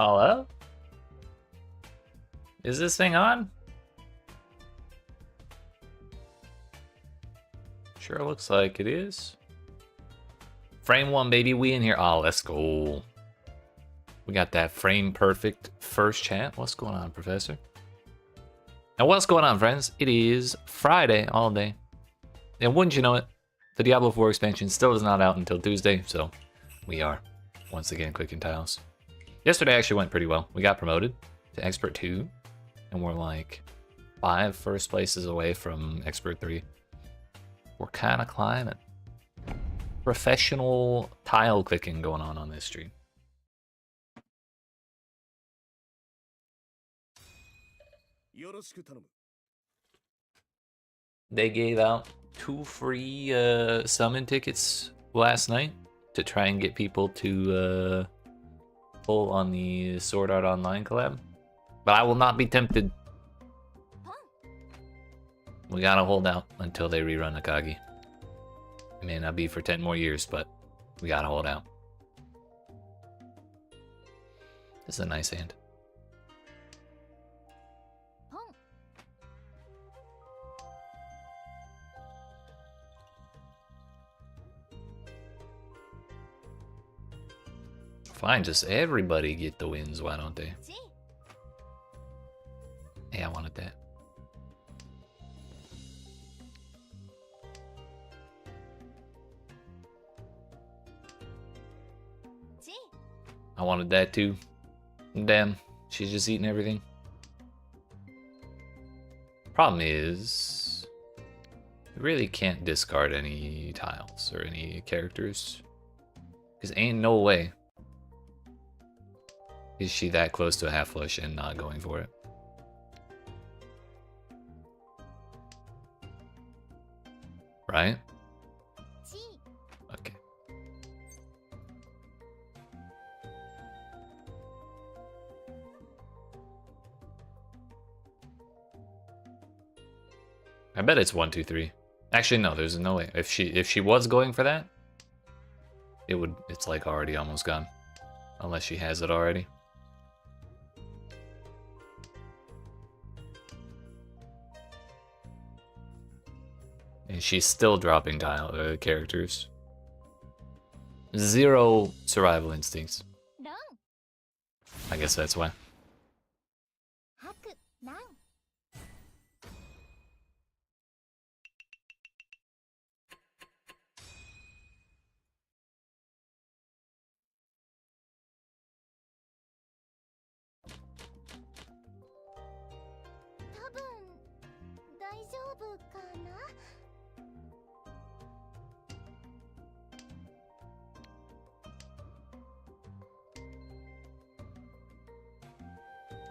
Hello? Is this thing on? Sure looks like it is. Frame 1, baby. We in here. Oh, let's go. We got that frame perfect first chat. What's going on, Professor? Now, what's going on, friends? It is Friday all day. And wouldn't you know it, the Diablo 4 expansion still is not out until Tuesday, so we are once again clicking tiles. Yesterday actually went pretty well. We got promoted to Expert 2, and we're like 5 first places away from Expert 3. We're kind of climbing. Professional tile clicking going on this stream. They gave out 2 free summon tickets last night to try and get people to pull on the Sword Art Online collab. But I will not be tempted. We gotta hold out until they rerun Akagi. It may not be for 10 more years, but we gotta hold out. This is a nice hand. Fine, just everybody get the wins, why don't they? Hey, I wanted that. I wanted that too. Damn, she's just eating everything. Problem is, you really can't discard any tiles or any characters. Because ain't no way is she that close to a half flush and not going for it. Right? Okay. I bet it's 1, 2, 3. Actually, no, there's no way. If she was going for that, it's like already almost gone. Unless she has it already. And she's still dropping characters. 0 survival instincts. I guess that's why.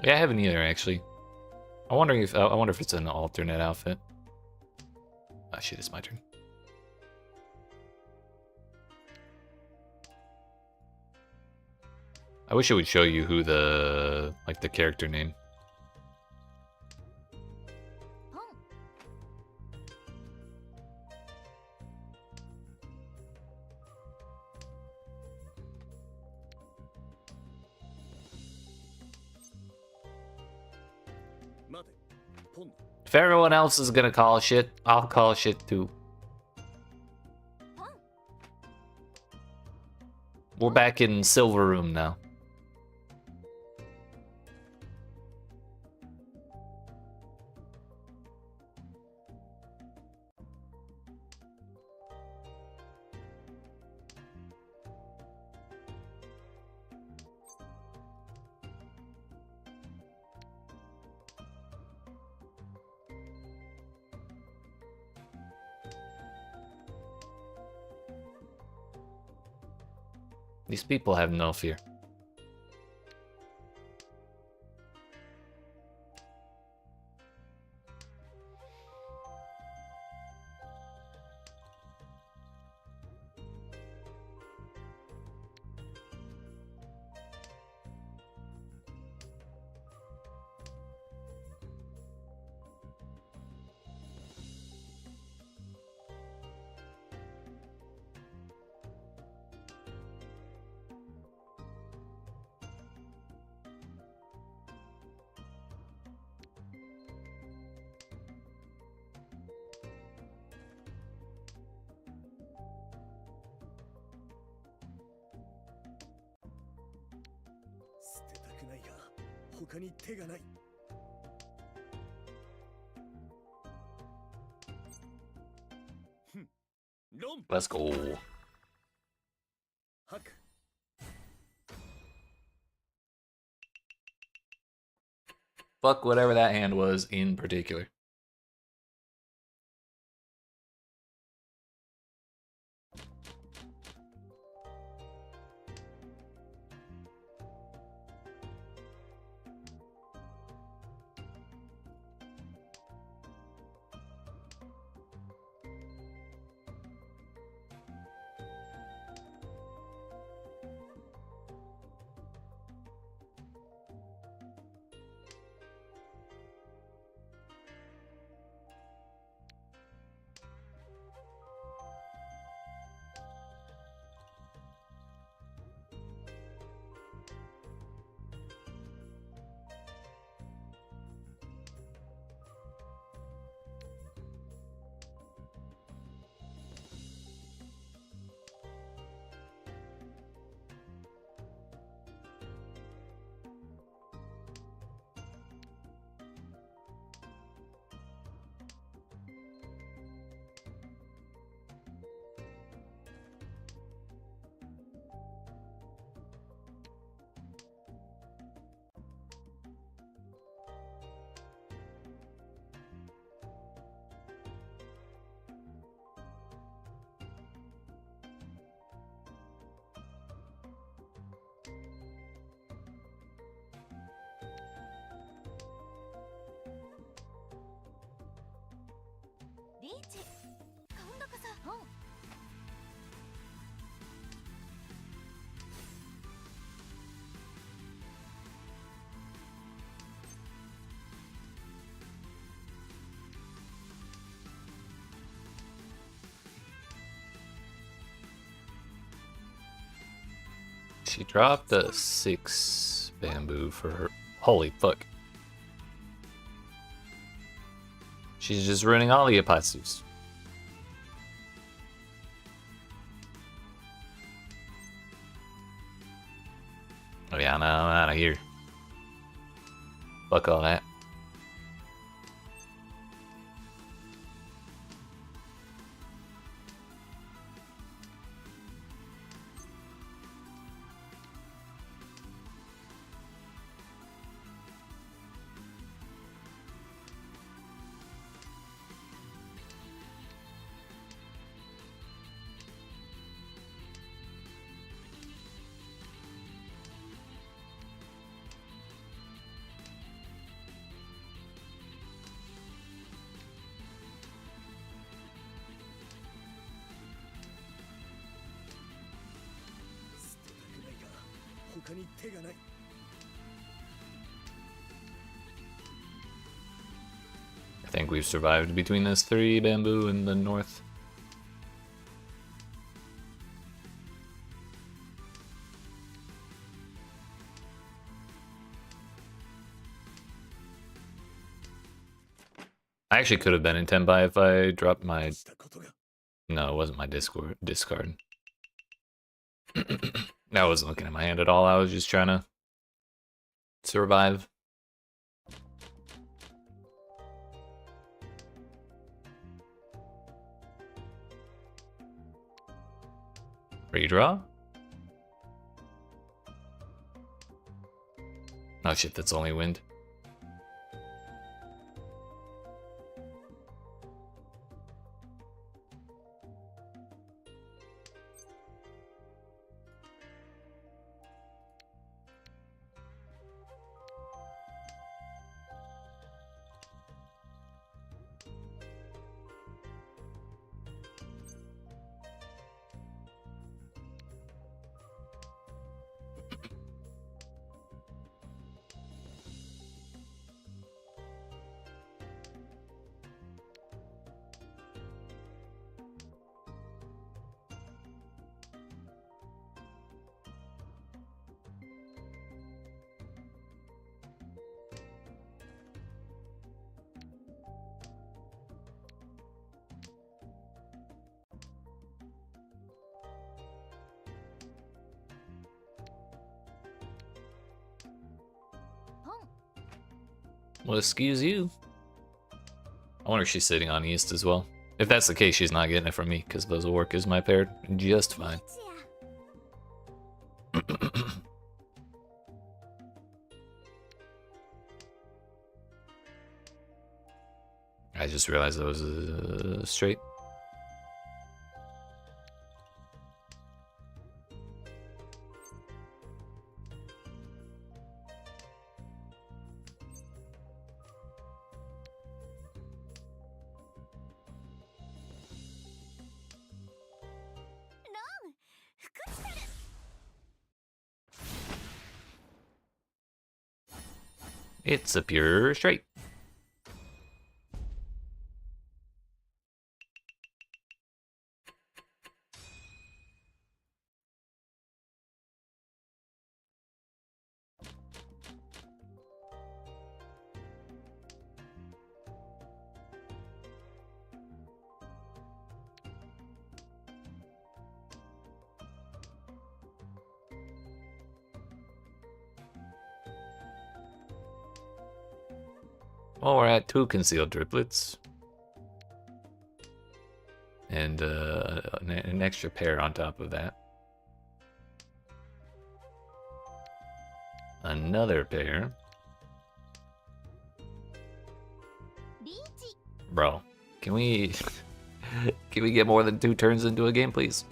Yeah, I haven't either, actually. I wonder if it's an alternate outfit. Oh shit, it's my turn. I wish it would show you who the character name. If everyone else is gonna call shit, I'll call shit too. We're back in Silver Room now. These people have no fear. Let's go. Fuck whatever that hand was in particular. She dropped a 6 bamboo for her. Holy fuck. She's just ruining all the Apatsus. Oh yeah, no, I'm out of here. Fuck all that. I think we've survived between those 3 bamboo in the north. I actually could have been in Tenbai if I dropped my... No, it wasn't my discard. I wasn't looking at my hand at all, I was just trying to survive. Redraw? Oh shit, that's only wind. Well, excuse you. I wonder if she's sitting on east as well. If that's the case, she's not getting it from me, because those will work as my paired just fine. I just realized that was straight. It's a pure straight. Well, we're at 2 concealed triplets. And an extra pair on top of that. Another pair. Bro, can we can we get more than 2 turns into a game, please?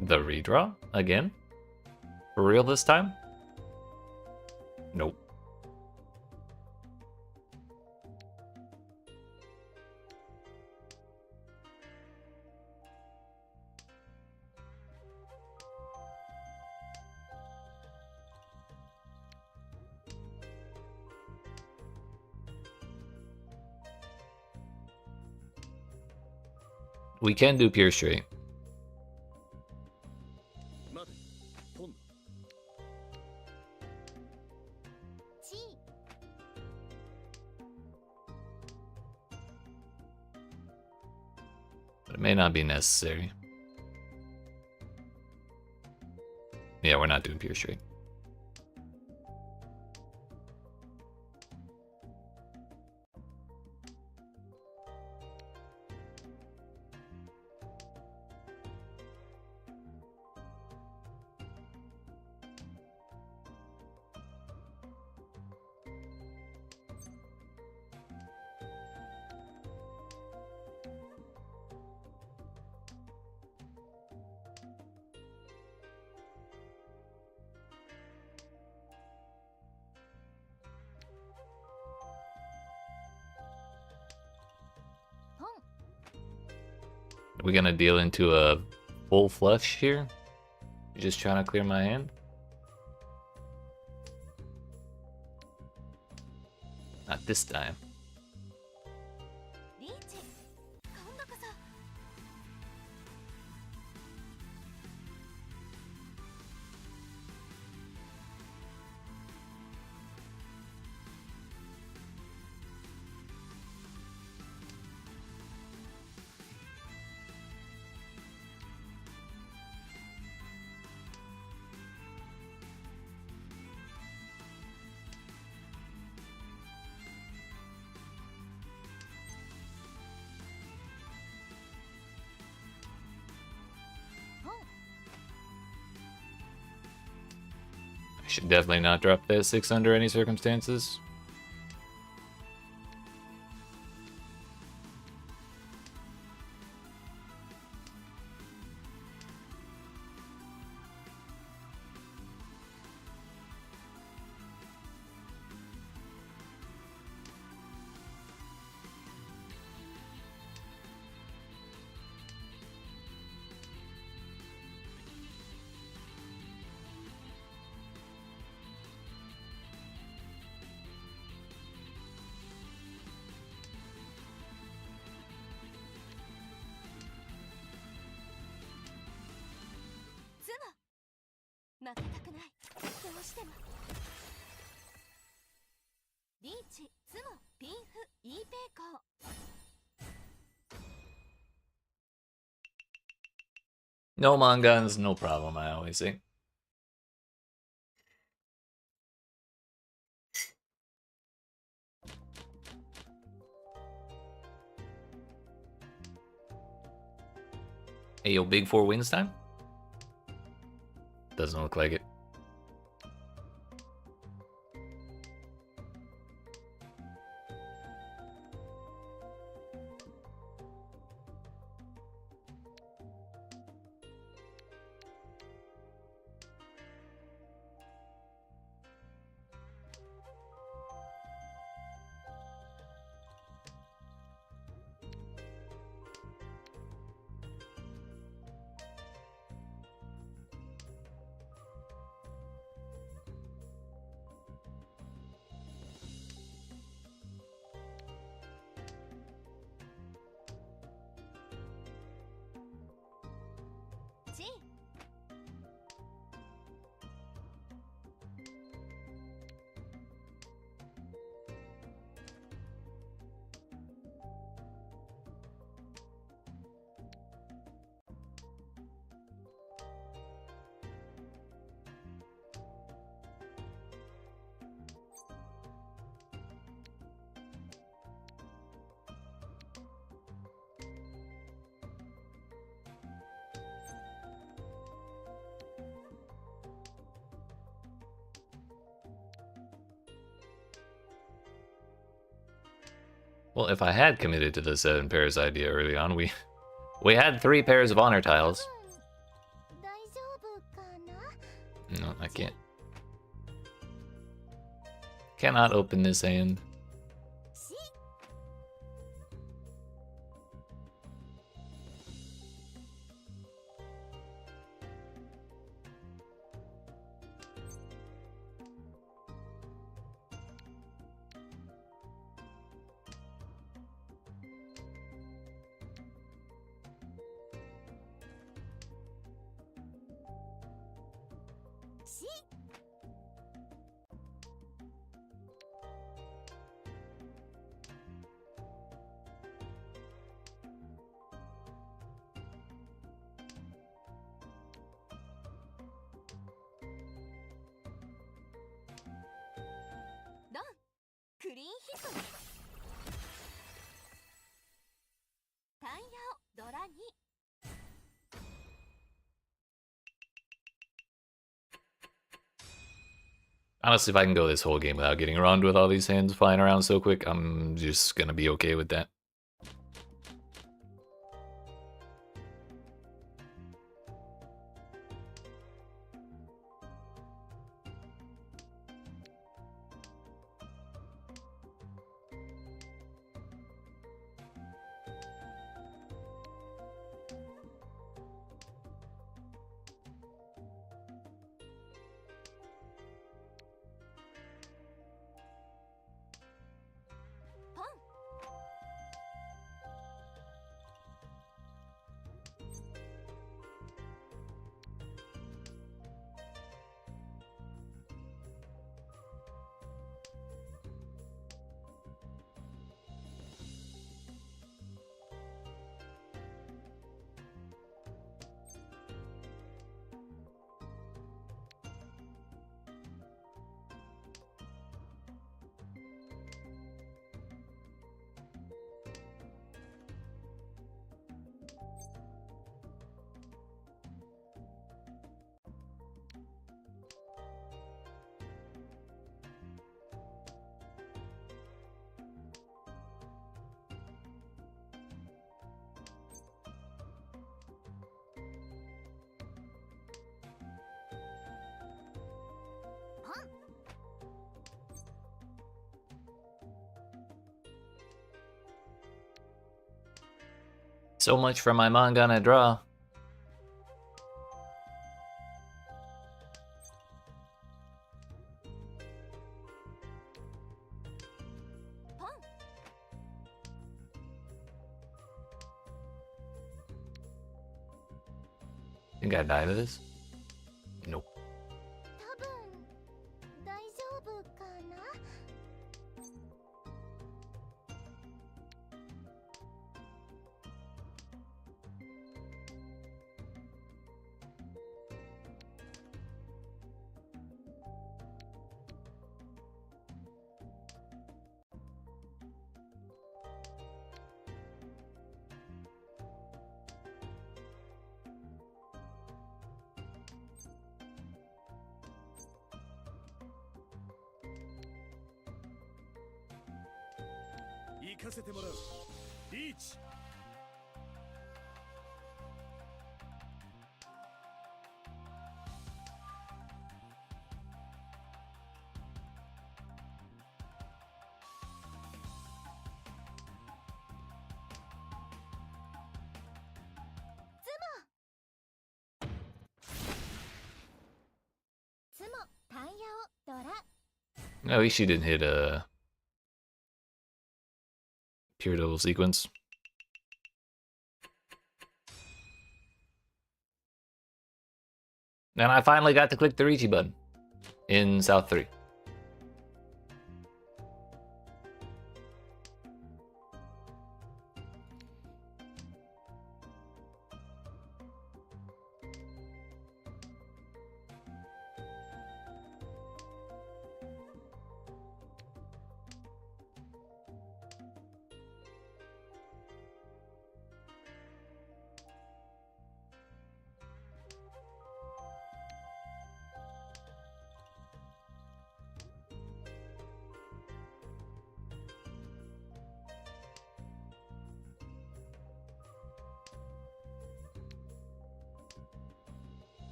The redraw? Again? For real this time? Nope. We can do pure straight. But it may not be necessary. Yeah, we're not doing pure straight. Are we gonna deal into a full flush here? You just trying to clear my hand? Not this time. Should definitely not drop that 6 under any circumstances. No mangas, no problem, I always say. Hey, yo, big 4 wins time? Doesn't look like it. Well, if I had committed to the 7 pairs idea early on, we had 3 pairs of honor tiles. No, I can't. Cannot open this hand. Honestly, if I can go this whole game without getting around with all these hands flying around so quick, I'm just gonna be okay with that. So much for my manga draw. Think I die to this? Nope. At least she didn't hit a pure double sequence. And I finally got to click the Riichi button in South 3.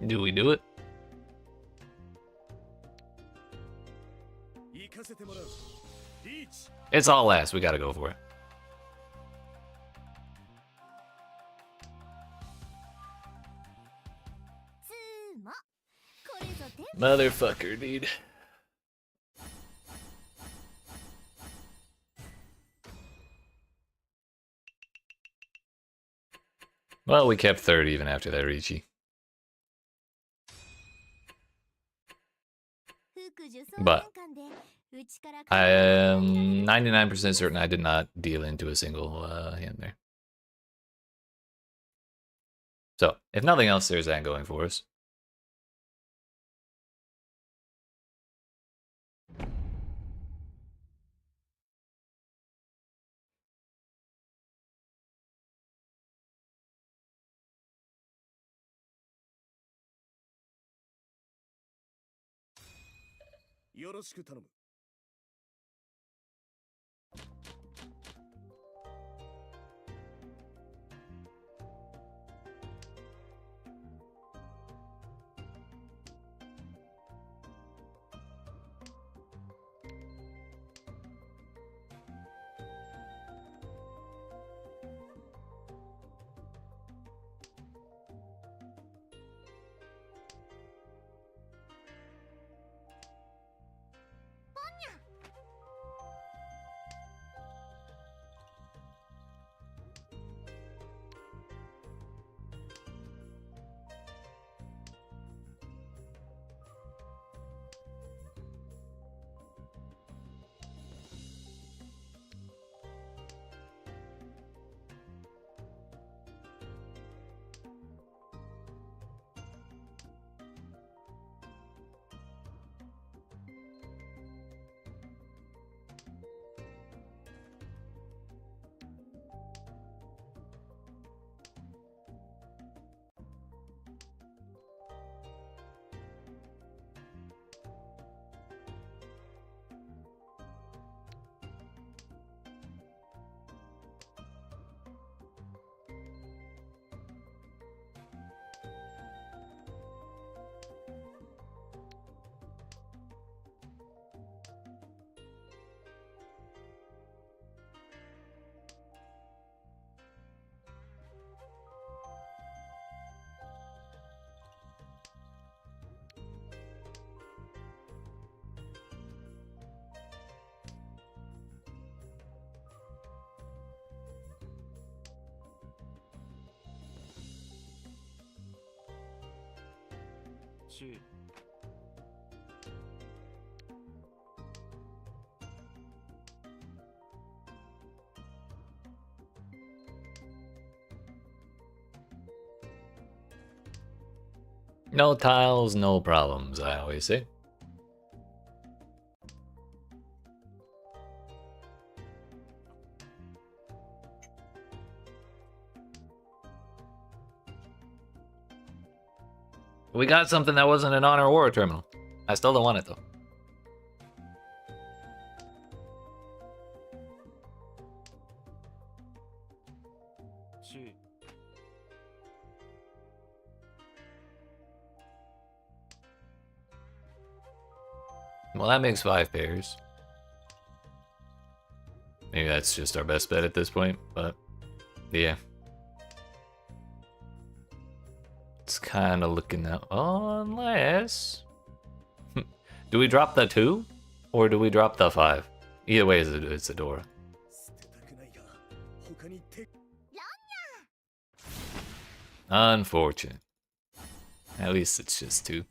Do we do it? It's all last. We gotta go for it. Motherfucker, dude. Well, we kept third even after that Ricci. But I am 99% certain I did not deal into a single hand there. So, if nothing else, there's that going for us. No tiles, no problems, I always say. We got something that wasn't an honor war terminal. I still don't want it though. Well, that makes 5 pairs. Maybe that's just our best bet at this point, but yeah. It's kind of looking out. Unless... do we drop the 2? Or do we drop the 5? Either way, it's a Dora. Unfortunate. At least it's just 2.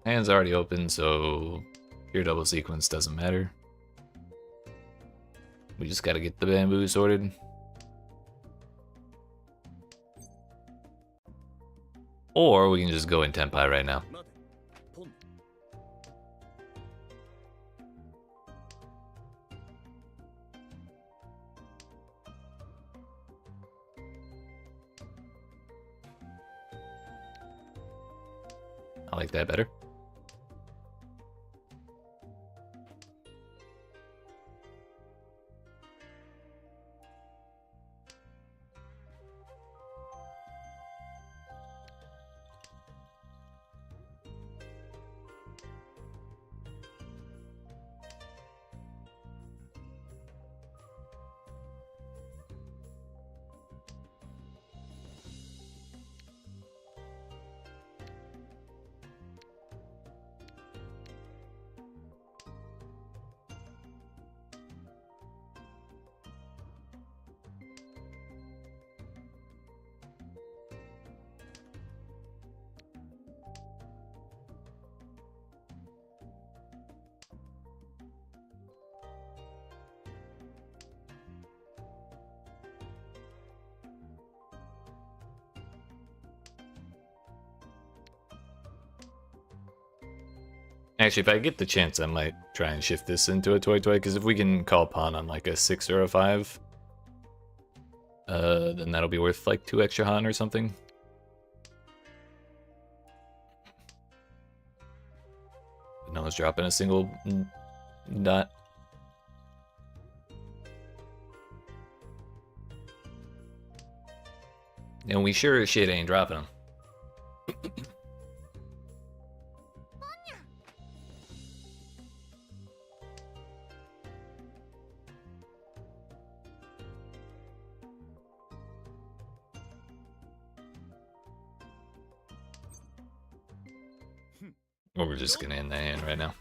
Hand's already open, so your double sequence doesn't matter. We just gotta get the bamboo sorted. Or we can just go in Tenpai right now. I like that better. Actually, if I get the chance, I might try and shift this into a toy, because if we can call pawn on like a 6 or a 5, then that'll be worth like 2 extra Han or something. No one's dropping a single dot. And we sure as shit ain't dropping them. Or we're just gonna end the hand right now.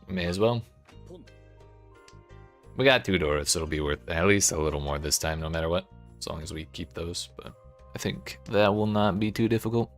May as well. We got 2 Doras, so it'll be worth at least a little more this time, no matter what. As long as we keep those, but I think that will not be too difficult.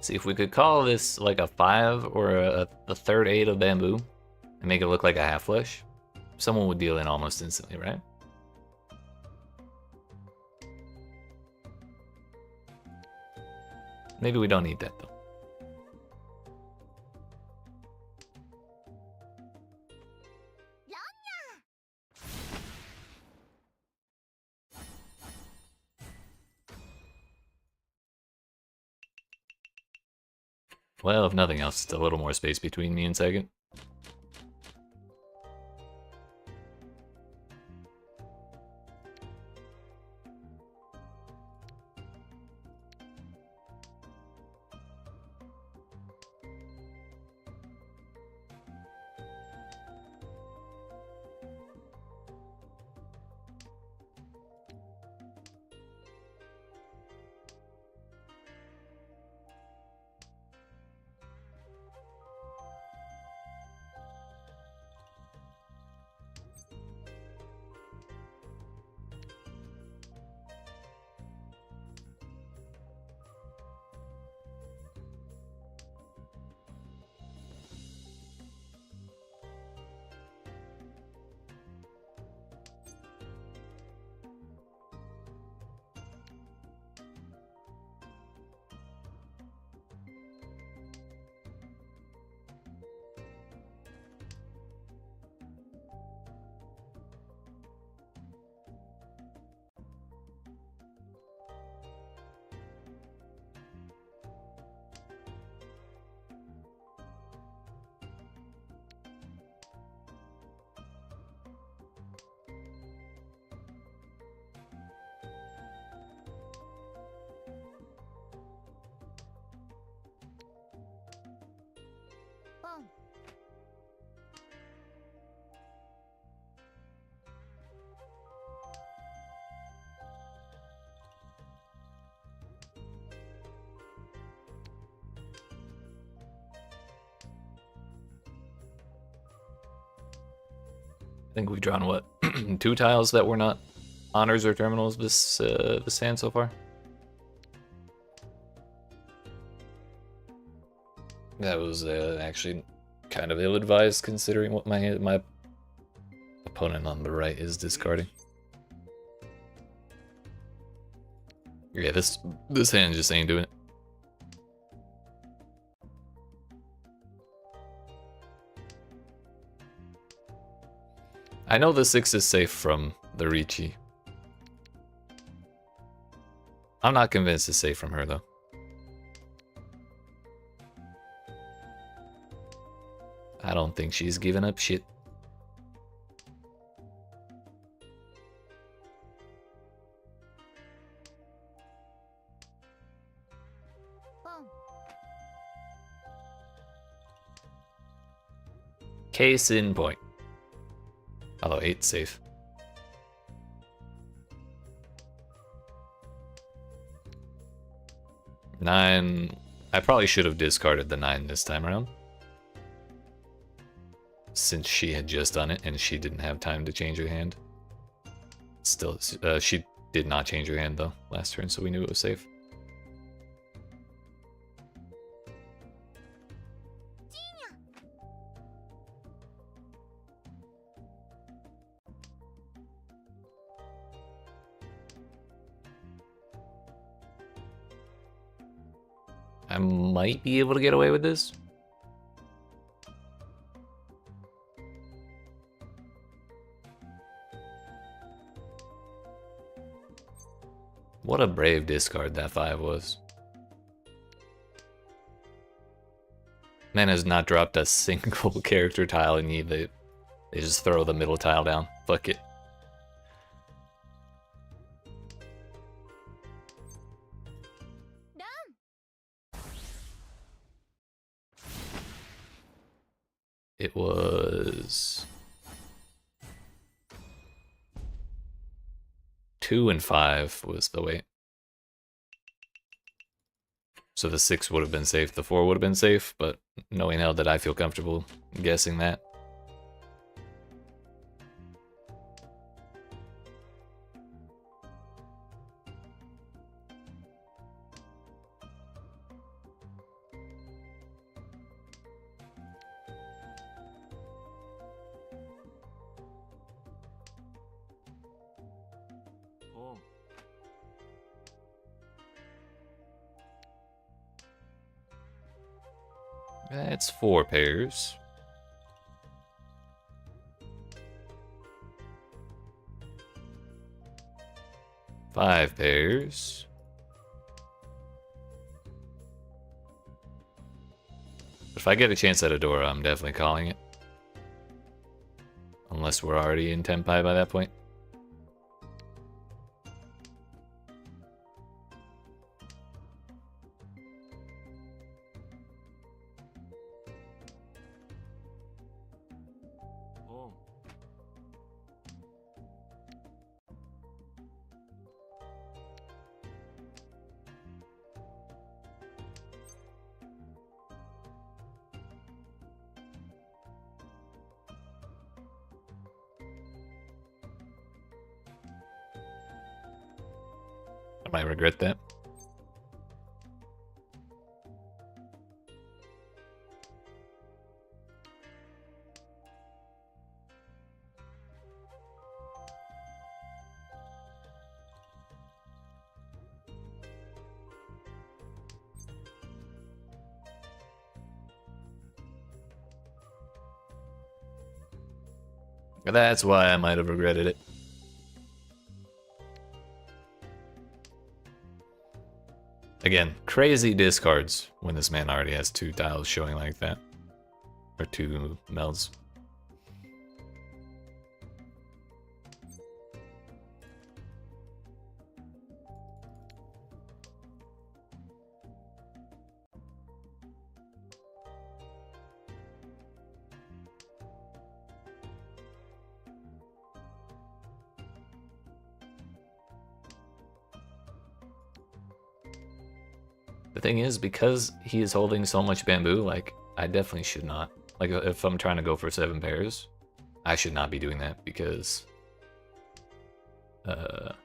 See if we could call this like a 5 or a third 8 of bamboo and make it look like a half flush. Someone would deal in almost instantly, right? Maybe we don't need that though. Well, if nothing else, it's a little more space between me and second. I think we've drawn, what, 2 tiles that were not honors or terminals this hand so far? That was actually kind of ill-advised considering what my opponent on the right is discarding. Yeah, this hand just ain't doing it. I know the 6 is safe from the Ricci. I'm not convinced it's safe from her, though. I don't think she's given up shit. Case in point. Although 8's safe. Nine. I probably should have discarded the 9 this time around, since she had just done it and she didn't have time to change her hand. Still, she did not change her hand though last turn, so we knew it was safe. I might be able to get away with this. What a brave discard that 5 was. Man has not dropped a single character tile in Yi. They just throw the middle tile down. Fuck it. It was 2 and 5 was the weight. So the 6 would have been safe, the 4 would have been safe, but knowing how that I feel comfortable guessing that. That's 4 pairs. Five pairs. If I get a chance at a door, I'm definitely calling it. Unless we're already in Tenpai by that point. I might regret that. That's why I might have regretted it. Again, crazy discards when this man already has 2 tiles showing like that. Or 2 melds. The thing is, because he is holding so much bamboo, like, I definitely should not. Like, if I'm trying to go for 7 pairs, I should not be doing that because... like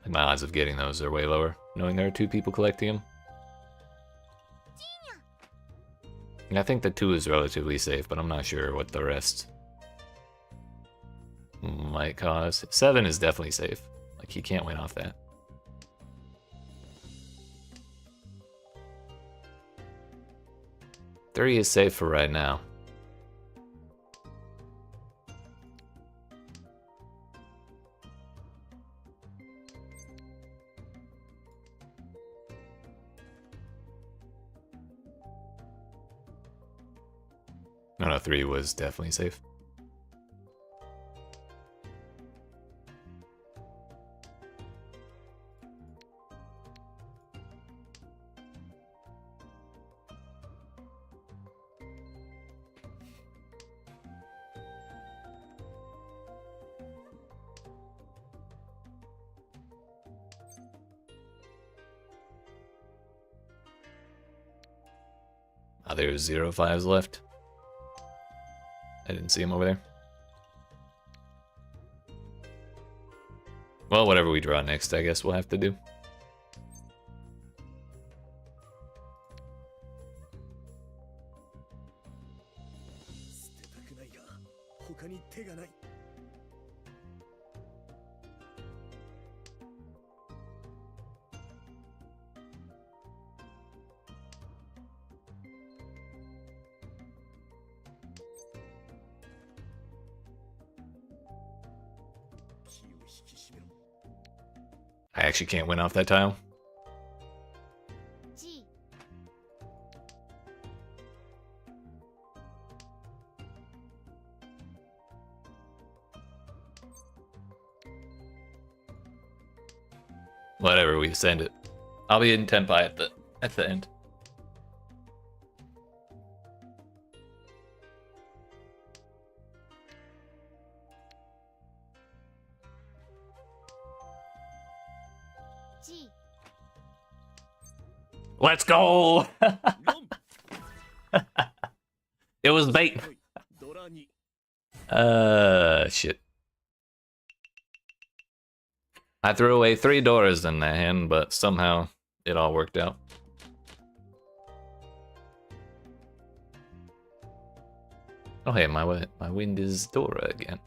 my odds of getting those are way lower, knowing there are 2 people collecting them. And I think the 2 is relatively safe, but I'm not sure what the rest might cause. 7 is definitely safe. Like, he can't win off that. Three is safe for right now. No, 3 was definitely safe. Oh, there's 0 5s left. I didn't see him over there. Well, whatever we draw next, I guess we'll have to do. I actually can't win off that tile. Whatever, we send it. I'll be in Tenpai at the end. Let's go! It was bait. Shit. I threw away 3 doors in that hand, but somehow it all worked out. Oh hey, my wind is Dora again.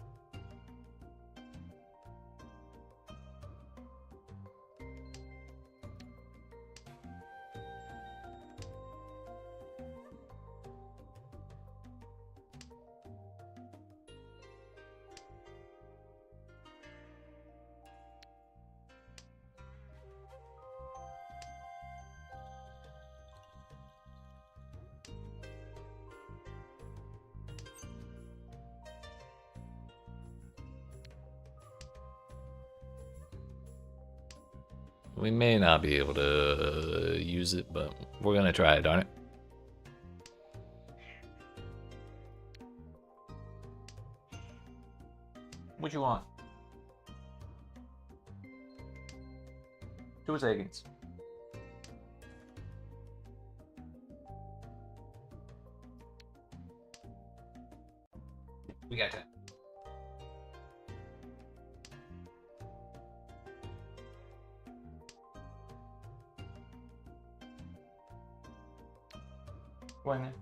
We may not be able to use it, but we're gonna try it, darn it. What you want? 2 seconds. We got time. Go ahead, man.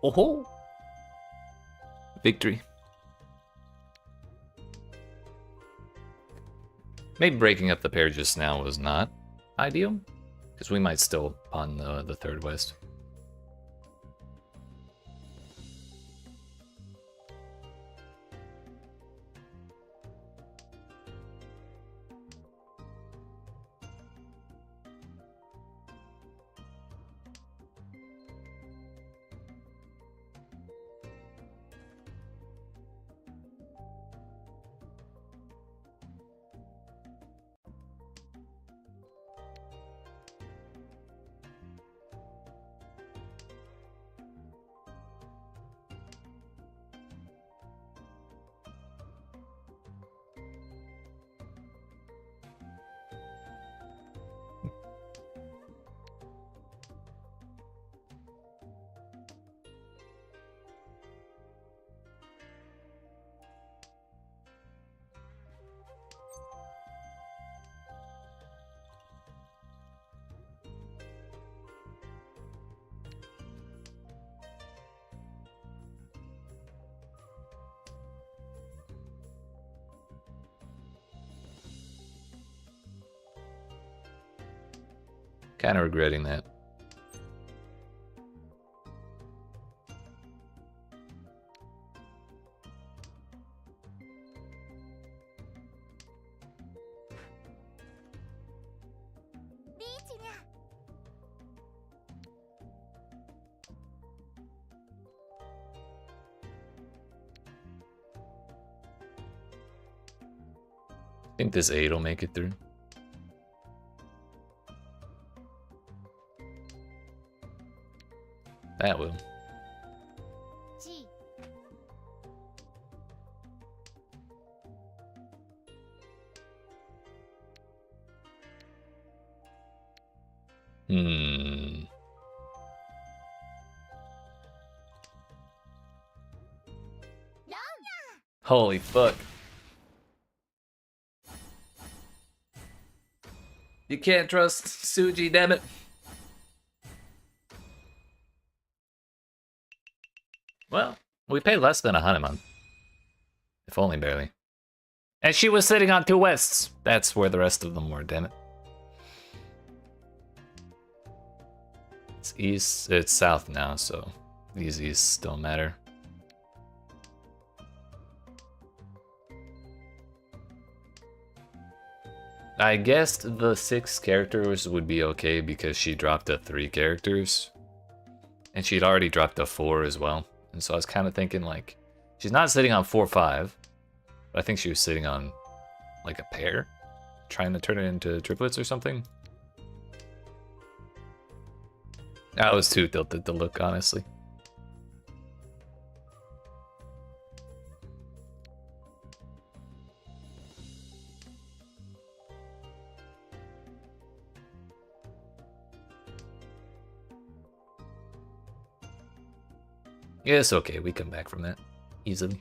Oh, victory. Maybe breaking up the pair just now was not ideal, because we might still pawn the third west. Kind of regretting that. I think this 8 will make it through. That will. Holy fuck. You can't trust Suji, damn it. Well, we paid less than a Hanuman. If only barely. And she was sitting on 2 wests. That's where the rest of them were, damn it. It's east, it's south now, so these easts don't matter. I guessed the 6 characters would be okay because she dropped a 3 characters. And she'd already dropped a 4 as well. And so I was kind of thinking, like, she's not sitting on 4-5, but I think she was sitting on, like, a pair, trying to turn it into triplets or something. I was too tilted to look, honestly. Yeah, it's okay. We come back from that easily.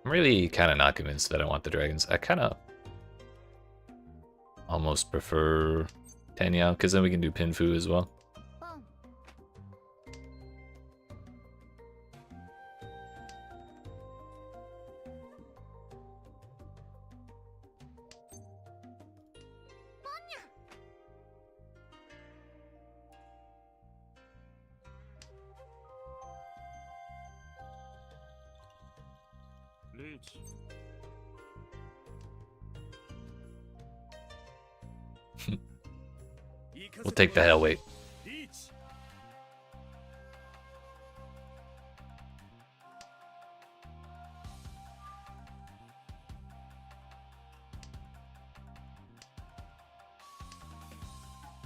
I'm really kind of not convinced that I want the dragons. I kind of almost prefer Tanya, because then we can do Pinfu as well. We'll take the hell weight.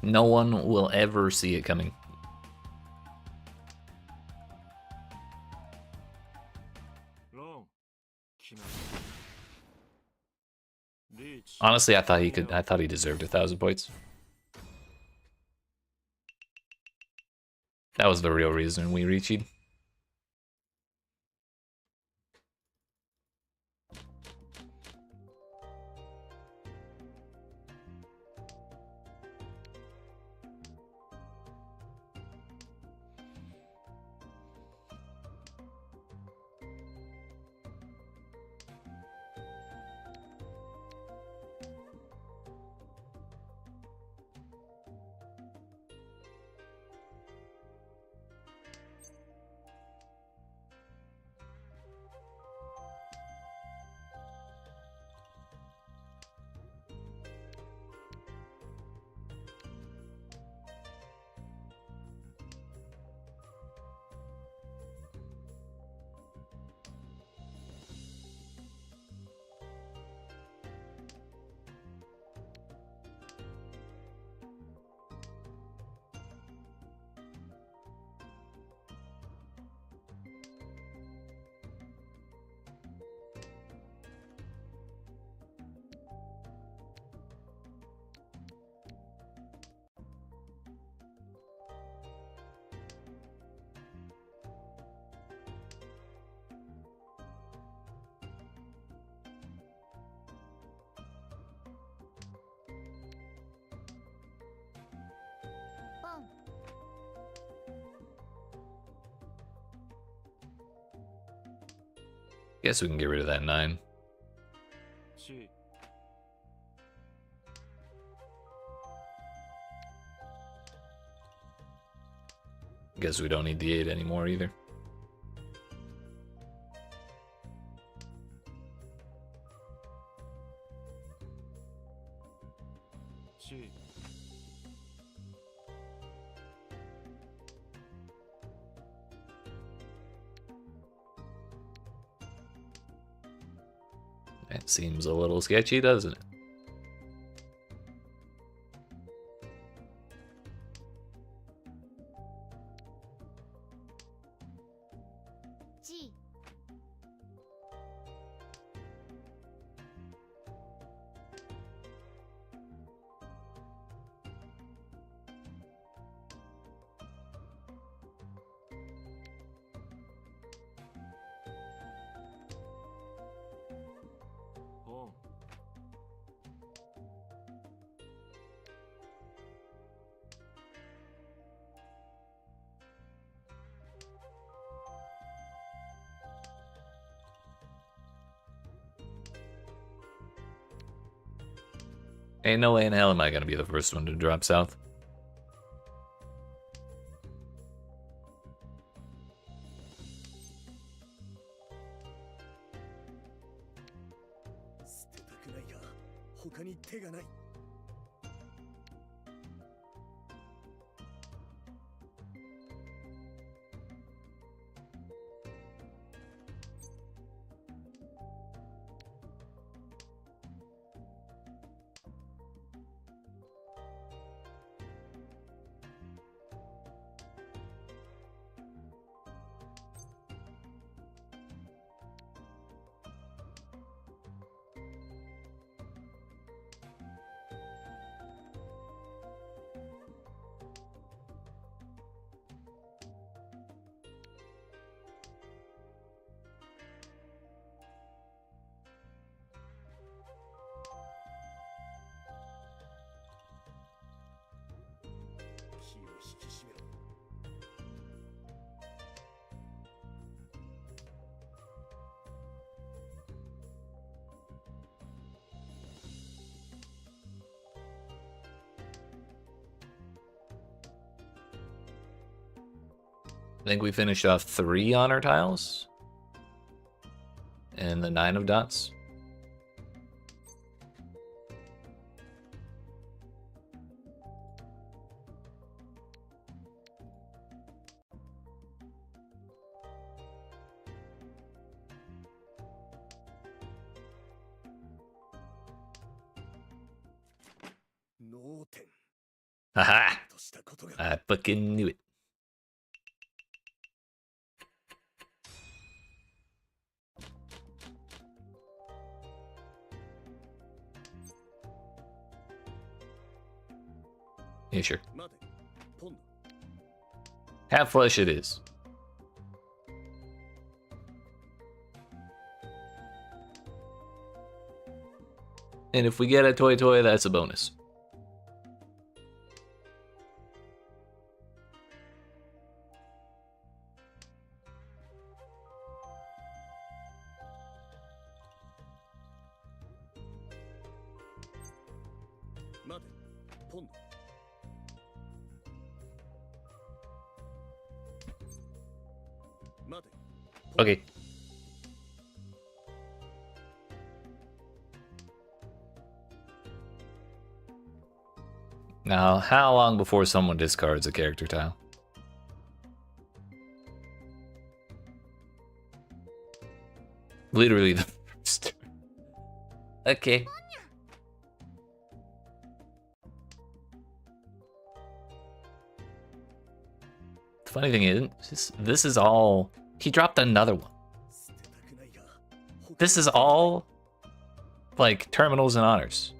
No one will ever see it coming. Honestly, I thought he deserved 1,000 points. That was the real reason we reached. Guess we can get rid of that 9. Guess we don't need the 8 anymore either. That seems a little sketchy, doesn't it? Ain't no way in hell am I gonna be the first one to drop south. I think we finished off 3 honor tiles. and the 9 of dots. Haha! I fucking knew it. Yeah, sure. Half flesh it is. And if we get a toy, that's a bonus. Okay. Now, how long before someone discards a character tile? Literally the first. Okay. The funny thing is, this is all... He dropped another one. This is all, like, terminals and honors.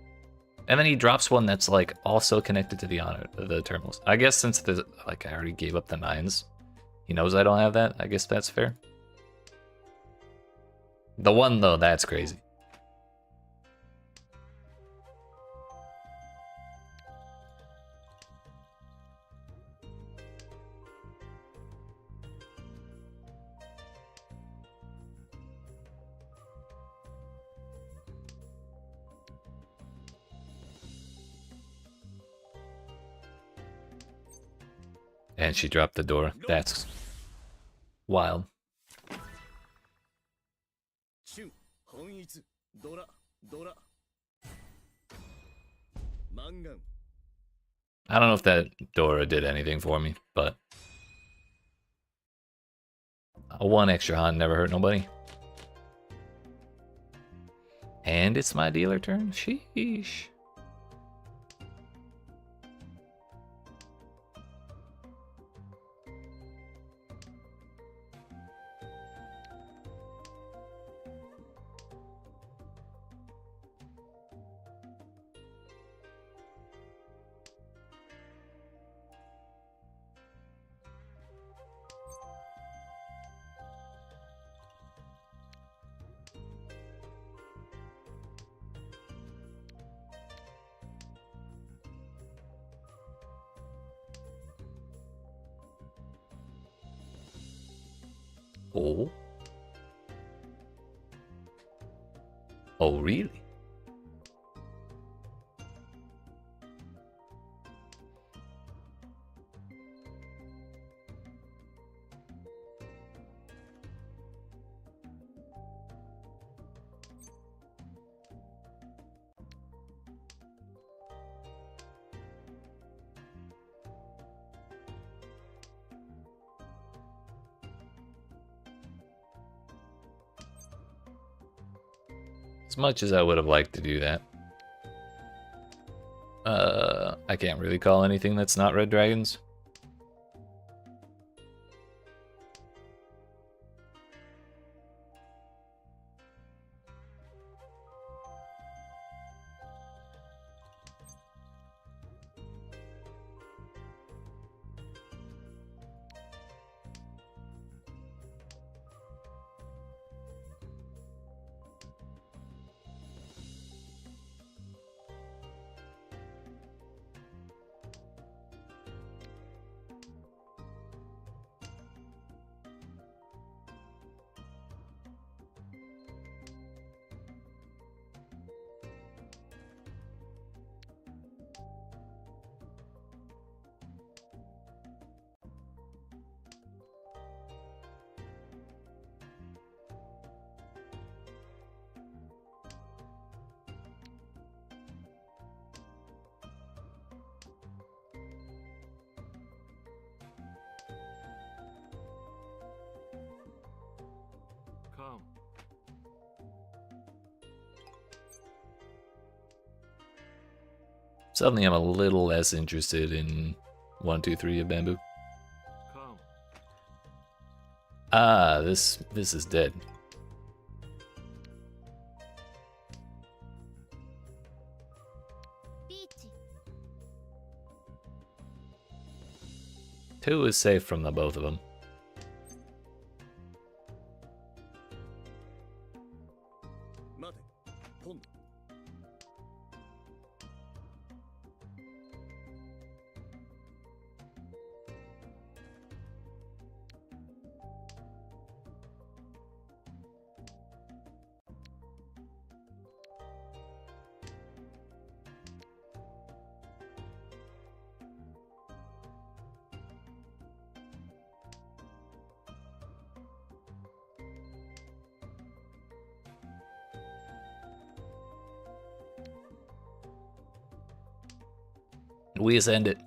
And then he drops one that's, like, also connected to the terminals. I guess since, I already gave up the 9s. He knows I don't have that. I guess that's fair. The 1, though, that's crazy. And she dropped the door. That's wild. I don't know if that Dora did anything for me, but a 1 extra Han never hurt nobody. And it's my dealer turn. Sheesh. Oh. Oh, really? As much as I would have liked to do that. I can't really call anything that's not red dragons. Suddenly I'm a little less interested in 1, 2, 3 of bamboo. Ah, this is dead. Two is safe from the both of them. We ascend it.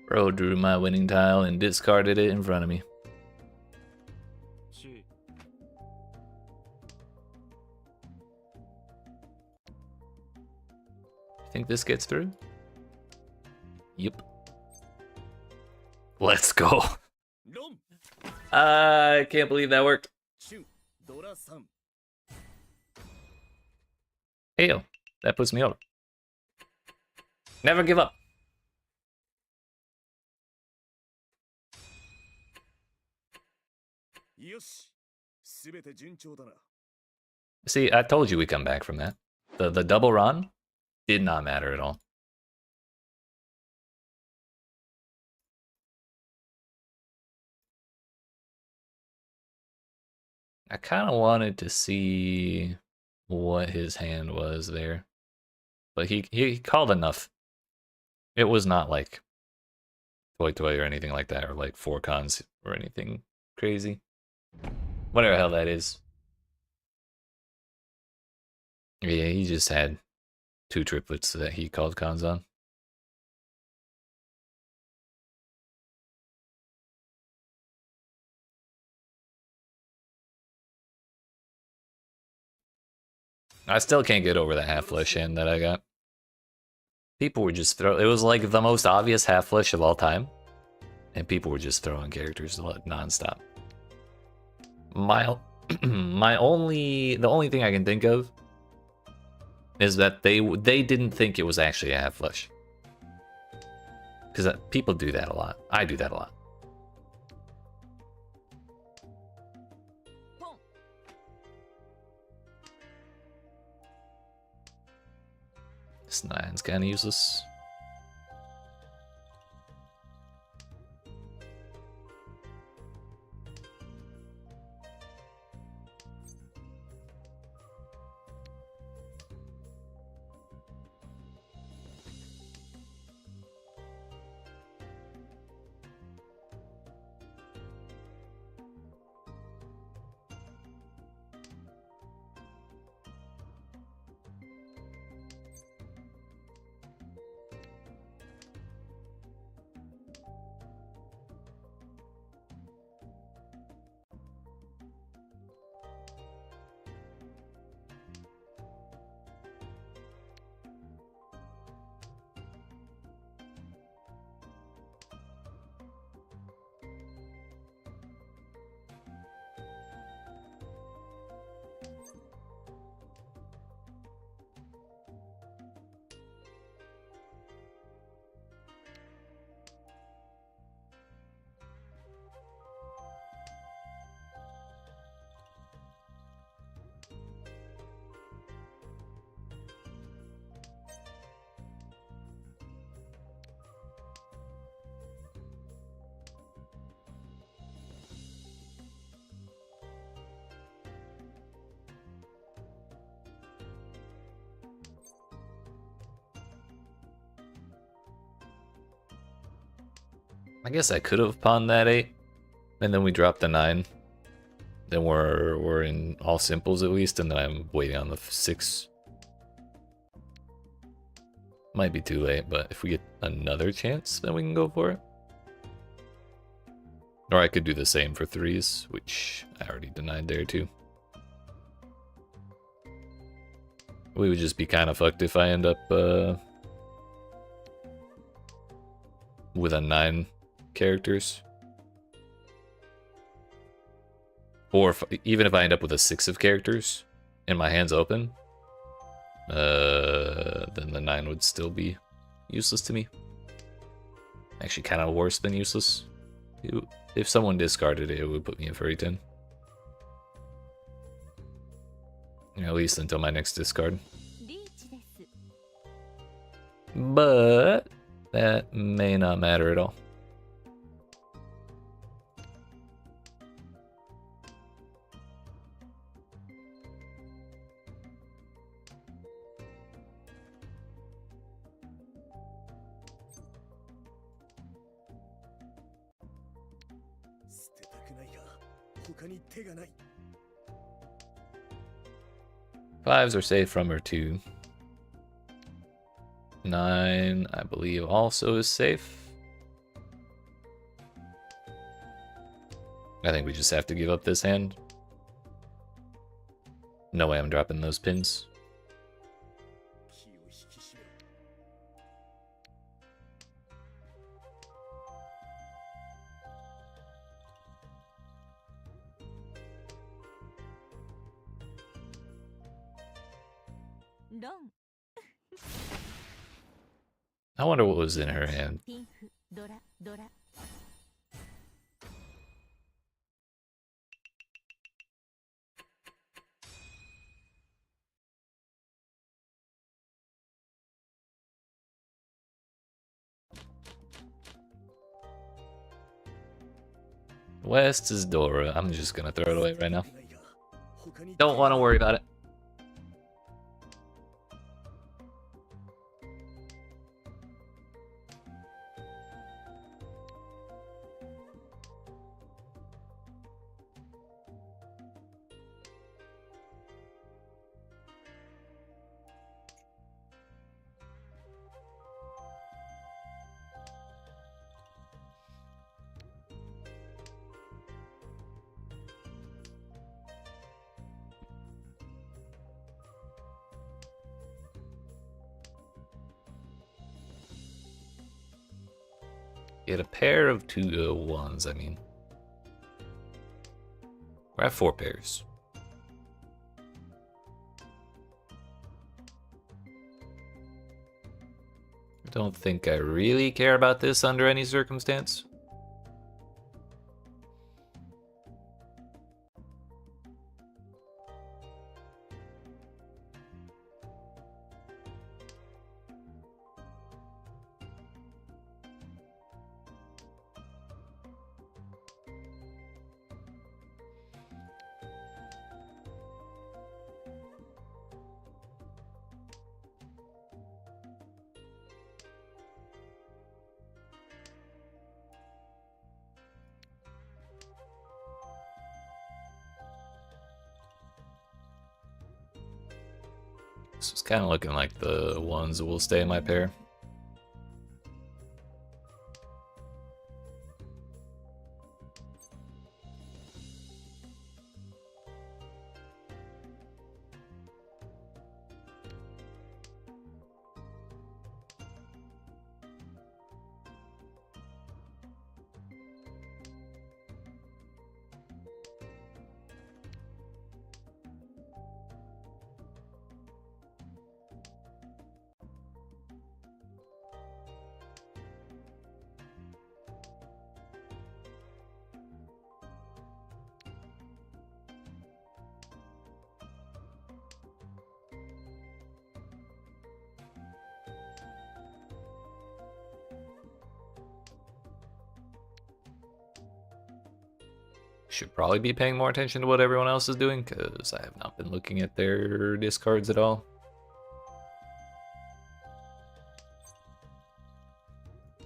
Bro drew my winning tile and discarded it in front of me. Think this gets through? Yep. Let's go. I can't believe that worked. Heyo, that puts me over. Never give up. See, I told you we come back from that. The double run did not matter at all. I kind of wanted to see what his hand was there, but he called enough. It was not like toy or anything like that, or like 4 cons or anything crazy. Whatever the hell that is. Yeah, he just had 2 triplets that he called cons on. I still can't get over the half flesh hand that I got. People were just it was like the most obvious half flesh of all time, and people were just throwing characters nonstop. The only thing I can think of is that they didn't think it was actually a half flesh, because people do that a lot. I do that a lot. This nine's kind of useless. I guess I could have pawned that 8, and then we dropped the 9. Then we're in all simples at least, and then I'm waiting on the 6. Might be too late, but if we get another chance, then we can go for it. Or I could do the same for 3s, which I already denied there too. We would just be kind of fucked if I end up with a 9 characters. Or even if I end up with a 6 of characters and my hand's open, then the 9 would still be useless to me. Actually, kind of worse than useless. If someone discarded it, it would put me in furry 10. At least until my next discard. But that may not matter at all. Fives are safe from her too. 9, I believe, also is safe. I think we just have to give up this hand. No way I'm dropping those pins. I wonder what was in her hand. West is Dora. I'm just gonna throw it away right now. Don't want to worry about it. Get a pair of 2 1s, I mean. We're at 4 pairs. I don't think I really care about this under any circumstance. This is kind of looking like the ones that will stay in my pair. Should probably be paying more attention to what everyone else is doing, because I have not been looking at their discards at all.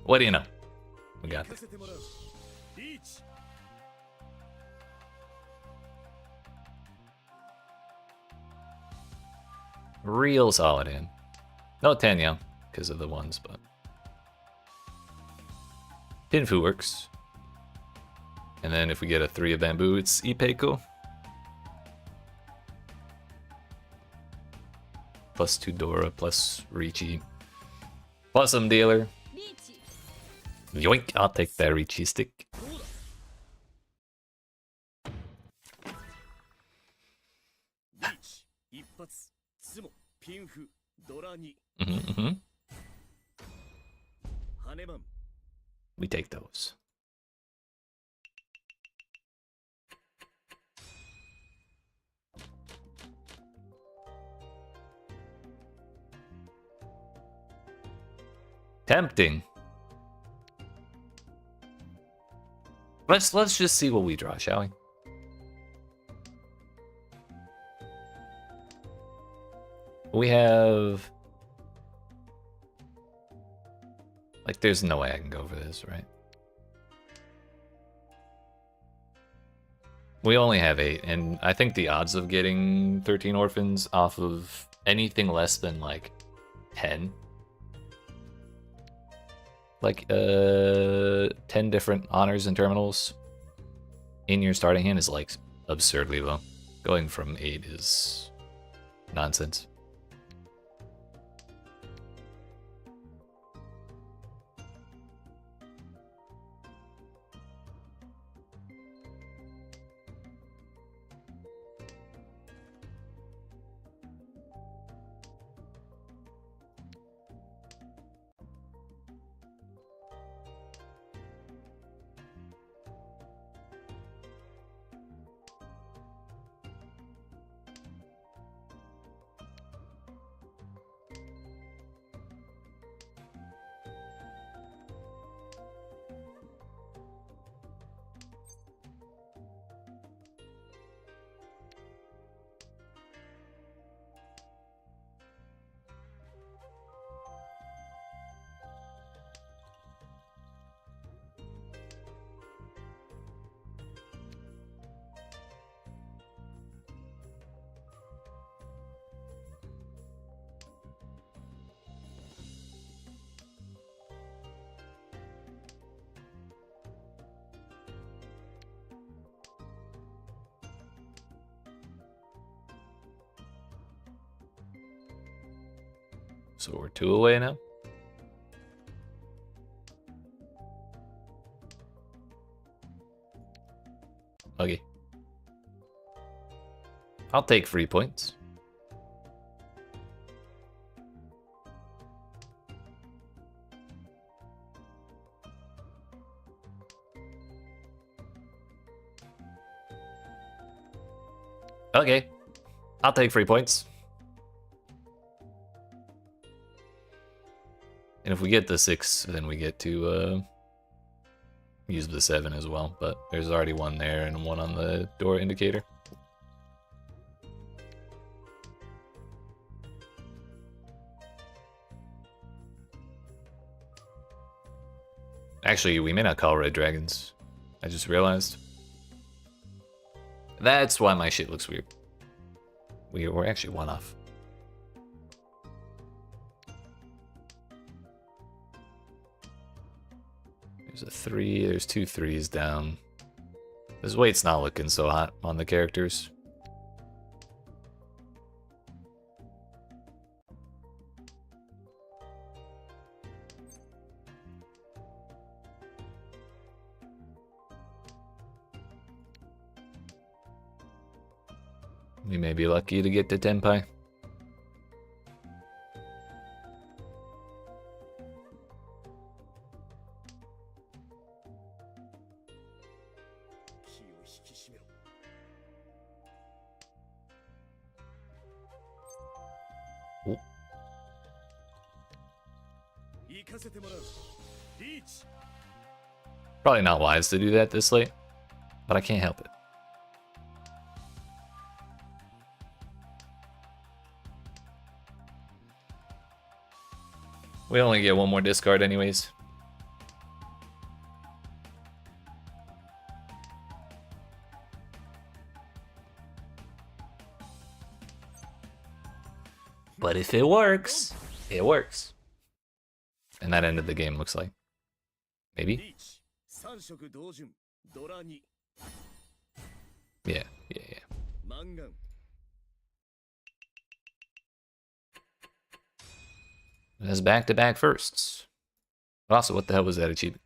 What do you know? We got this. Real solid hand. No Tanya, because of the ones, but Pinfu works. And then if we get a 3 of bamboo, it's Ipeiko. Plus 2 Dora, plus Richi. Plus some dealer. Yoink, I'll take that Richi stick. We take those. Tempting. Let's just see what we draw, shall we? We have... Like, there's no way I can go for this, right? We only have 8, and I think the odds of getting 13 orphans off of anything less than, like, 10... Like, 10 different honors and terminals in your starting hand is, like, absurdly low. Going from 8 is nonsense. So we're 2 away now. Okay. I'll take 3 points. Okay. I'll take 3 points. And if we get the 6, then we get to use the 7 as well. But there's already 1 there and 1 on the door indicator. Actually, we may not call red dragons. I just realized. That's why my shit looks weird. We're actually 1 off. There's a 3, there's 2 3s down. This weight's not looking so hot on the characters. We may be lucky to get to Tenpai. Ooh. Probably not wise to do that this late, but I can't help it. We only get 1 more discard anyways. But if it works, it works. And that ended the game, looks like. Maybe? Yeah. It has back-to-back firsts. Also, what the hell was that achievement?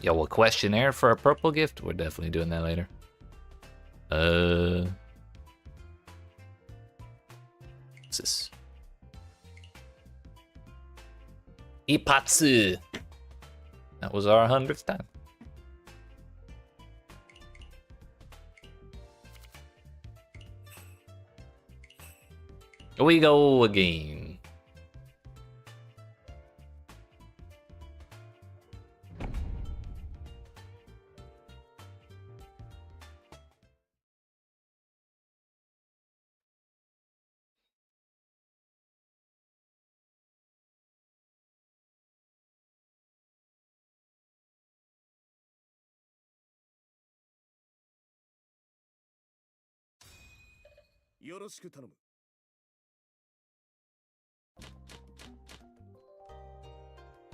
Yo, a questionnaire for a purple gift? We're definitely doing that later. What's this? Ipatsu! That was our 100th time. Here we go again.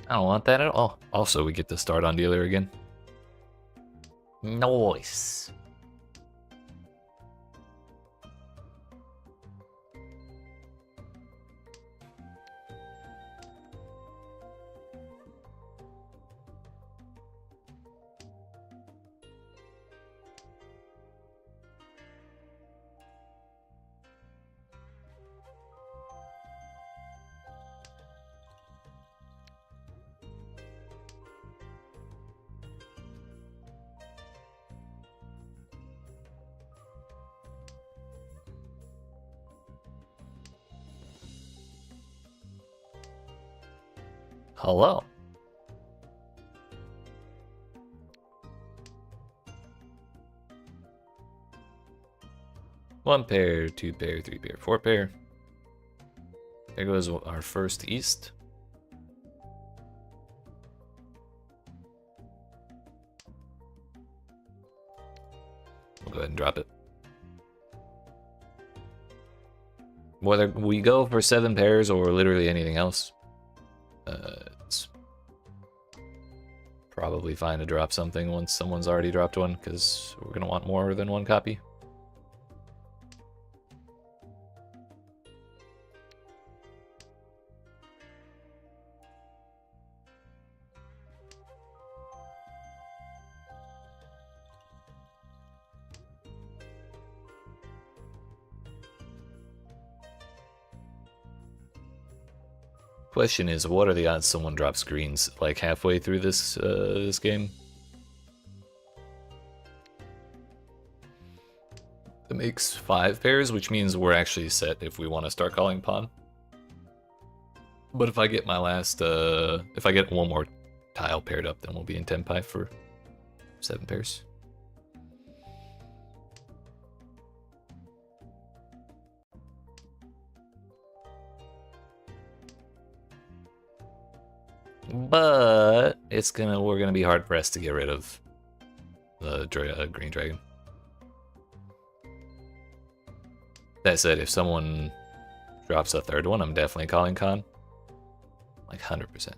I don't want that at all. Also, we get to start on dealer again. Nice. Hello. One pair, two pair, three pair, four pair. There goes our first east. We'll go ahead and drop it. Whether we go for 7 pairs or literally anything else, it's probably fine to drop something once someone's already dropped one, because we're gonna want more than one copy. Question is, what are the odds someone drops greens like halfway through this this game? That makes 5 pairs, which means we're actually set if we want to start calling pawn. But if I get my last, if I get one more tile paired up, then we'll be in tenpai for 7 pairs. But we're gonna be hard pressed to get rid of the green dragon. That said, if someone drops a third one, I'm definitely calling con. Like 100%.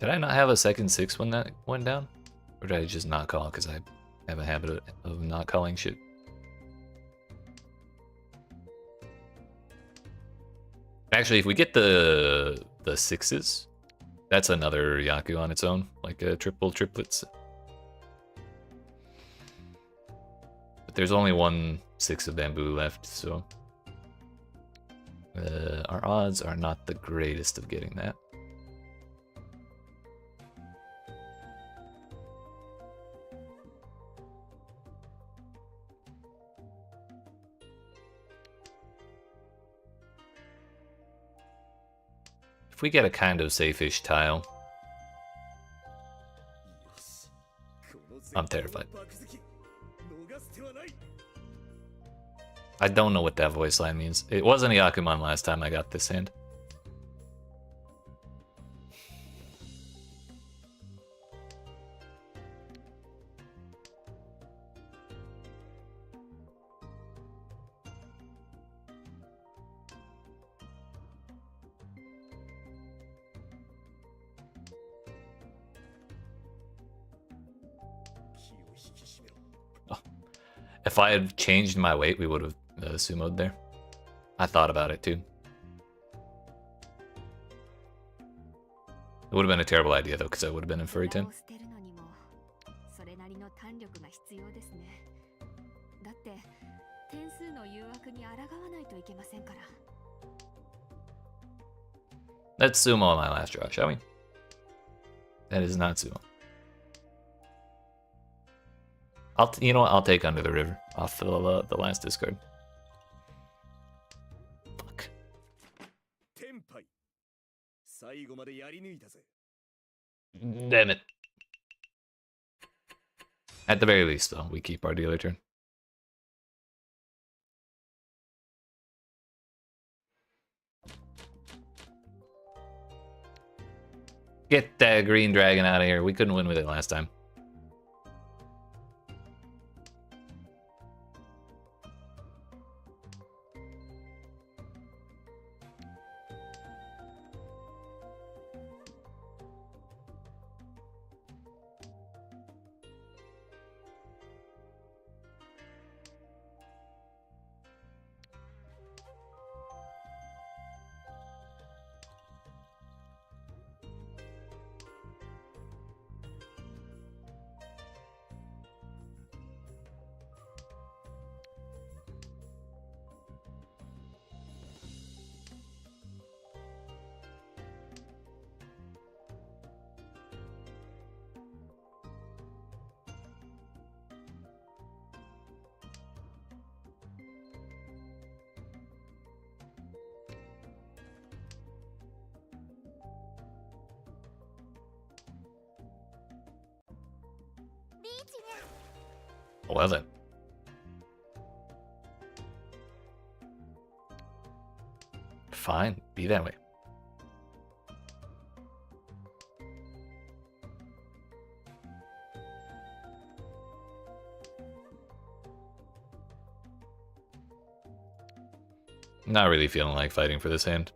Did I not have a second 6 when that went down? Or did I just not call because I have a habit of not calling shit? Actually, if we get the 6s, that's another Yaku on its own, like a triplets. But there's only one 6 of bamboo left, so our odds are not the greatest of getting that. If we get a kind of safe-ish tile, I'm terrified. I don't know what that voice line means. It wasn't Yakuman last time I got this hand. Oh. If I had changed my weight, we would have sumoed there. I thought about it too. It would have been a terrible idea though, because I would have been in furry 10. Let's sumo on my last draw, shall we? That is not sumo. You know what? I'll take Under the River off the last discard. Fuck. Damn it. At the very least, though, we keep our dealer turn. Get that green dragon out of here. We couldn't win with it last time. Well then. Fine, be that way. Not really feeling like fighting for this hand.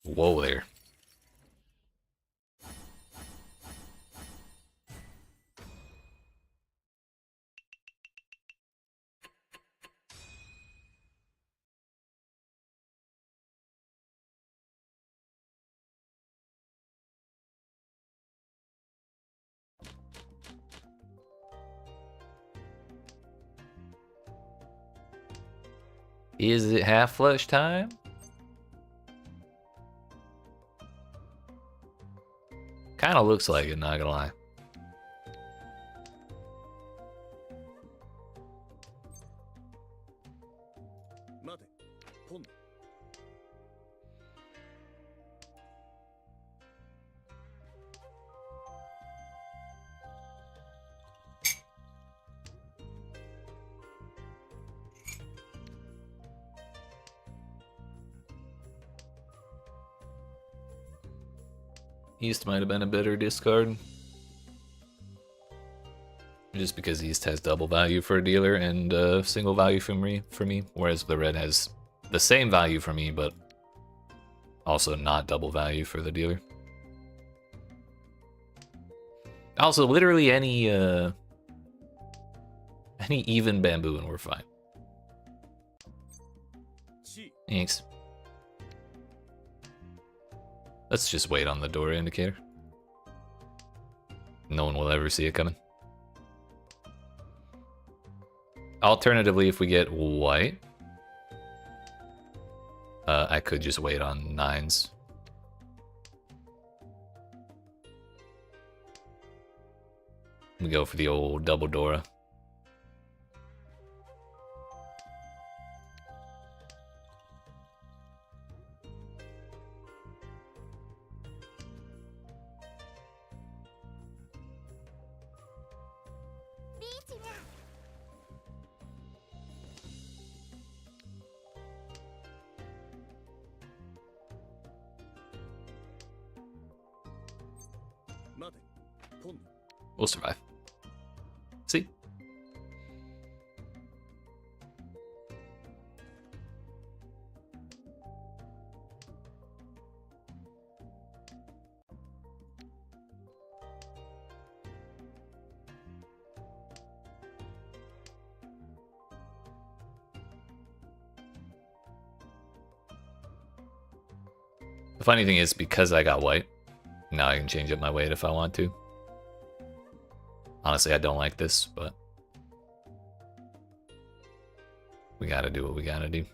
Whoa there. Is it half flush time? Kind of looks like it, not gonna lie. East might have been a better discard. Just because East has double value for a dealer and single value for me, whereas the red has the same value for me, but also not double value for the dealer. Also, literally any even bamboo and we're fine. Thanks. Let's just wait on the door indicator. No one will ever see it coming. Alternatively, if we get white, I could just wait on 9s. We go for the old double Dora. We'll survive. See? The funny thing is, because I got white, now I can change up my weight if I want to. Honestly, I don't like this, but we gotta do what we gotta do.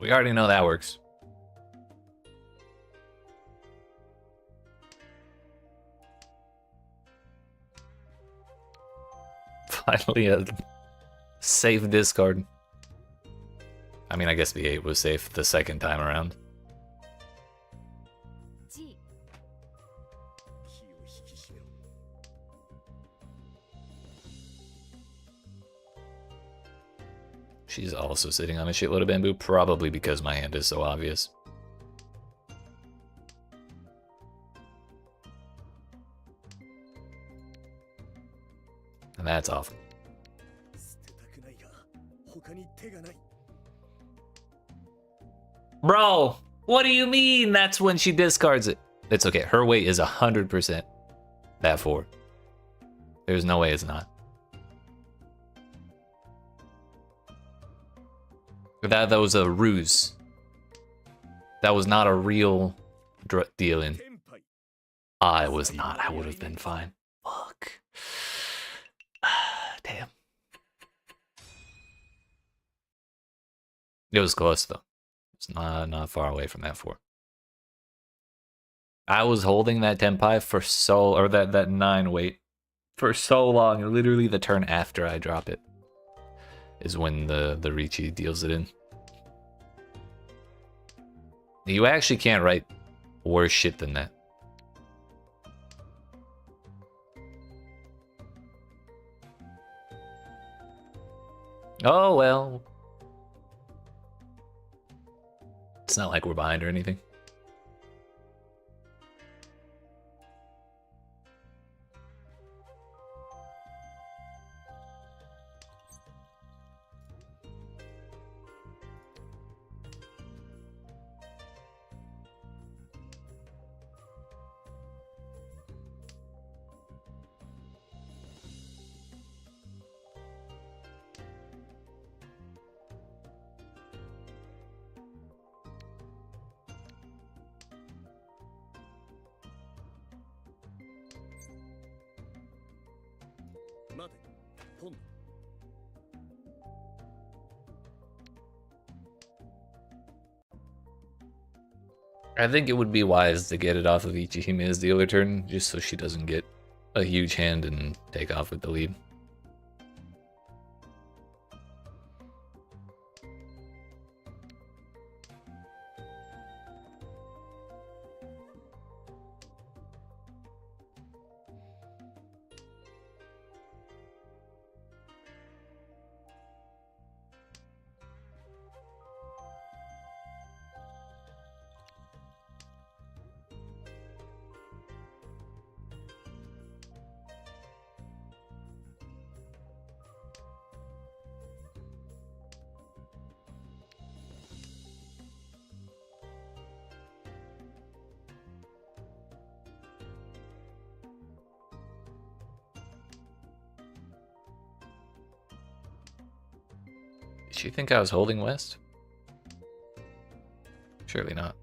We already know that works. Finally a safe discard. I mean, I guess the 8 was safe the second time around. She's also sitting on a shitload of bamboo, probably because my hand is so obvious. And that's awful. Bro, what do you mean that's when she discards it? It's okay, her weight is 100% that 4. There's no way it's not. That was a ruse. That was not a real dealing. I was not. I would have been fine. Fuck. Damn. It was close though. It's not far away from that 4. I was holding that tenpai for that 9 weight for so long. Literally the turn after I drop it is when the Richi deals it in. You actually can't write worse shit than that. Oh well. It's not like we're behind or anything. I think it would be wise to get it off of Ichihime's dealer turn, just so she doesn't get a huge hand and take off with the lead. Did she think I was holding West? Surely not.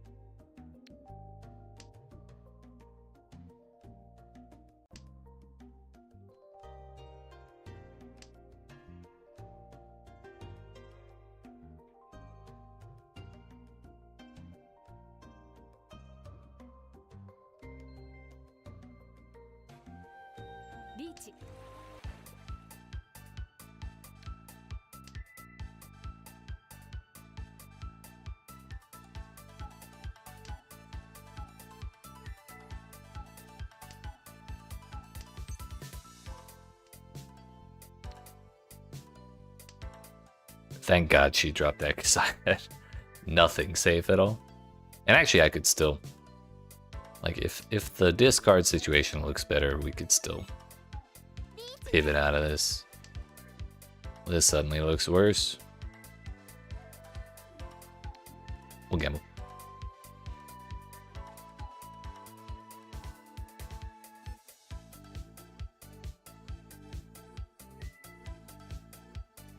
Thank God she dropped that because I had nothing safe at all. And actually I could still, like, if the discard situation looks better, we could still pivot out of this. This suddenly looks worse. We'll gamble.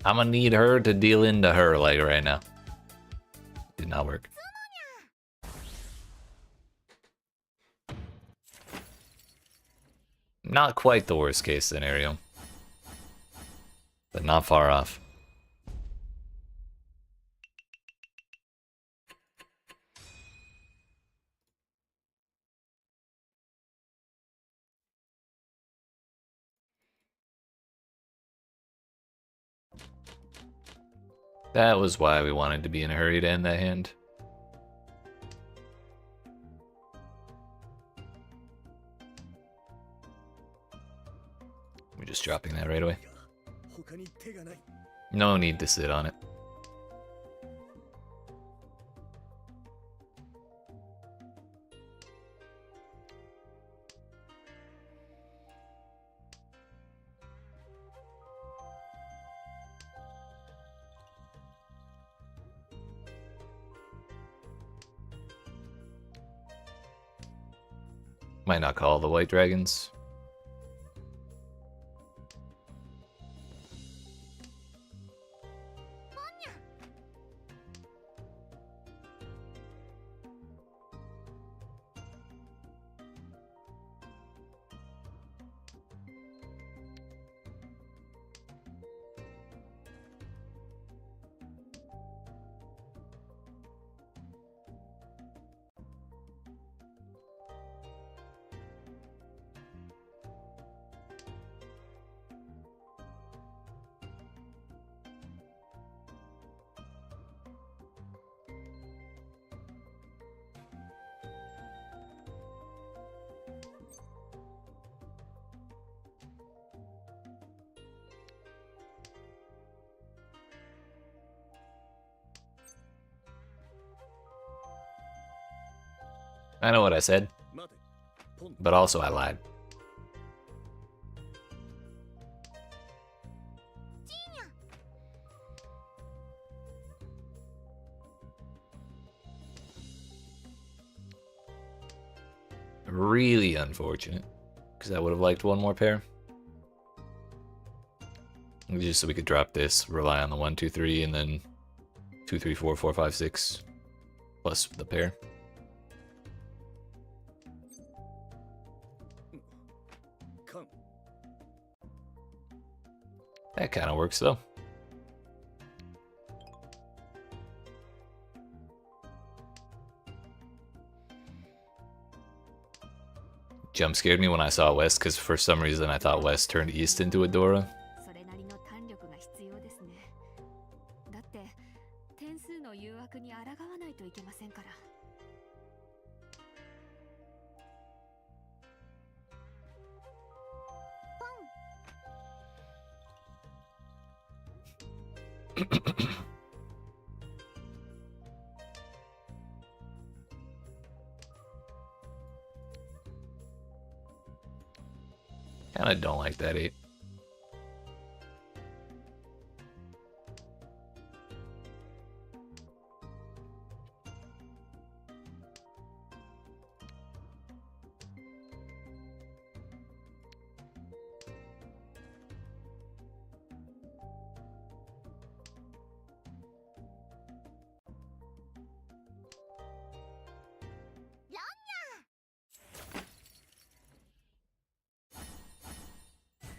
I'm gonna need her to deal into her like right now. Did not work. Not quite the worst case scenario, but not far off. That was why we wanted to be in a hurry to end that hand. We're just dropping that right away. No need to sit on it. Might not call the white dragons. I know what I said, but also I lied. Really unfortunate, because I would have liked one more pair. Just so we could drop this, rely on the 1, 2, 3, and then 2, 3, 4, 4, 5, 6, plus the pair. That kind of works though. Jump scared me when I saw West because for some reason I thought West turned east into Adora. Kinda don't like that 8.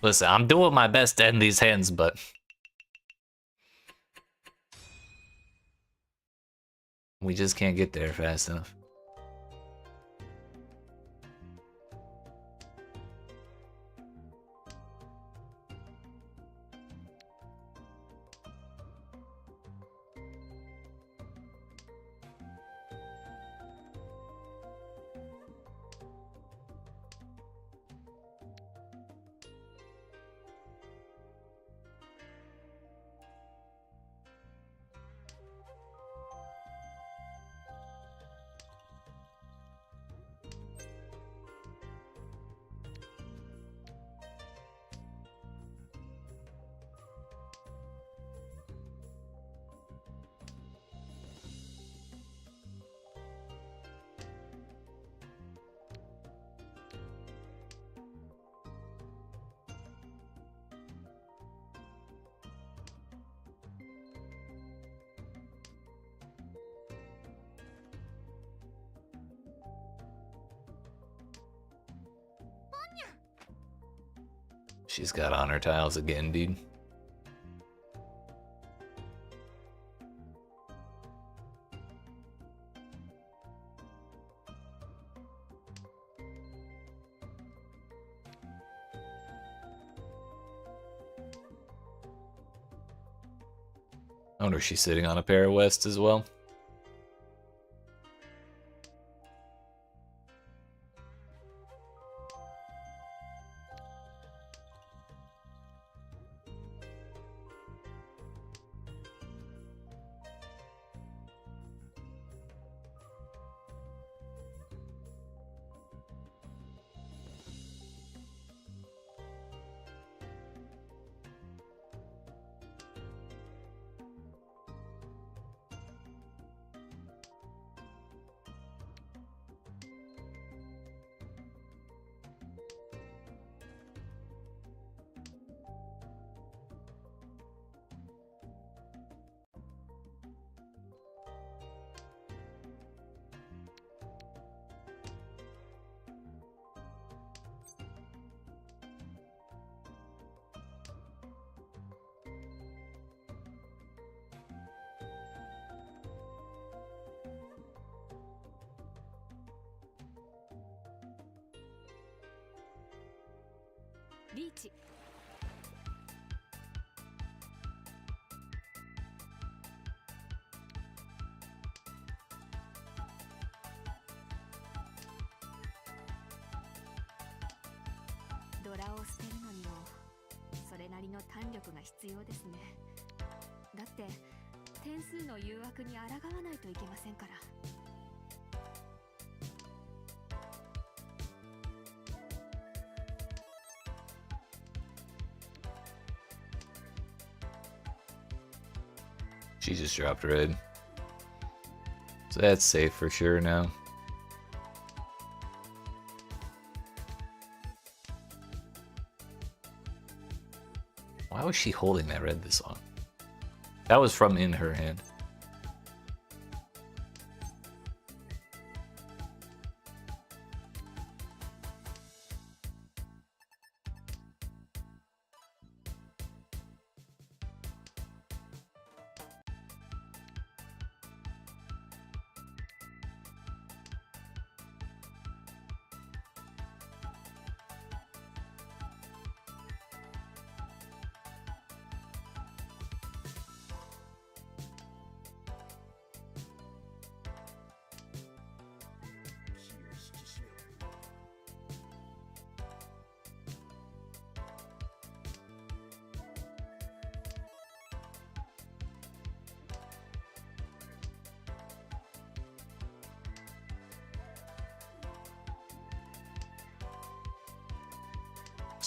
Listen, I'm doing my best to end these hands, but we just can't get there fast enough. She's got honor tiles again, dude. I wonder if she's sitting on a pair of West as well. Reach. Dora を捨てるのにもそれなりの胆力が必要ですね。だって点数の誘惑に抗わないといけませんから。She just dropped red. So that's safe for sure now. Why was she holding that red this long? That was from in her hand.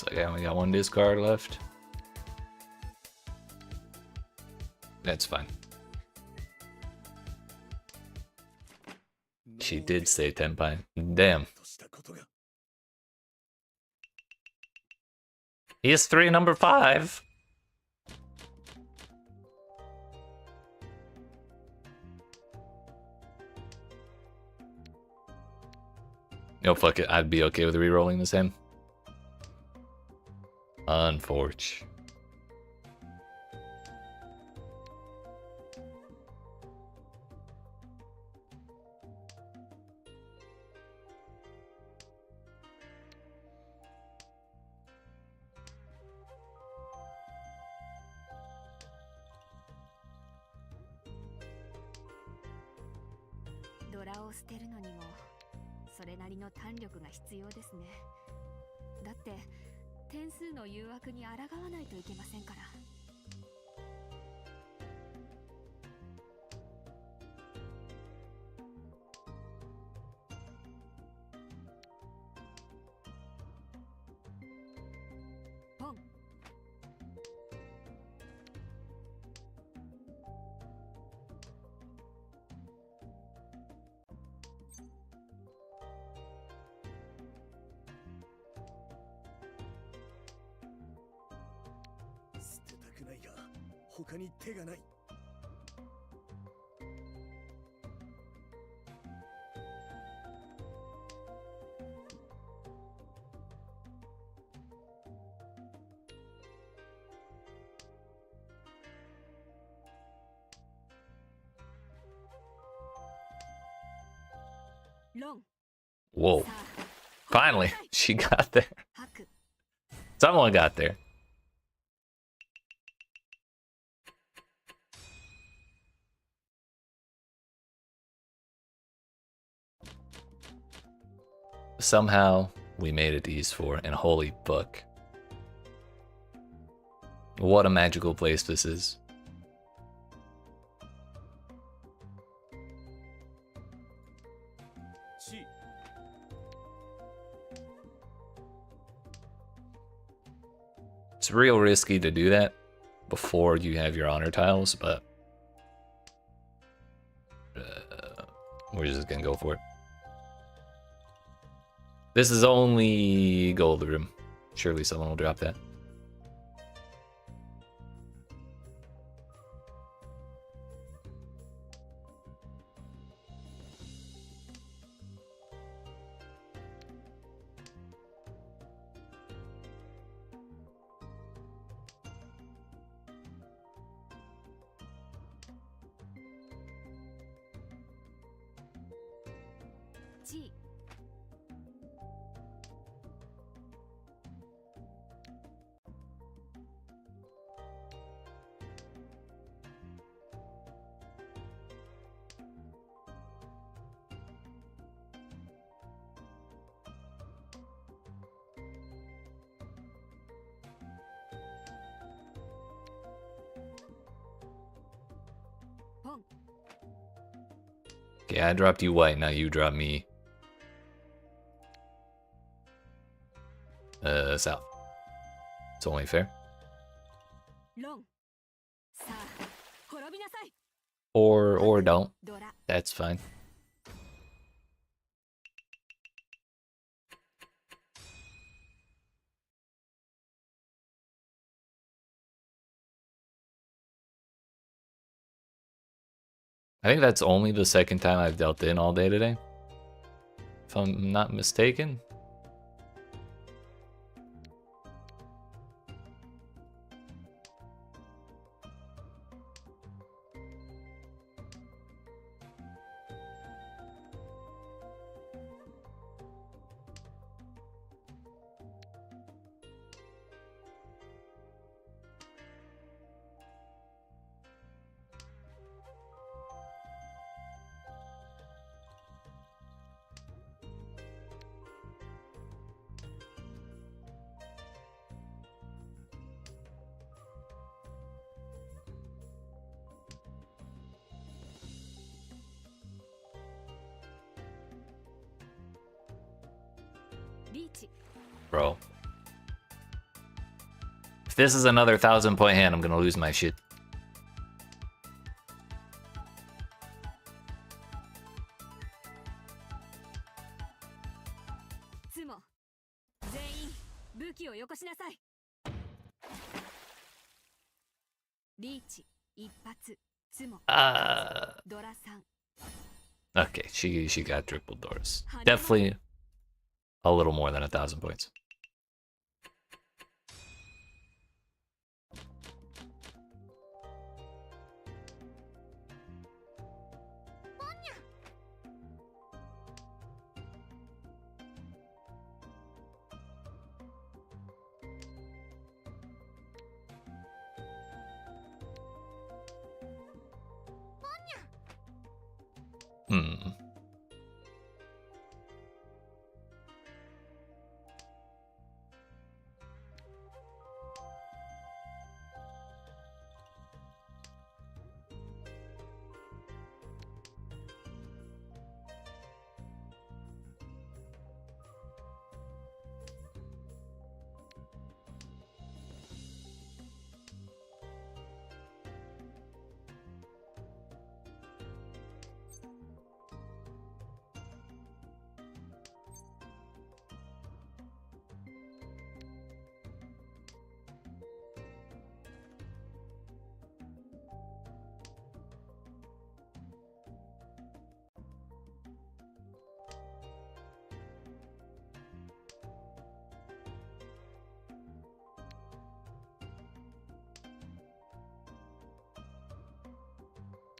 Looks like I only got one discard left. That's fine. She did say Tenpai. Damn. He is 3 number 5. No, fuck it. I'd be okay with re-rolling this hand. Unfortunate. Whoa. Finally, she got there. Someone got there. Somehow, we made it to East 4, and holy fuck. What a magical place this is. It's real risky to do that before you have your honor tiles, but we're just gonna go for it. This is only gold room. Surely someone will drop that. Okay, I dropped you white, now you drop me south. It's only fair. Or don't. That's fine. I think that's only the second time I've dealt in all day today, if I'm not mistaken. Bro. this is another 1,000-point hand, I'm gonna lose my shit. Okay, she got triple doors. Definitely a little more than 1,000 points. Hmm.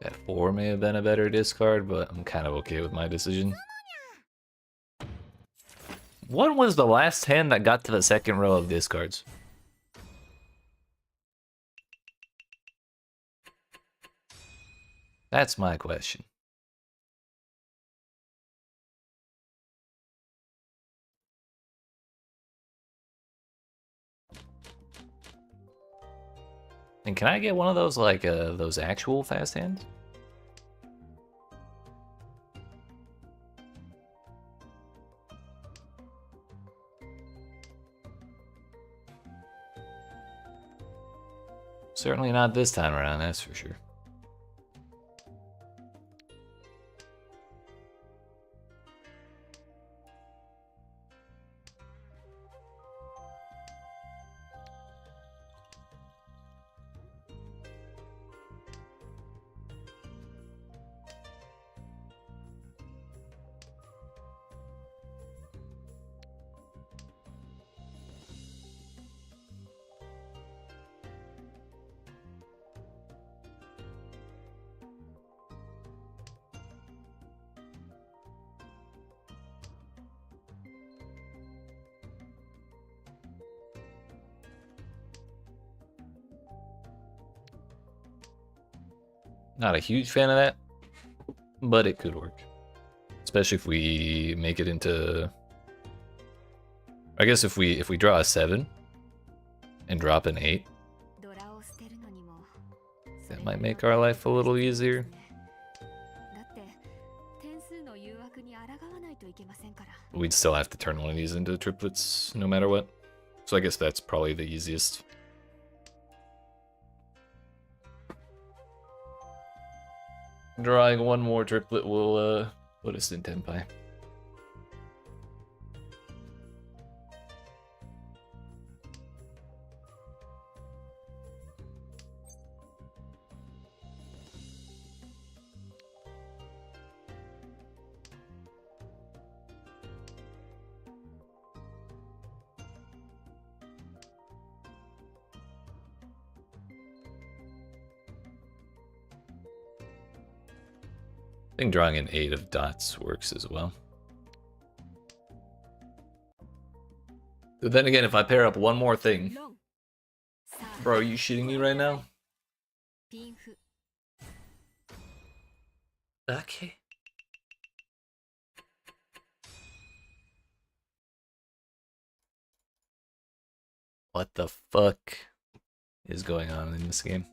That 4 may have been a better discard, but I'm kind of okay with my decision. What was the last hand that got to the second row of discards? That's my question. And can I get one of those, like, those actual fast hands? Certainly not this time around, that's for sure. Not a huge fan of that, but it could work. Especially if we make it into... I guess if we draw a 7 and drop an 8, that might make our life a little easier. We'd still have to turn one of these into triplets no matter what. So I guess that's probably the easiest. Drawing one more triplet will put us in Tenpai. I think drawing an 8 of dots works as well. But then again, if I pair up one more thing... Bro, are you shitting me right now? Okay. What the fuck is going on in this game?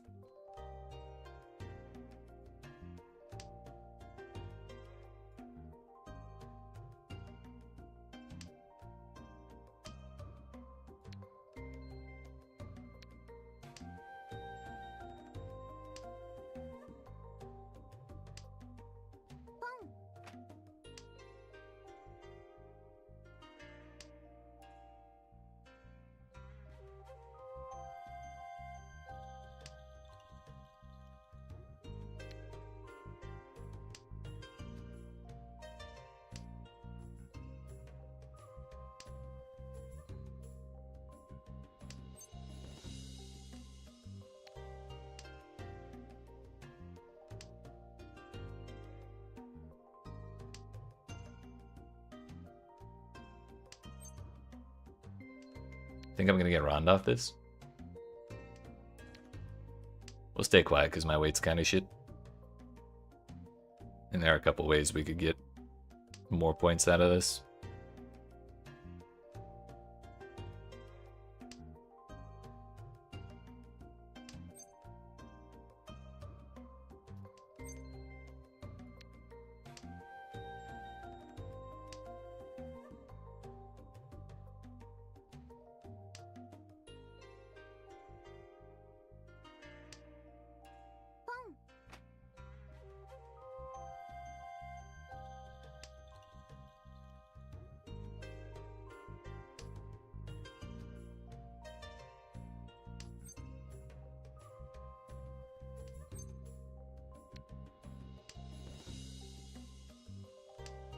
Think I'm gonna get Rond off this? We'll stay quiet because my weight's kind of shit. And there are a couple ways we could get more points out of this.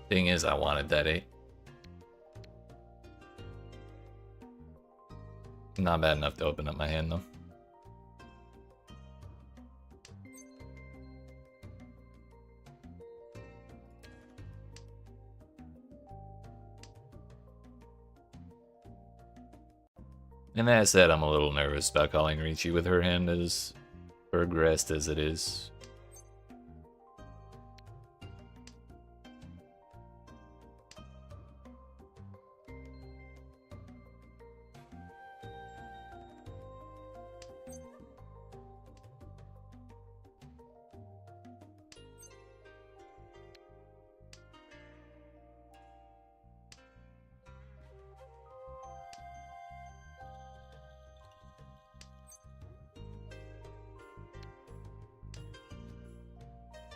Thing is, I wanted that 8. Not bad enough to open up my hand, though. And that said, I'm a little nervous about calling Ricci with her hand as progressed as it is.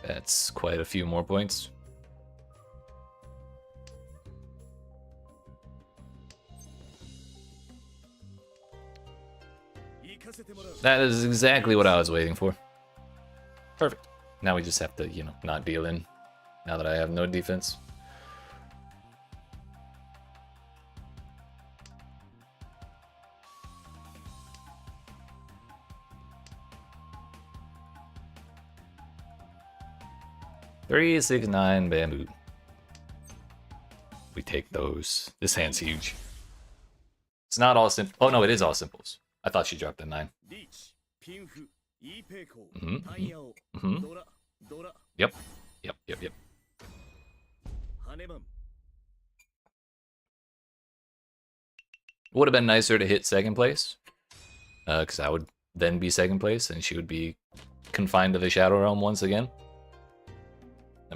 That's quite a few more points. That is exactly what I was waiting for. Perfect. Now we just have to, you know, not deal in. Now that I have no defense. Three, 6, 9, bamboo. We take those. This hand's huge. It's not all simple. Oh no, it is all simples. I thought she dropped a 9. Yep. Would have been nicer to hit second place. Because I would then be second place and she would be confined to the Shadow Realm once again.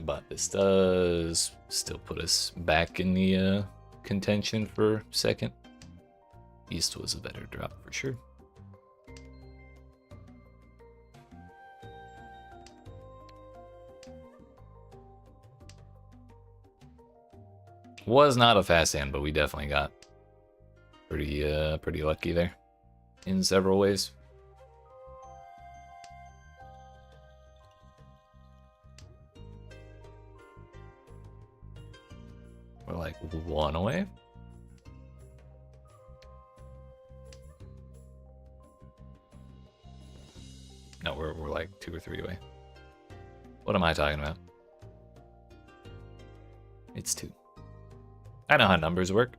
But this does still put us back in the contention for second. East was a better drop for sure. Was not a fast hand, but we definitely got pretty lucky there in several ways. We're like 1 away. No, we're like 2 or 3 away. What am I talking about? It's 2. I know how numbers work.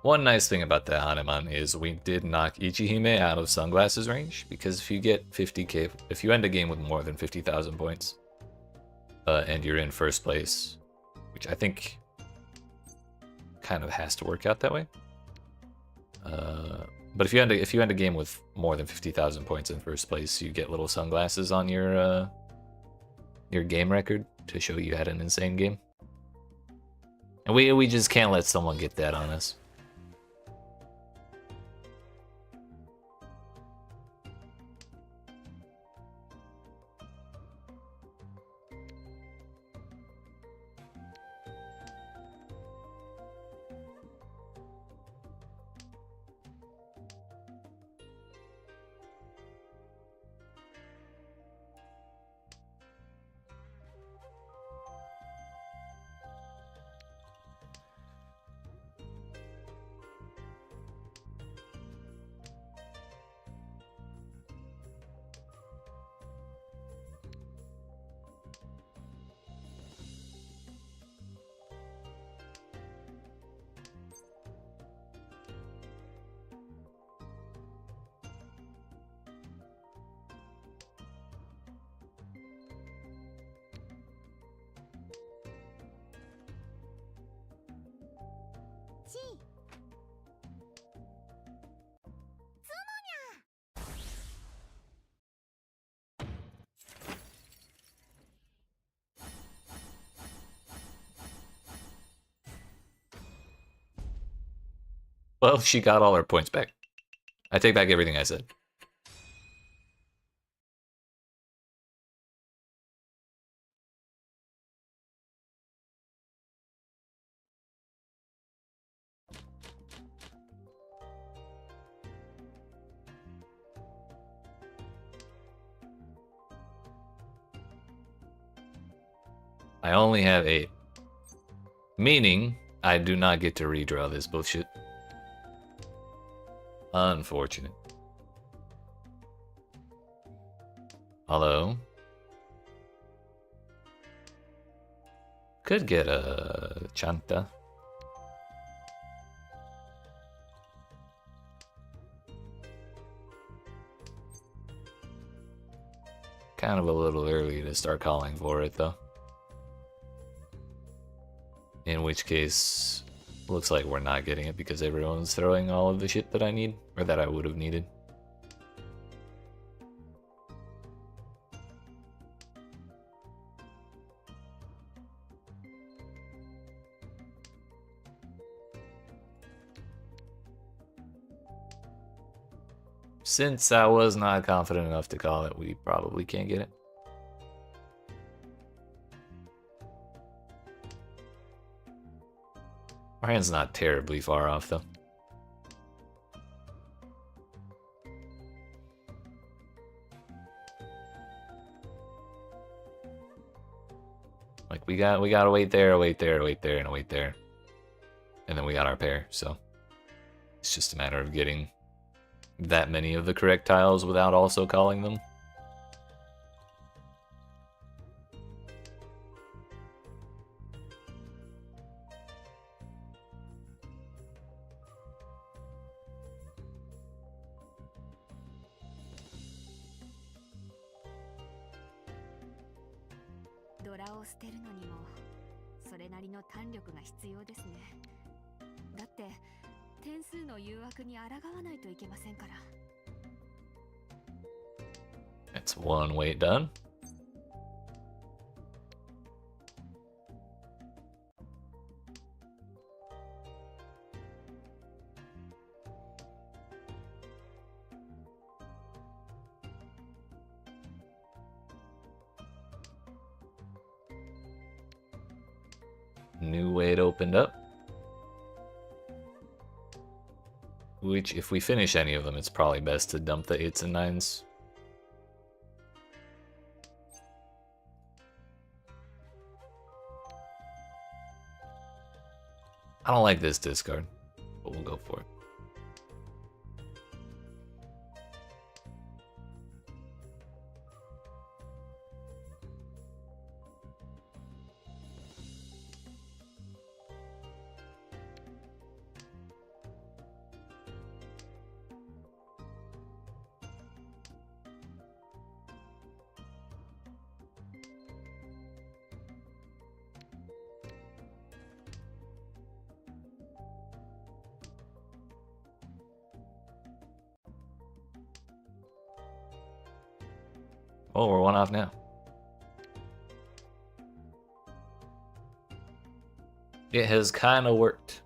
One nice thing about the Hanuman is we did knock Ichihime out of Sunglasses range, because if you get 50k, if you end a game with more than 50,000 points, and you're in first place, which I think kind of has to work out that way. But if you end a game with more than 50,000 points in first place, you get little sunglasses on your game record, to show you had an insane game. And we just can't let someone get that on us. Well, she got all her points back. I take back everything I said. I only have 8. Meaning, I do not get to redraw this bullshit. Unfortunate. Although, could get a Chanta. Kind of a little early to start calling for it, though. In which case, looks like we're not getting it because everyone's throwing all of the shit that I need, or that I would have needed. Since I was not confident enough to call it, we probably can't get it. Our hand's not terribly far off, though. Like, we gotta wait there, wait there, wait there, and wait there. And then we got our pair, so it's just a matter of getting that many of the correct tiles without also calling them. That's one weight done. New weight opened up. Which, if we finish any of them, it's probably best to dump the 8s and 9s. I don't like this discard, but we'll go for it. Oh, we're one off now. It has kind of worked.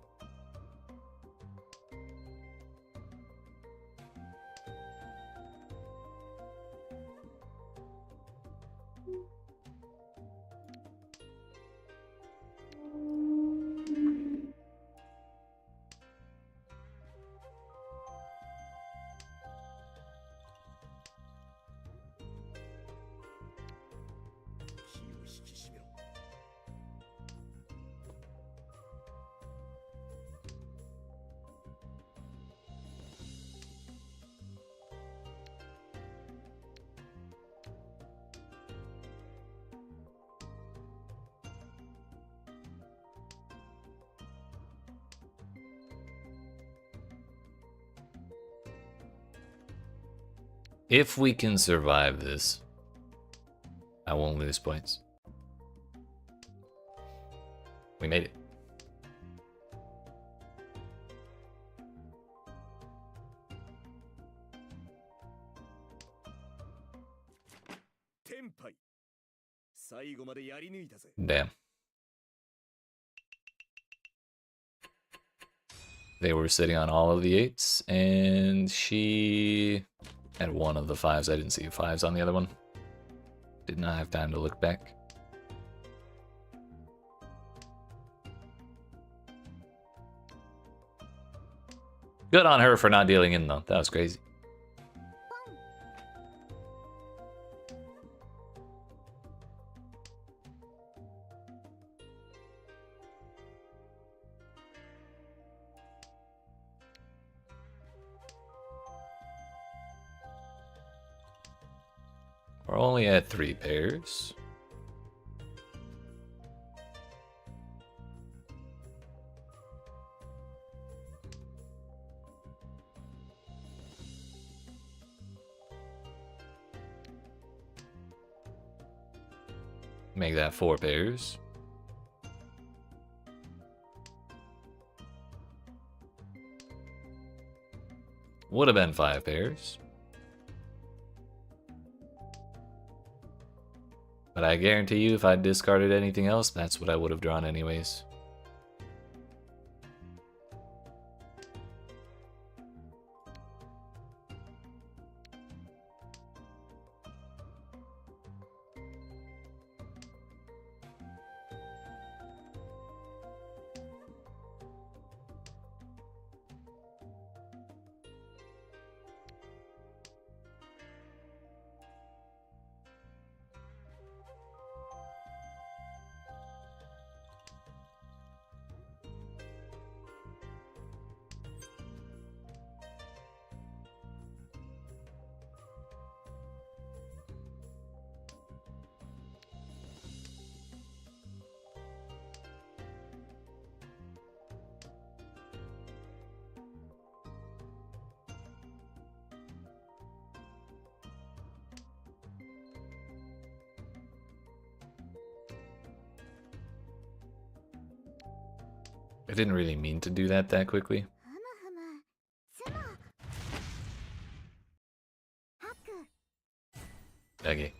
If we can survive this, I won't lose points. We made it. Damn. They were sitting on all of the 8s, and she had one of the 5s. I didn't see 5s on the other one. Did not have time to look back. Good on her for not dealing in, though. That was crazy. We're only at 3 pairs. Make that 4 pairs. Would have been 5 pairs. But I guarantee you, if I discarded anything else, that's what I would have drawn anyways. I didn't really mean to do that quickly. Okay.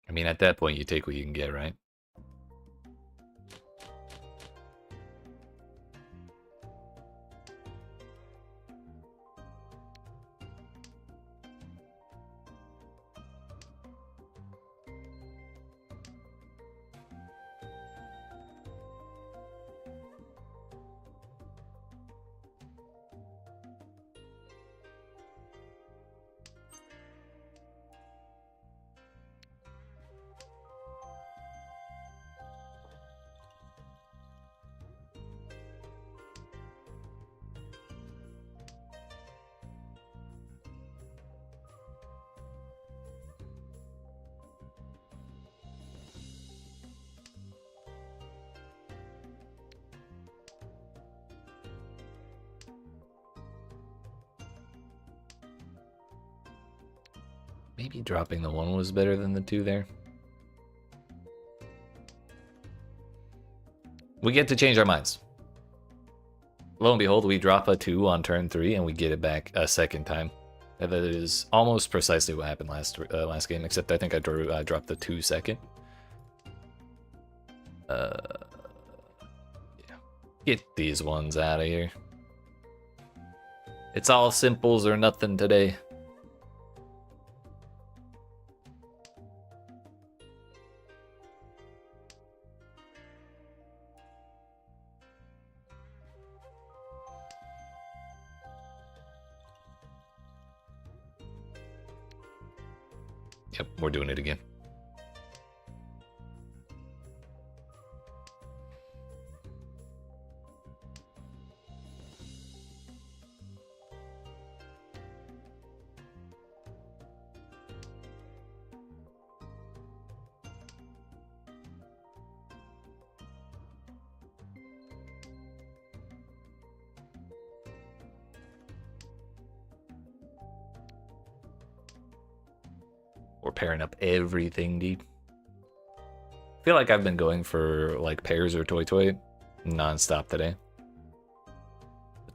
I mean, at that point, you take what you can get, right? Maybe dropping the 1 was better than the 2 there. We get to change our minds. lo and behold, we drop a 2 on turn 3 and we get it back a second time. That is almost precisely what happened last game, except I think I dropped the 2 second. Yeah. Get these ones out of here. It's all simples or nothing today. Yep, we're doing it again. We're pairing up everything, dude. I feel like I've been going for like pairs or toy non-stop today.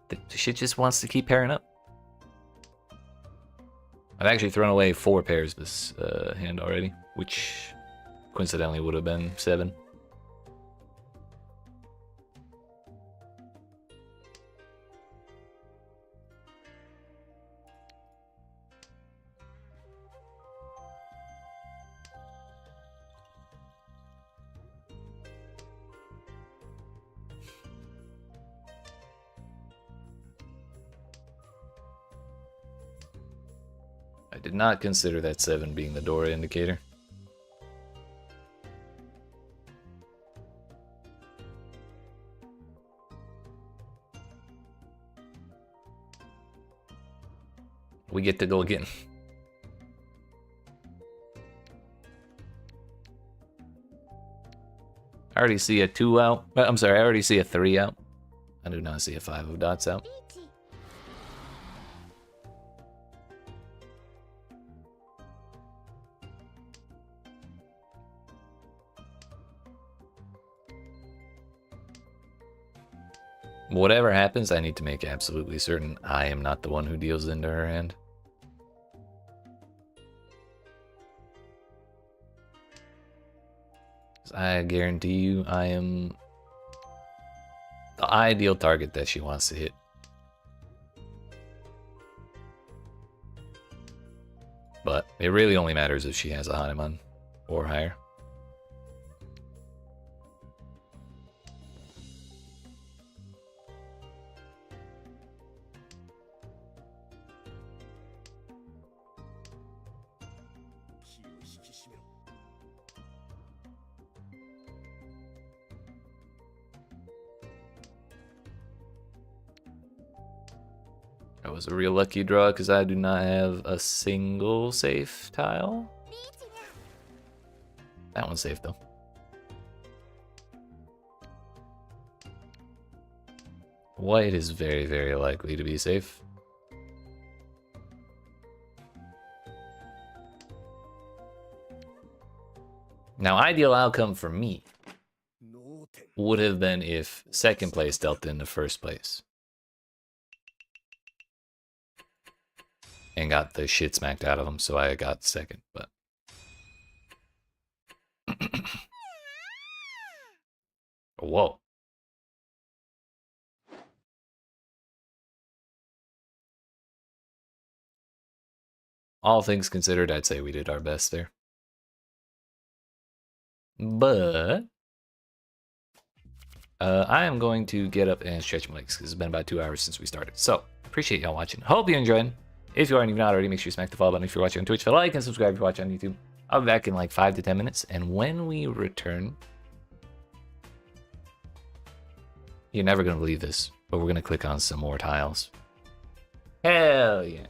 But the shit just wants to keep pairing up. I've actually thrown away 4 pairs this hand already, which coincidentally would have been 7. I did not consider that 7 being the Dora indicator. We get to go again. I already see a 2 out. I'm sorry, I already see a 3 out. I do not see a 5 of dots out. Whatever happens, I need to make absolutely certain I am not the one who deals into her hand. I guarantee you I am the ideal target that she wants to hit. But it really only matters if she has a Hanuman or higher. That was a real lucky draw because I do not have a single safe tile. That one's safe though. White is very, very likely to be safe. Now, ideal outcome for me would have been if second place dealt into first place. And got the shit smacked out of him, so I got second, but... Whoa. All things considered, I'd say we did our best there. But... I am going to get up and stretch my legs, because it's been about 2 hours since we started. So, appreciate y'all watching. Hope you're enjoying. If you are and you've not already, make sure you smack the follow button if you're watching on Twitch. Like and subscribe if you're watching on YouTube. I'll be back in like 5 to 10 minutes. And when we return, you're never going to believe this, but we're going to click on some more tiles. Hell yeah.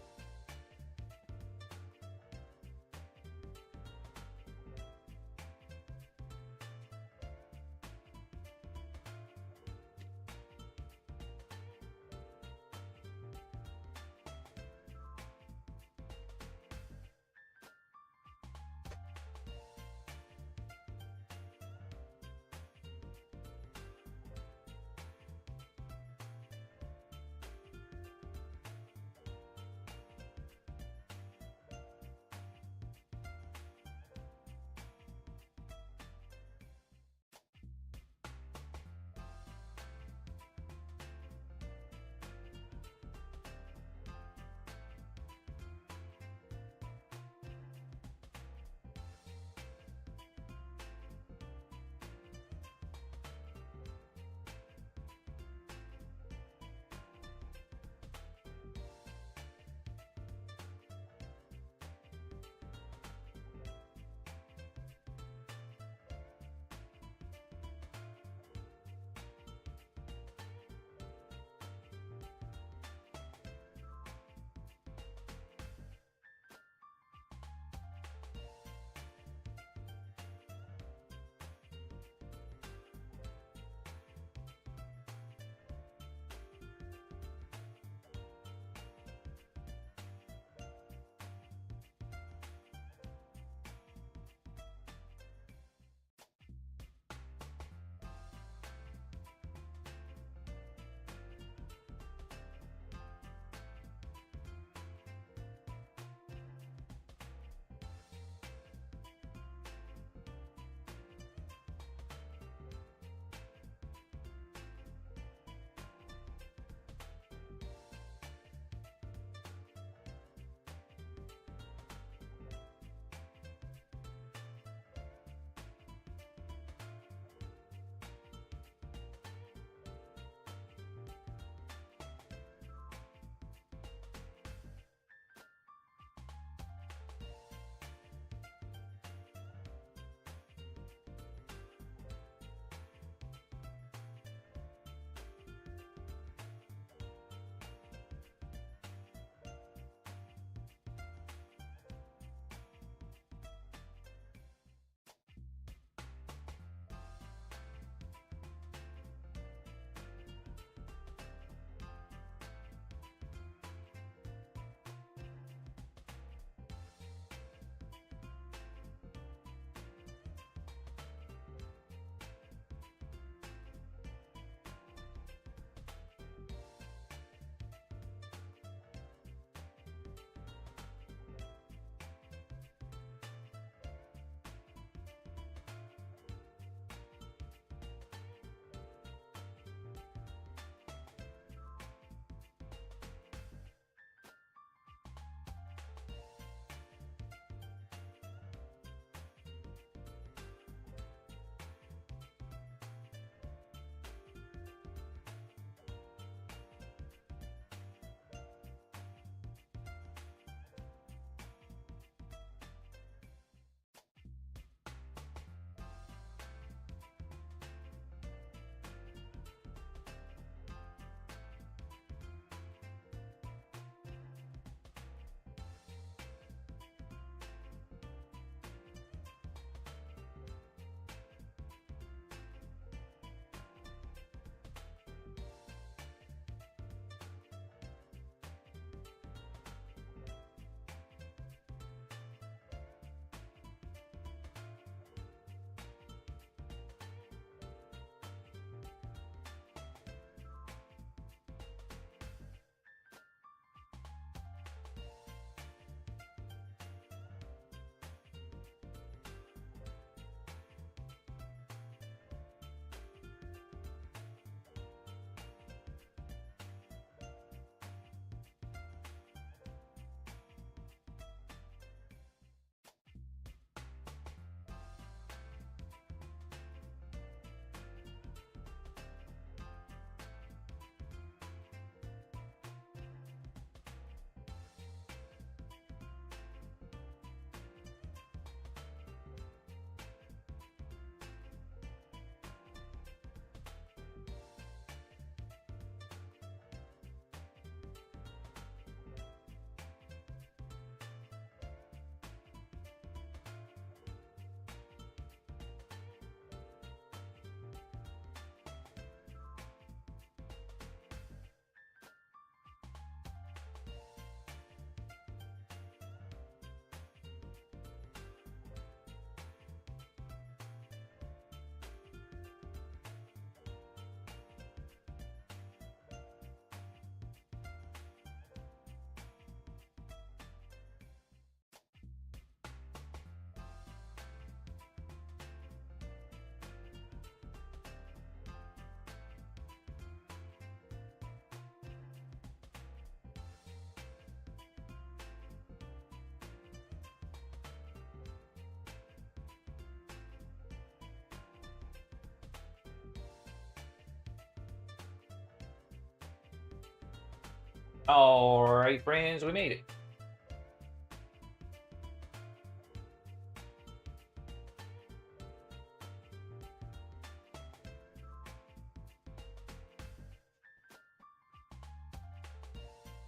Alright, friends, we made it.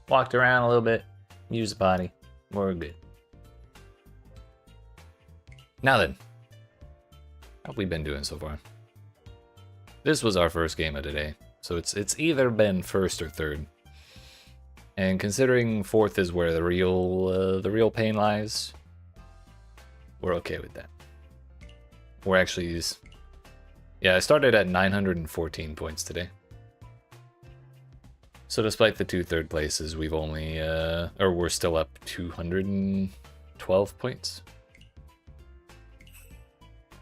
Walked around a little bit, used the body. We're good. Now then, how have we been doing so far? This was our first game of today, so it's either been first or third. And considering fourth is where the real pain lies, we're okay with that. We're actually, yeah, I started at 914 points today. So despite the 2 third places, we've only, or we're still up 212 points.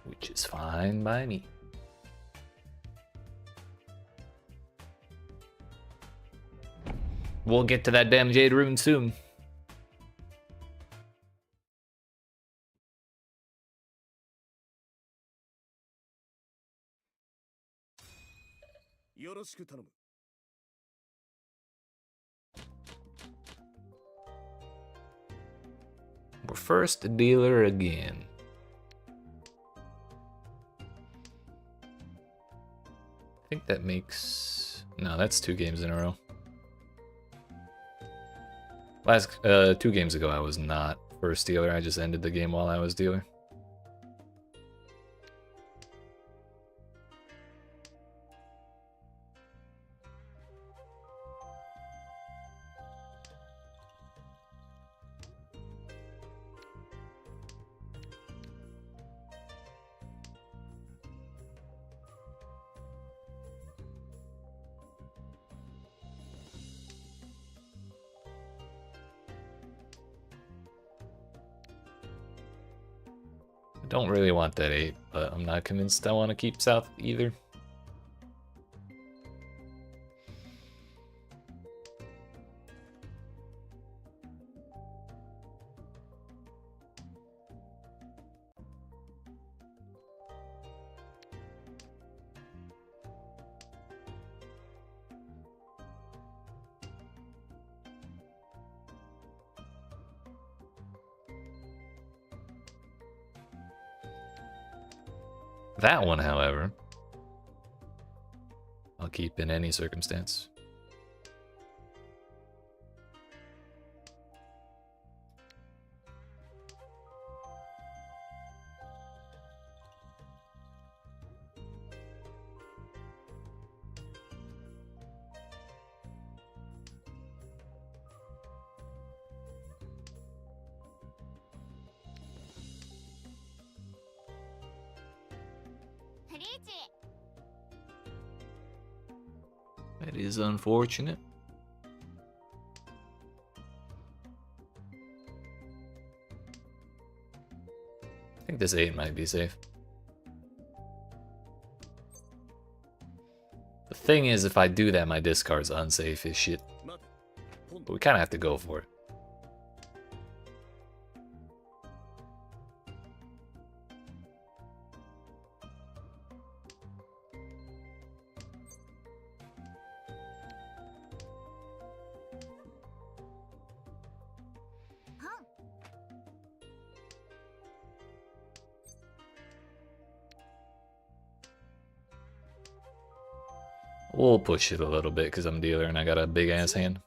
Which is fine by me. We'll get to that damn Jade Rune soon. We're first a dealer again. I think that makes... No, that's 2 games in a row. Last 2 games ago I was not first dealer, I just ended the game while I was dealer. I don't really want that 8, but I'm not convinced I want to keep south either. That one, however, I'll keep in any circumstance. That is unfortunate. I think this 8 might be safe. The thing is, if I do that, my discard's unsafe as shit. But we kind of have to go for it. We'll push it a little bit because I'm dealer and I got a big ass hand.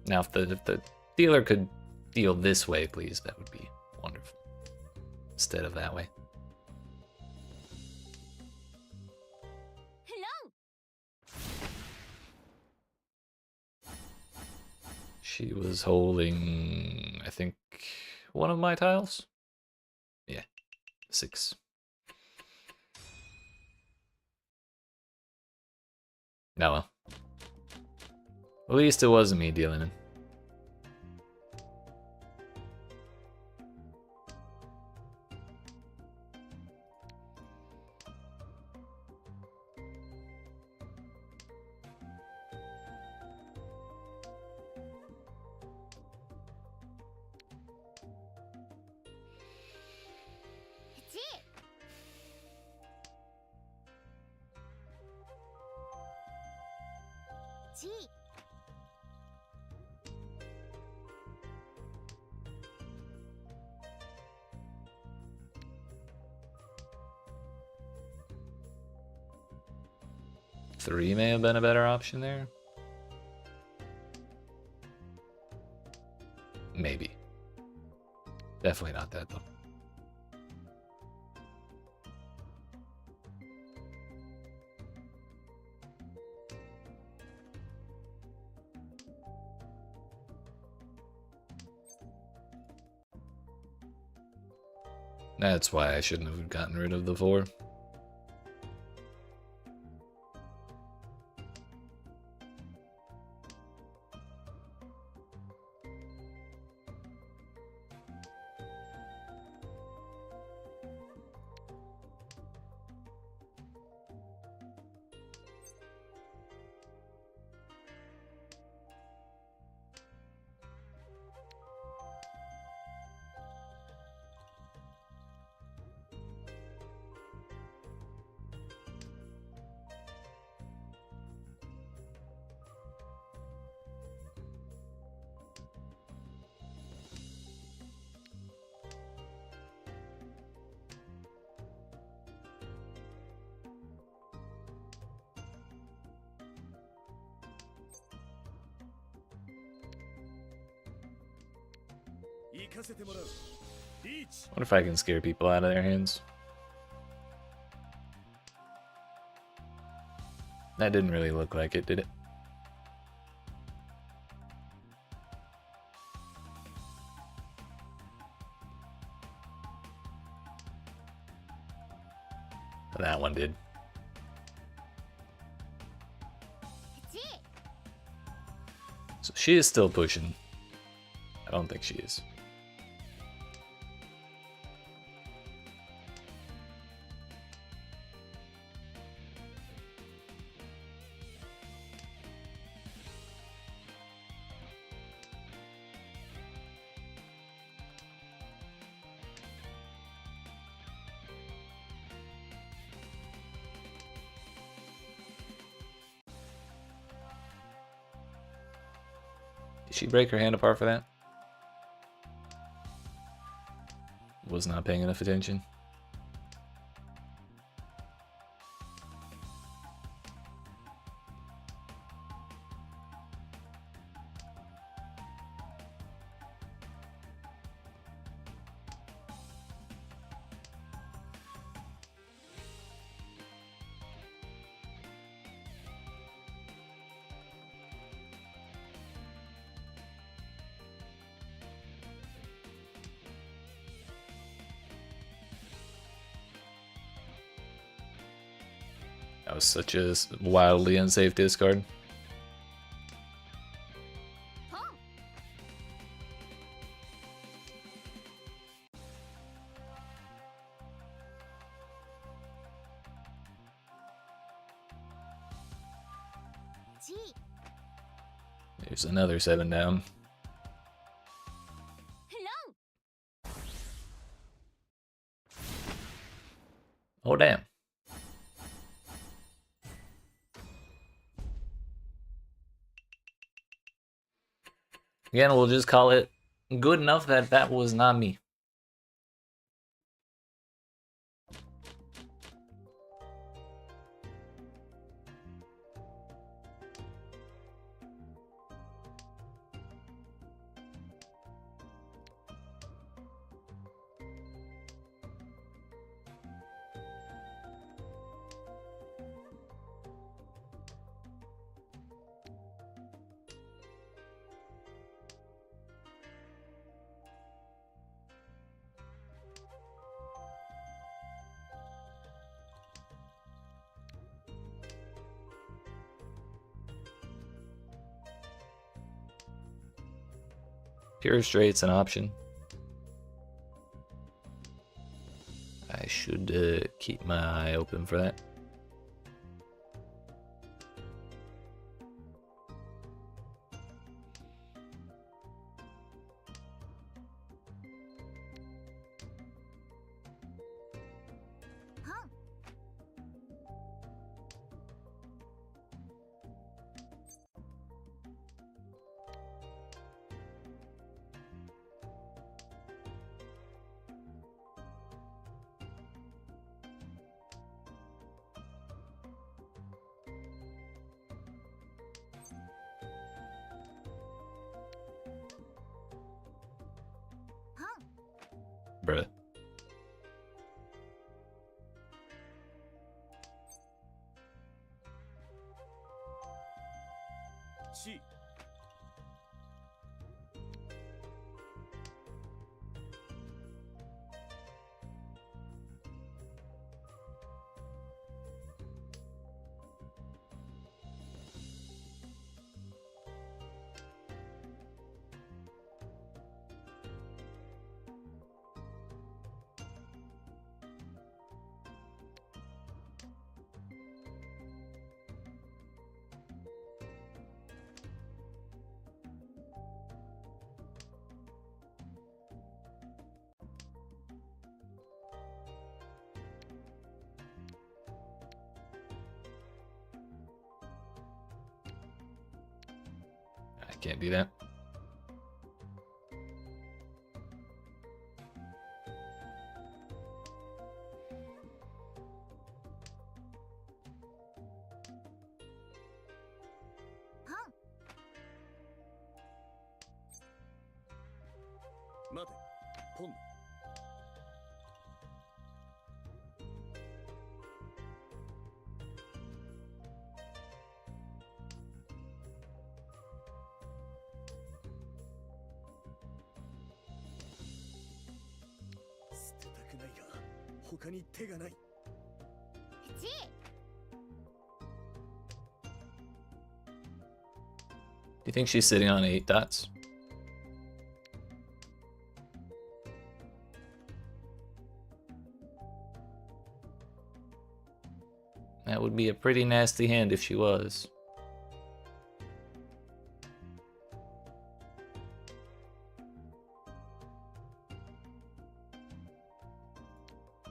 Now, if the dealer could deal this way, please, that would be wonderful. Instead of that way. Hello. She was holding, I think, one of my tiles? Yeah, 6. No, well. At least it wasn't me dealing in. Three may have been a better option there. Maybe. Definitely not that though. That's why I shouldn't have gotten rid of the 4. What if I can scare people out of their hands? That didn't really look like it, did it? That one did. So she is still pushing. I don't think she is. Did she break her hand apart for that? Was not paying enough attention. That was such a wildly unsafe discard. There's another 7 down. Oh, damn. Again, we'll just call it good enough that that was not me. Pure straight's an option. I should keep my eye open for that. Bruh. I can't do that. Do you think she's sitting on 8 dots? That would be a pretty nasty hand if she was.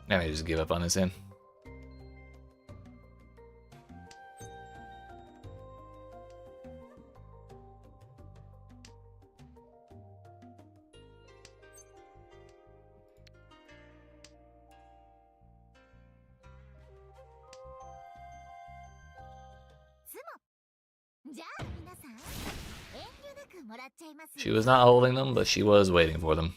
I may just give up on this hand. She was not holding them, but she was waiting for them.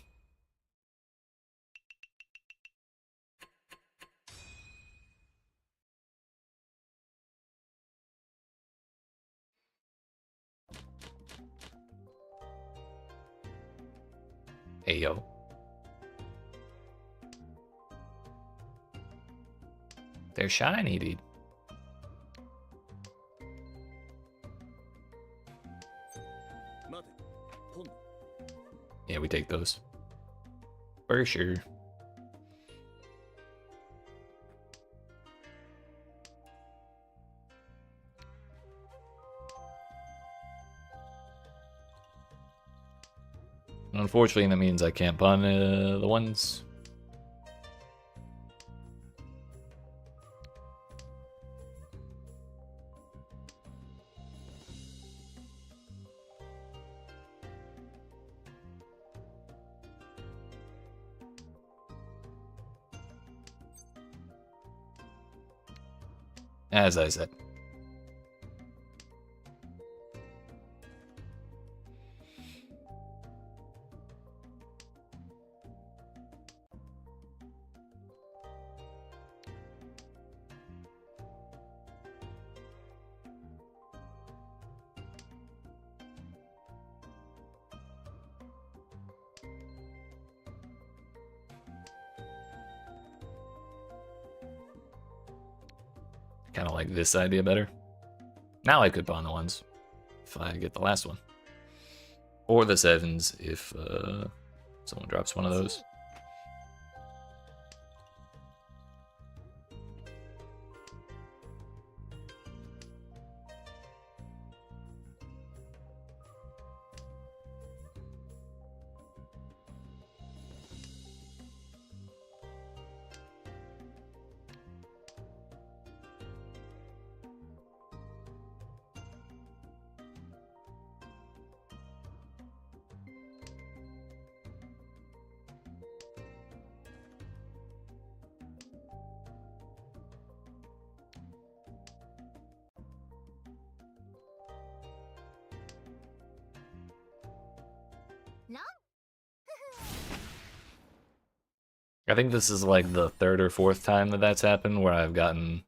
Hey, yo. They're shiny, dude. Yeah, we take those. For sure. Unfortunately, that means I can't pawn the ones. As I said. Kind of like this idea better. Now I could pawn the ones if I get the last one. Or the 7s if someone drops one of those. I think this is like the third or fourth time that that's happened where I've gotten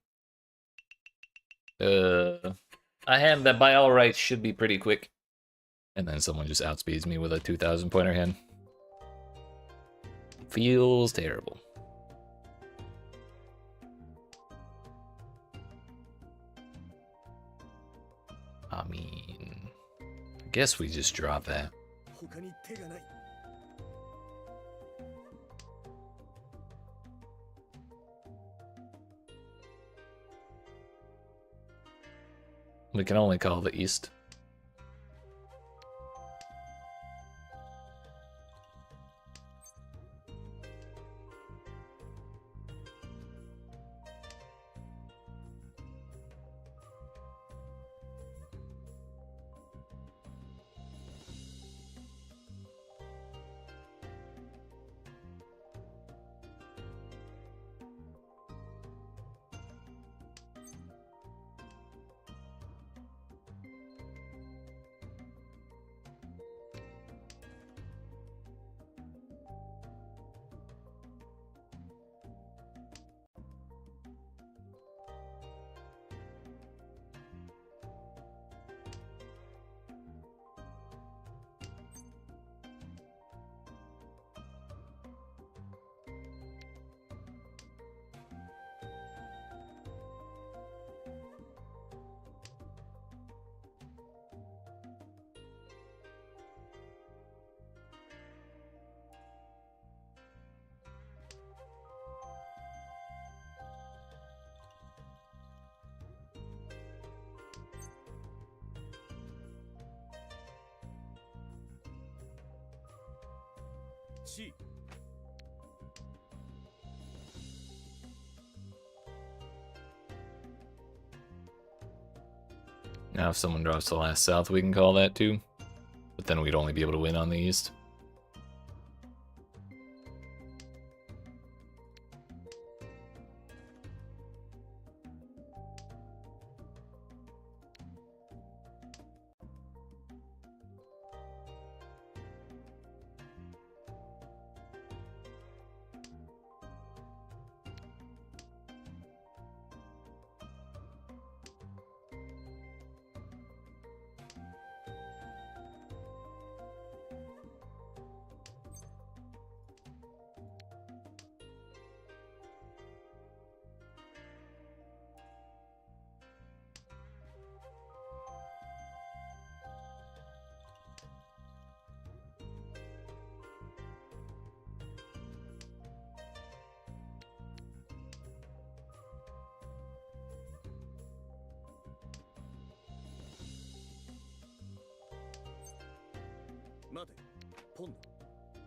a hand that by all rights should be pretty quick, and then someone just outspeeds me with a 2,000 pointer hand. Feels terrible. I mean, I guess we just drop that. We can only call the east. Now if someone drops the last south, we can call that too. But then we'd only be able to win on the east.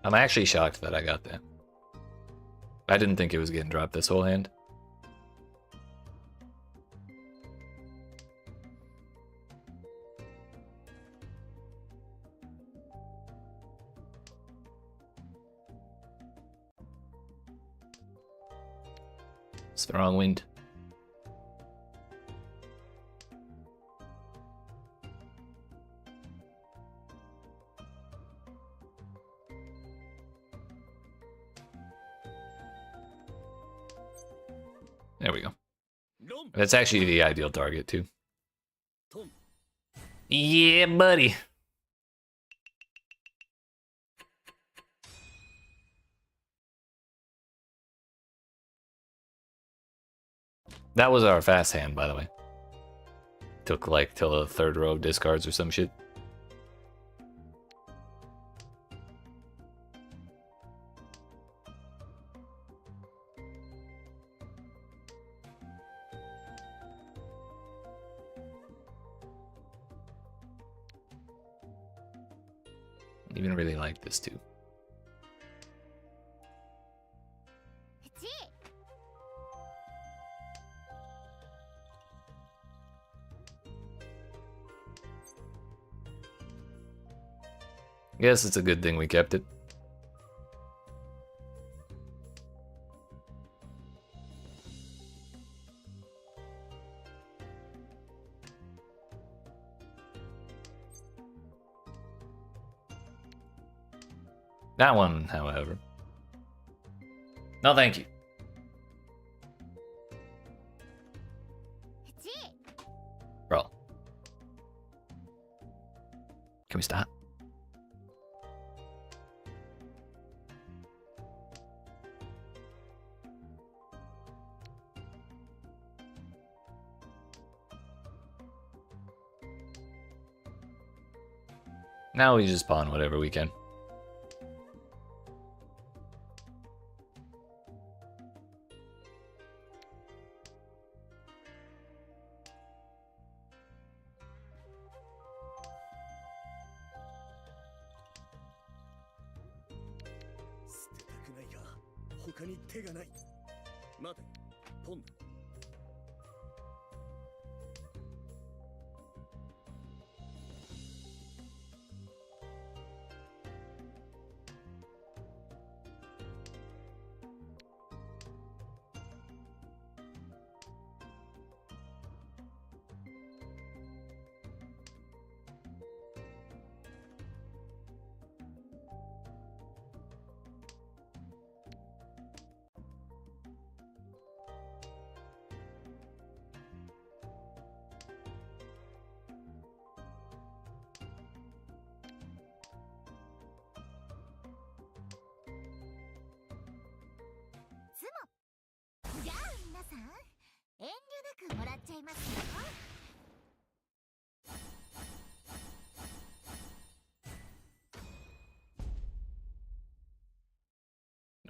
I'm actually shocked that I got that. I didn't think it was getting dropped this whole hand. It's the wrong wind. There we go. That's actually the ideal target, too. Yeah, buddy. That was our fast hand, by the way. Took like till the third row of discards or some shit. Even really like this too. Guess it's a good thing we kept it. That one, however. No, thank you. Bro. Can we stop? Now we just pawn whatever we can.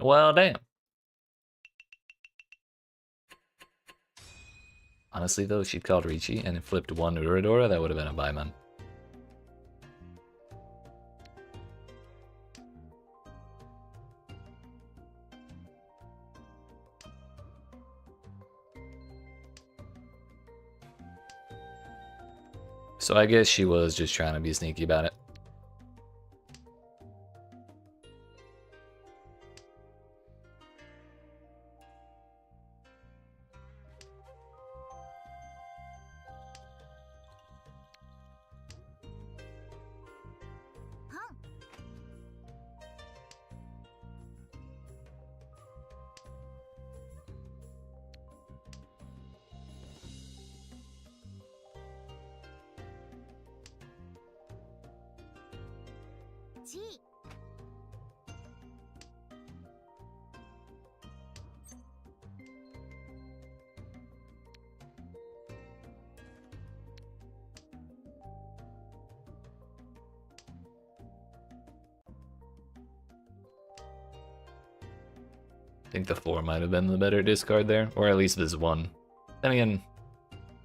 Well, damn. Honestly, though, if she'd called Ricci and it flipped one Uradora, that would have been a buy, man. So I guess she was just trying to be sneaky about it. I think the 4 might have been the better discard there, or at least this 1. Then again,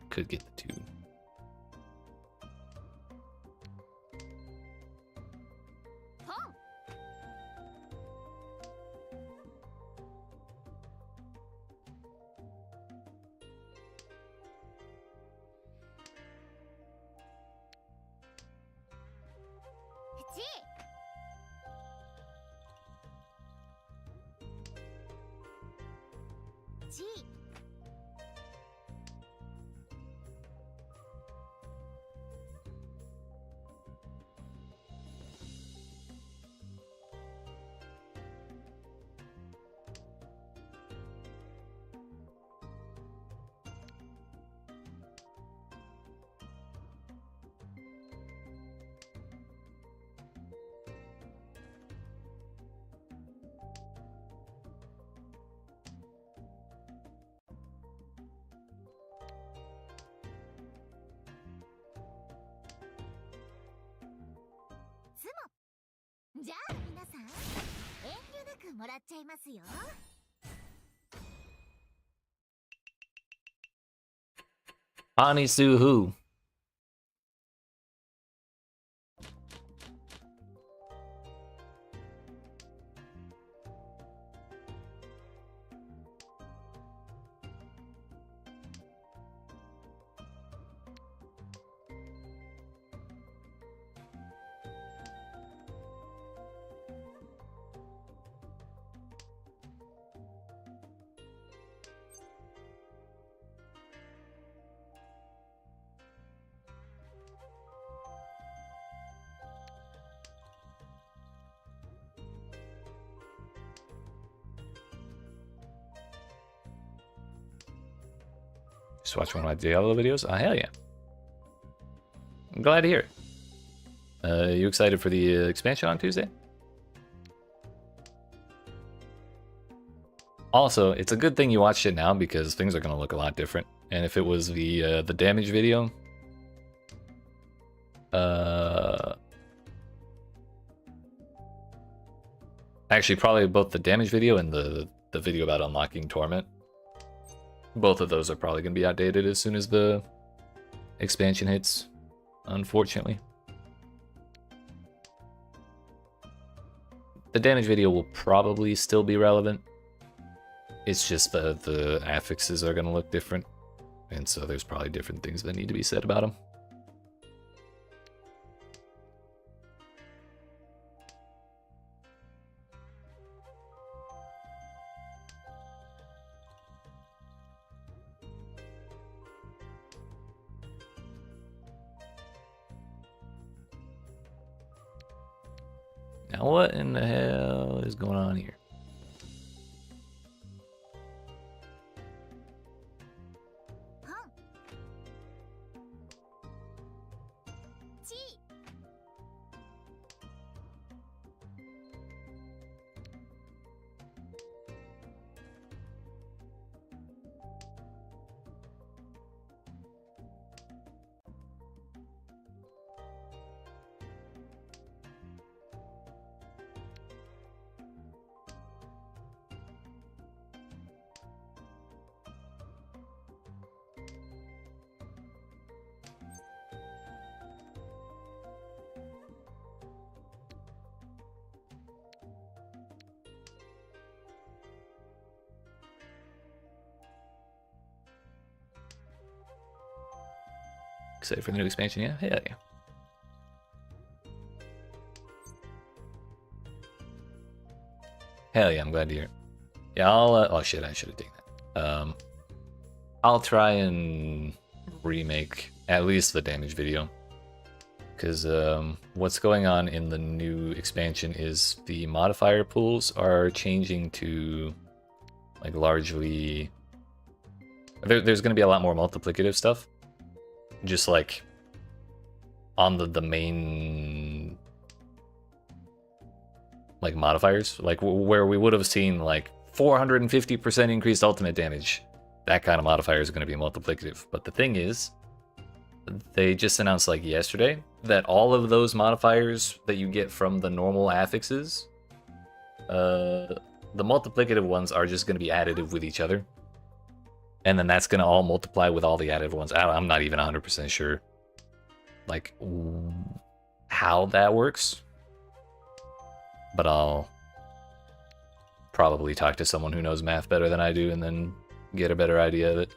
could get the 2. Ani Suhu. Just watch one of my Diablo videos? Oh, hell yeah. I'm glad to hear it. You excited for the expansion on Tuesday? Also, it's a good thing you watched it now because things are going to look a lot different. And if it was the damage video, actually probably both the damage video and the video about unlocking Torment, both of those are probably going to be outdated as soon as the expansion hits, unfortunately. The damage video will probably still be relevant. It's just the affixes are going to look different. And so there's probably different things that need to be said about them. Now what in the hell is going on here? Excited for the new expansion, yeah? Hell yeah. Hell yeah, I'm glad to hear it. Yeah, I'll, oh shit, I should have taken that. I'll try and remake at least the damage video. Because what's going on in the new expansion is the modifier pools are changing to like largely... There's going to be a lot more multiplicative stuff. Just like on the main like modifiers, like where we would have seen like 450% increased ultimate damage, that kind of modifier is going to be multiplicative. But the thing is, they just announced like yesterday that all of those modifiers that you get from the normal affixes, the multiplicative ones are just going to be additive with each other. And then that's going to all multiply with all the added ones. I'm not even 100% sure, like, how that works. But I'll probably talk to someone who knows math better than I do and then get a better idea of it.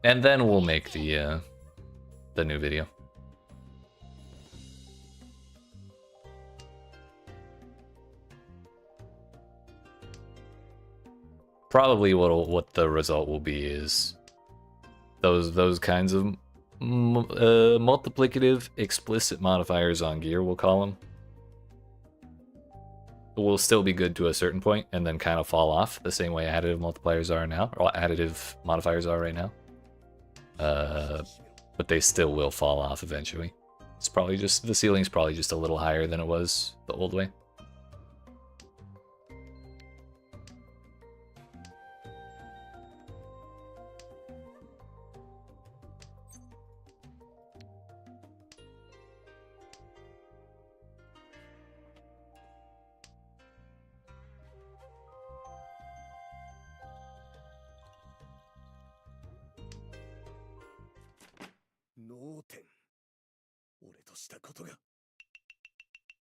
And then we'll make the new video. Probably what the result will be is those kinds of multiplicative explicit modifiers on gear, we'll call them, will still be good to a certain point and then kind of fall off the same way additive multipliers are now, or additive modifiers are right now. But they still will fall off eventually. It's probably just, the ceiling's probably just a little higher than it was the old way.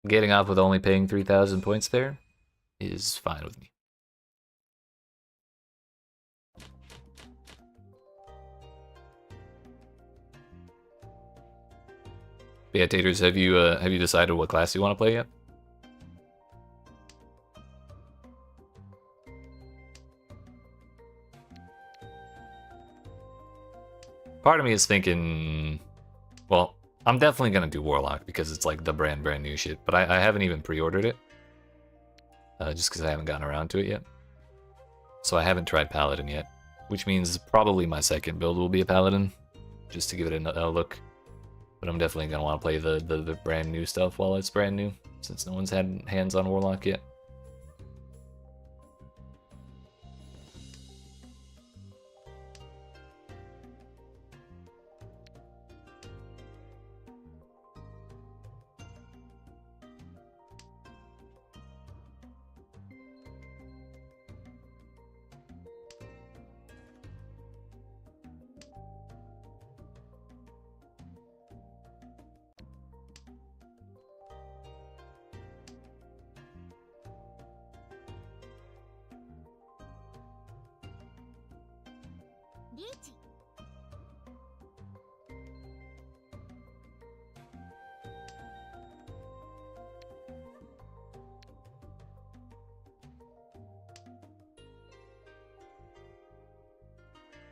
Getting off with only paying 3,000 points there is fine with me. But yeah, Taters, have you decided what class you want to play yet? Part of me is thinking, well, I'm definitely gonna do Warlock because it's like the brand new shit, but I haven't even pre-ordered it. Just because I haven't gotten around to it yet. So I haven't tried Paladin yet, which means probably my second build will be a Paladin, just to give it a look. But I'm definitely going to want to play the brand new stuff while it's brand new, since no one's had hands on Warlock yet.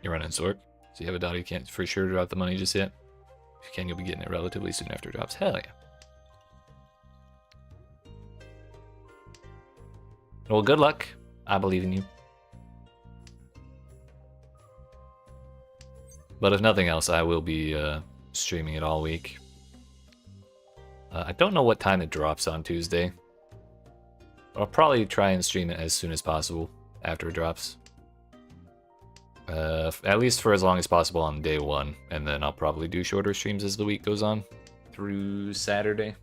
You're running Sork, so you have a daughter you can't for sure drop the money just yet. If you can, you'll be getting it relatively soon after it drops. Hell yeah. Well, good luck. I believe in you. But if nothing else, I will be streaming it all week. I don't know what time it drops on Tuesday. I'll probably try and stream it as soon as possible after it drops. At least for as long as possible on day one, and then I'll probably do shorter streams as the week goes on through Saturday.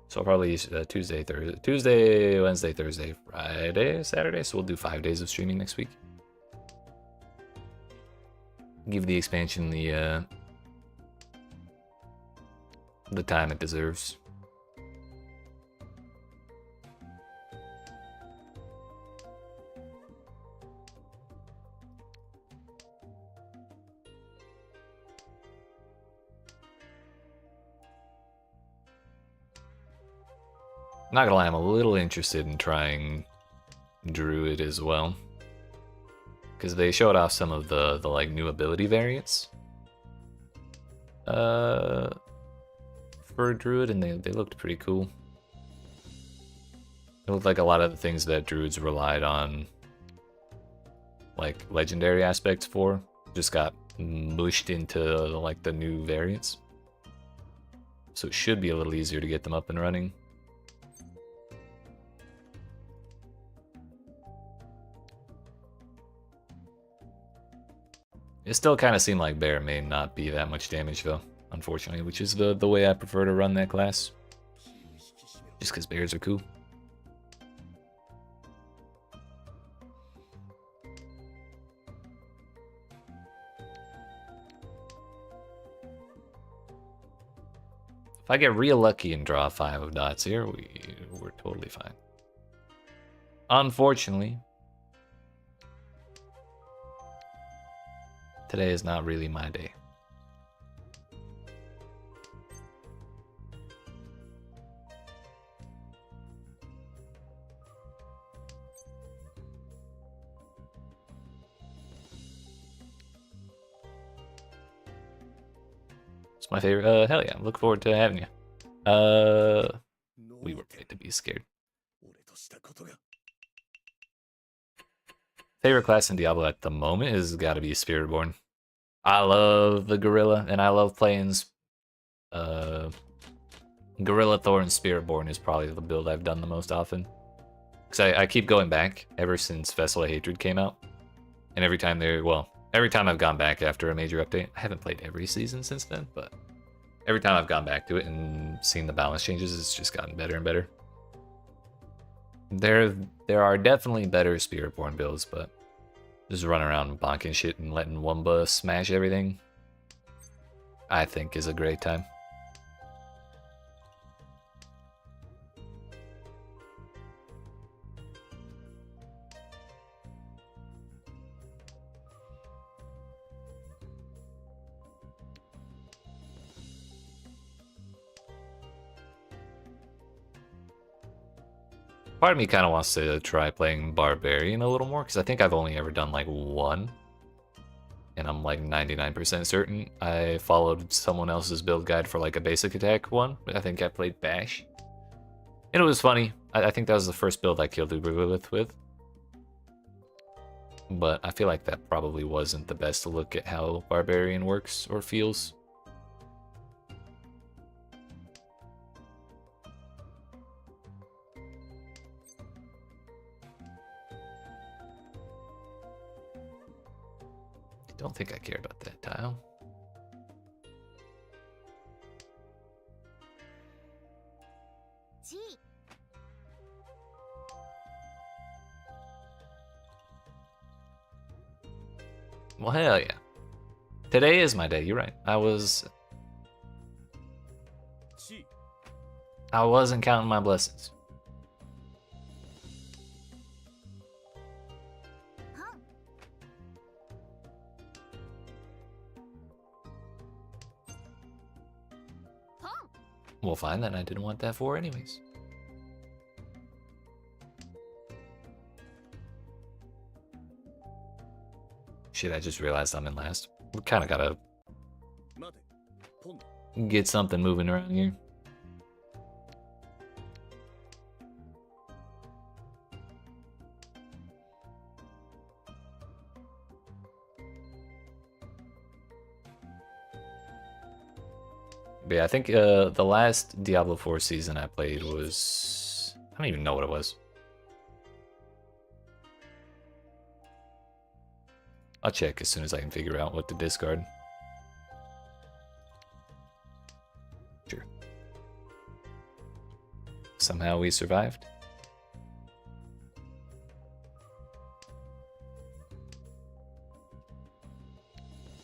So I'll probably Tuesday, Wednesday, Thursday, Friday, Saturday. So we'll do 5 days of streaming next week. Give the expansion the time it deserves. Not gonna lie, I'm a little interested in trying Druid as well, because they showed off some of the like new ability variants for Druid, and they looked pretty cool. It looked like a lot of the things that Druids relied on, like legendary aspects for, just got mushed into like the new variants. So it should be a little easier to get them up and running. It still kind of seemed like Bear may not be that much damage though, unfortunately, which is the way I prefer to run that class. Just because bears are cool. If I get real lucky and draw 5 of dots here, we're totally fine. Unfortunately, today is not really my day. It's my favorite. Hell yeah, look forward to having you. We were made to be scared. Favorite class in Diablo at the moment has got to be Spiritborn. I love the Gorilla, and I love playing Gorilla Thorn Spiritborn is probably the build I've done the most often. Because I keep going back ever since Vessel of Hatred came out. And every time I've gone back after a major update, I haven't played every season since then, but every time I've gone back to it and seen the balance changes, it's just gotten better and better. There are definitely better Spiritborn builds, but just running around bonking shit and letting Wumba smash everything, I think is a great time. Part of me kind of wants to try playing Barbarian a little more, because I think I've only ever done like one. And I'm like 99% certain I followed someone else's build guide for like a basic attack one. I think I played Bash. And it was funny, I think that was the first build I killed Uber with. But I feel like that probably wasn't the best to look at how Barbarian works or feels. Don't think I care about that tile. Well, hell yeah. Today is my day, you're right. I wasn't counting my blessings. Well, fine, then I didn't want that for anyways. Shit, I just realized I'm in last. We kind of gotta get something moving around here. But yeah, I think the last Diablo 4 season I played was... I don't even know what it was. I'll check as soon as I can figure out what to discard. Sure. Somehow we survived.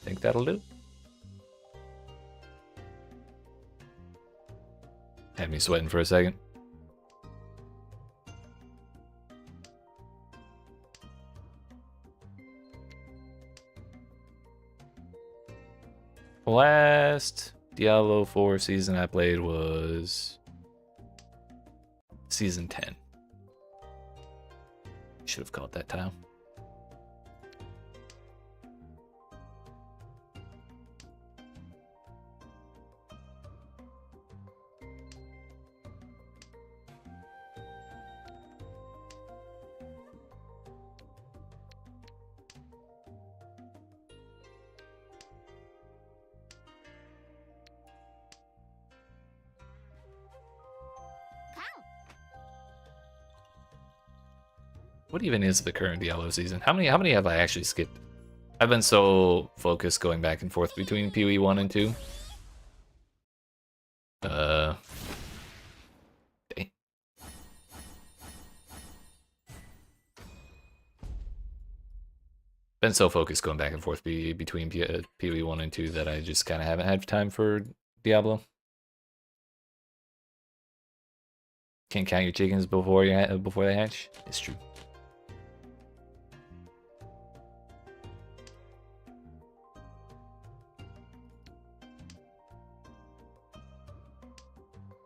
Think that'll do. Had me sweating for a second. Last Diablo 4 season I played was season 10. Should have called that tile. What even is the current Diablo season? How many have I actually skipped? I've been so focused going back and forth between PoE 1 and 2. Dang. Been so focused going back and forth between PoE 1 and 2 that I just kind of haven't had time for Diablo. Can't count your chickens before they hatch. It's true.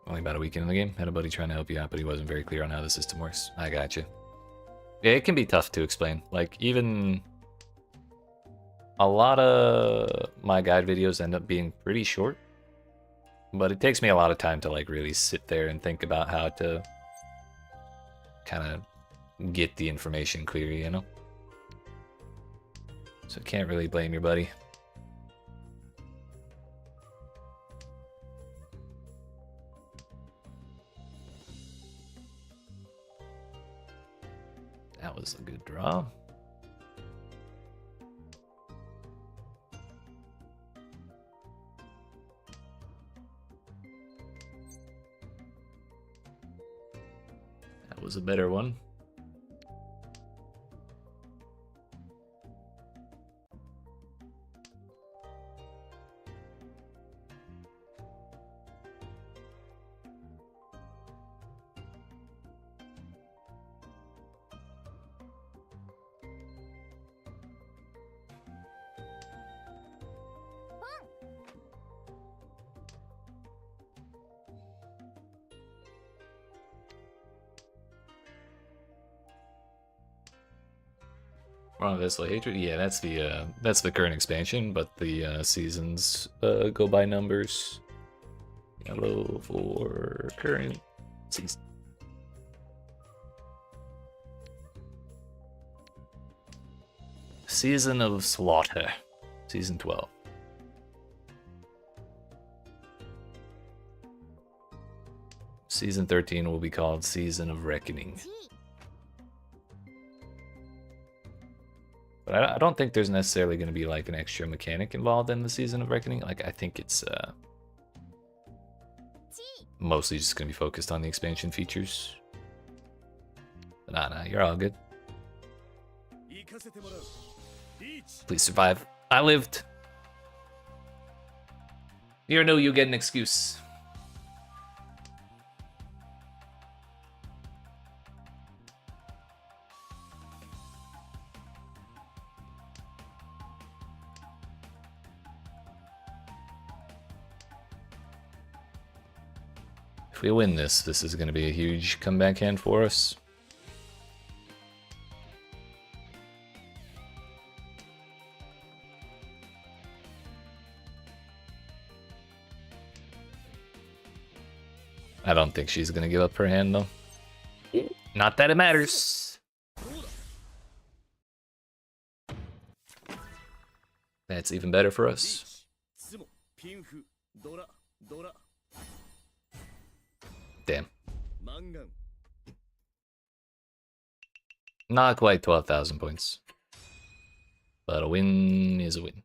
Only about a week into the game. Had a buddy trying to help you out, but he wasn't very clear on how the system works. I gotcha. Yeah, it can be tough to explain. Like, even a lot of my guide videos end up being pretty short, but it takes me a lot of time to like really sit there and think about how to kind of get the information clear, you know? So can't really blame your buddy. That was a good draw. That was a better one. Oh, that's like hatred. Yeah, that's the current expansion, but the seasons go by numbers. Yellow for current season. Season of Slaughter. Season 12. Season 13 will be called Season of Reckoning. But I don't think there's necessarily going to be like an extra mechanic involved in the Season of Reckoning. Like, I think it's mostly just going to be focused on the expansion features. But nah, you're all good. Please survive. I lived. You know you get an excuse. If we win this, this is going to be a huge comeback hand for us. I don't think she's going to give up her hand, though. Not that it matters. That's even better for us. Damn. Not quite 12,000 points. But a win is a win.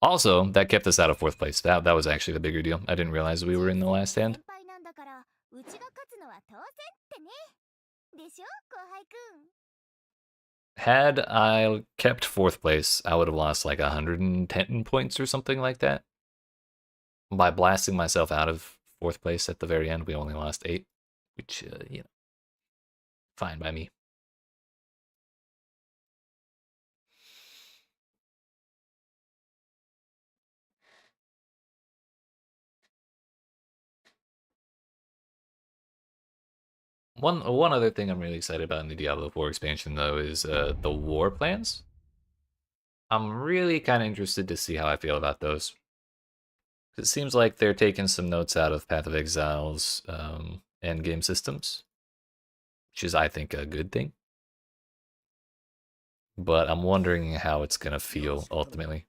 Also, that kept us out of 4th place. That was actually the bigger deal. I didn't realize we were in the last hand. Had I kept 4th place, I would have lost like 110 points or something like that. By blasting myself out of 4th place at the very end, we only lost 8, which, you know, fine by me. One other thing I'm really excited about in the Diablo 4 expansion, though, is the war plans. I'm really kind of interested to see how I feel about those. It seems like they're taking some notes out of Path of Exile's endgame systems, which is, I think, a good thing. But I'm wondering how it's going to feel, ultimately.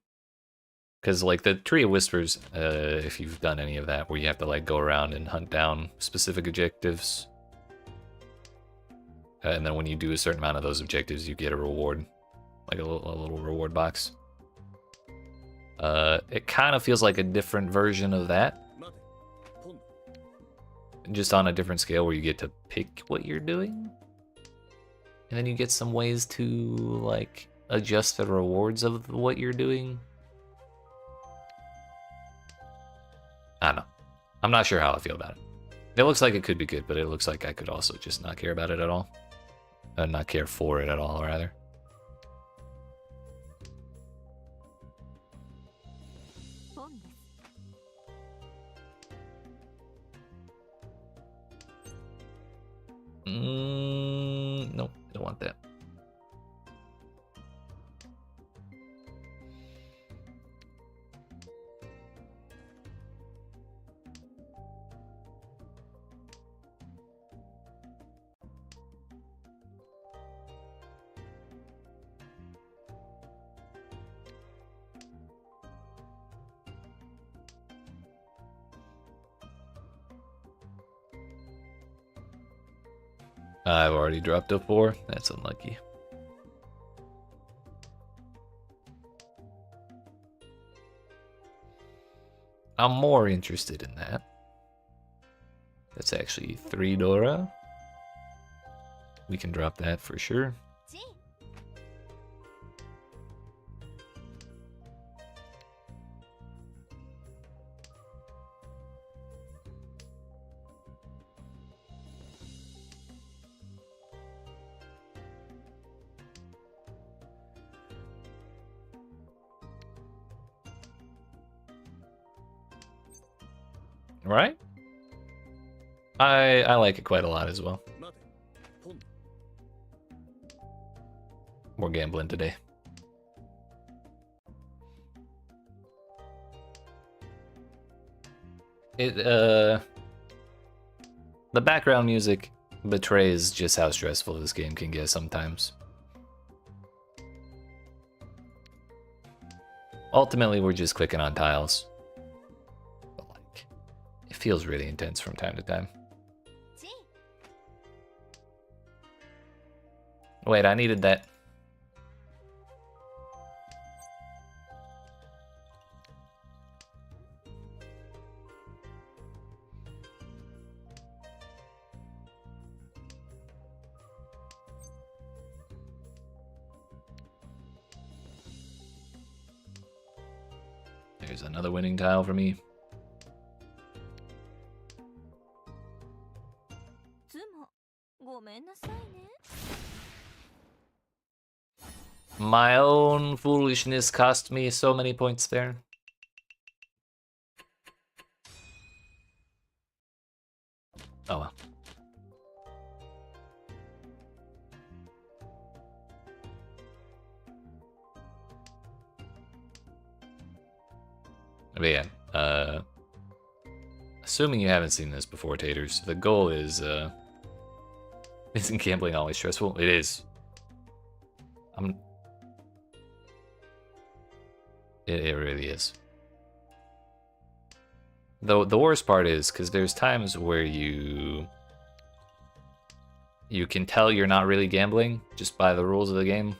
Because, like, the Tree of Whispers, if you've done any of that, where you have to, like, go around and hunt down specific objectives, and then when you do a certain amount of those objectives, you get a reward, like a little reward box. It kind of feels like a different version of that. Just on a different scale where you get to pick what you're doing. And then you get some ways to, like, adjust the rewards of what you're doing. I don't know. I'm not sure how I feel about it. It looks like it could be good, but it looks like I could also just not care about it at all. Not care for it at all, rather. Nope, don't want that. I've already dropped a 4. That's unlucky. I'm more interested in that. That's actually 3 Dora. We can drop that for sure. Right? I like it quite a lot as well. More gambling today. The background music betrays just how stressful this game can get sometimes. Ultimately, we're just clicking on tiles. But like, it feels really intense from time to time. Wait, I needed that. There's another winning tile for me. My own foolishness cost me so many points there. Oh well. But yeah, assuming you haven't seen this before, Taters, the goal is, isn't gambling always stressful? It is. It really is. Though the worst part is, because there's times where you can tell you're not really gambling just by the rules of the game.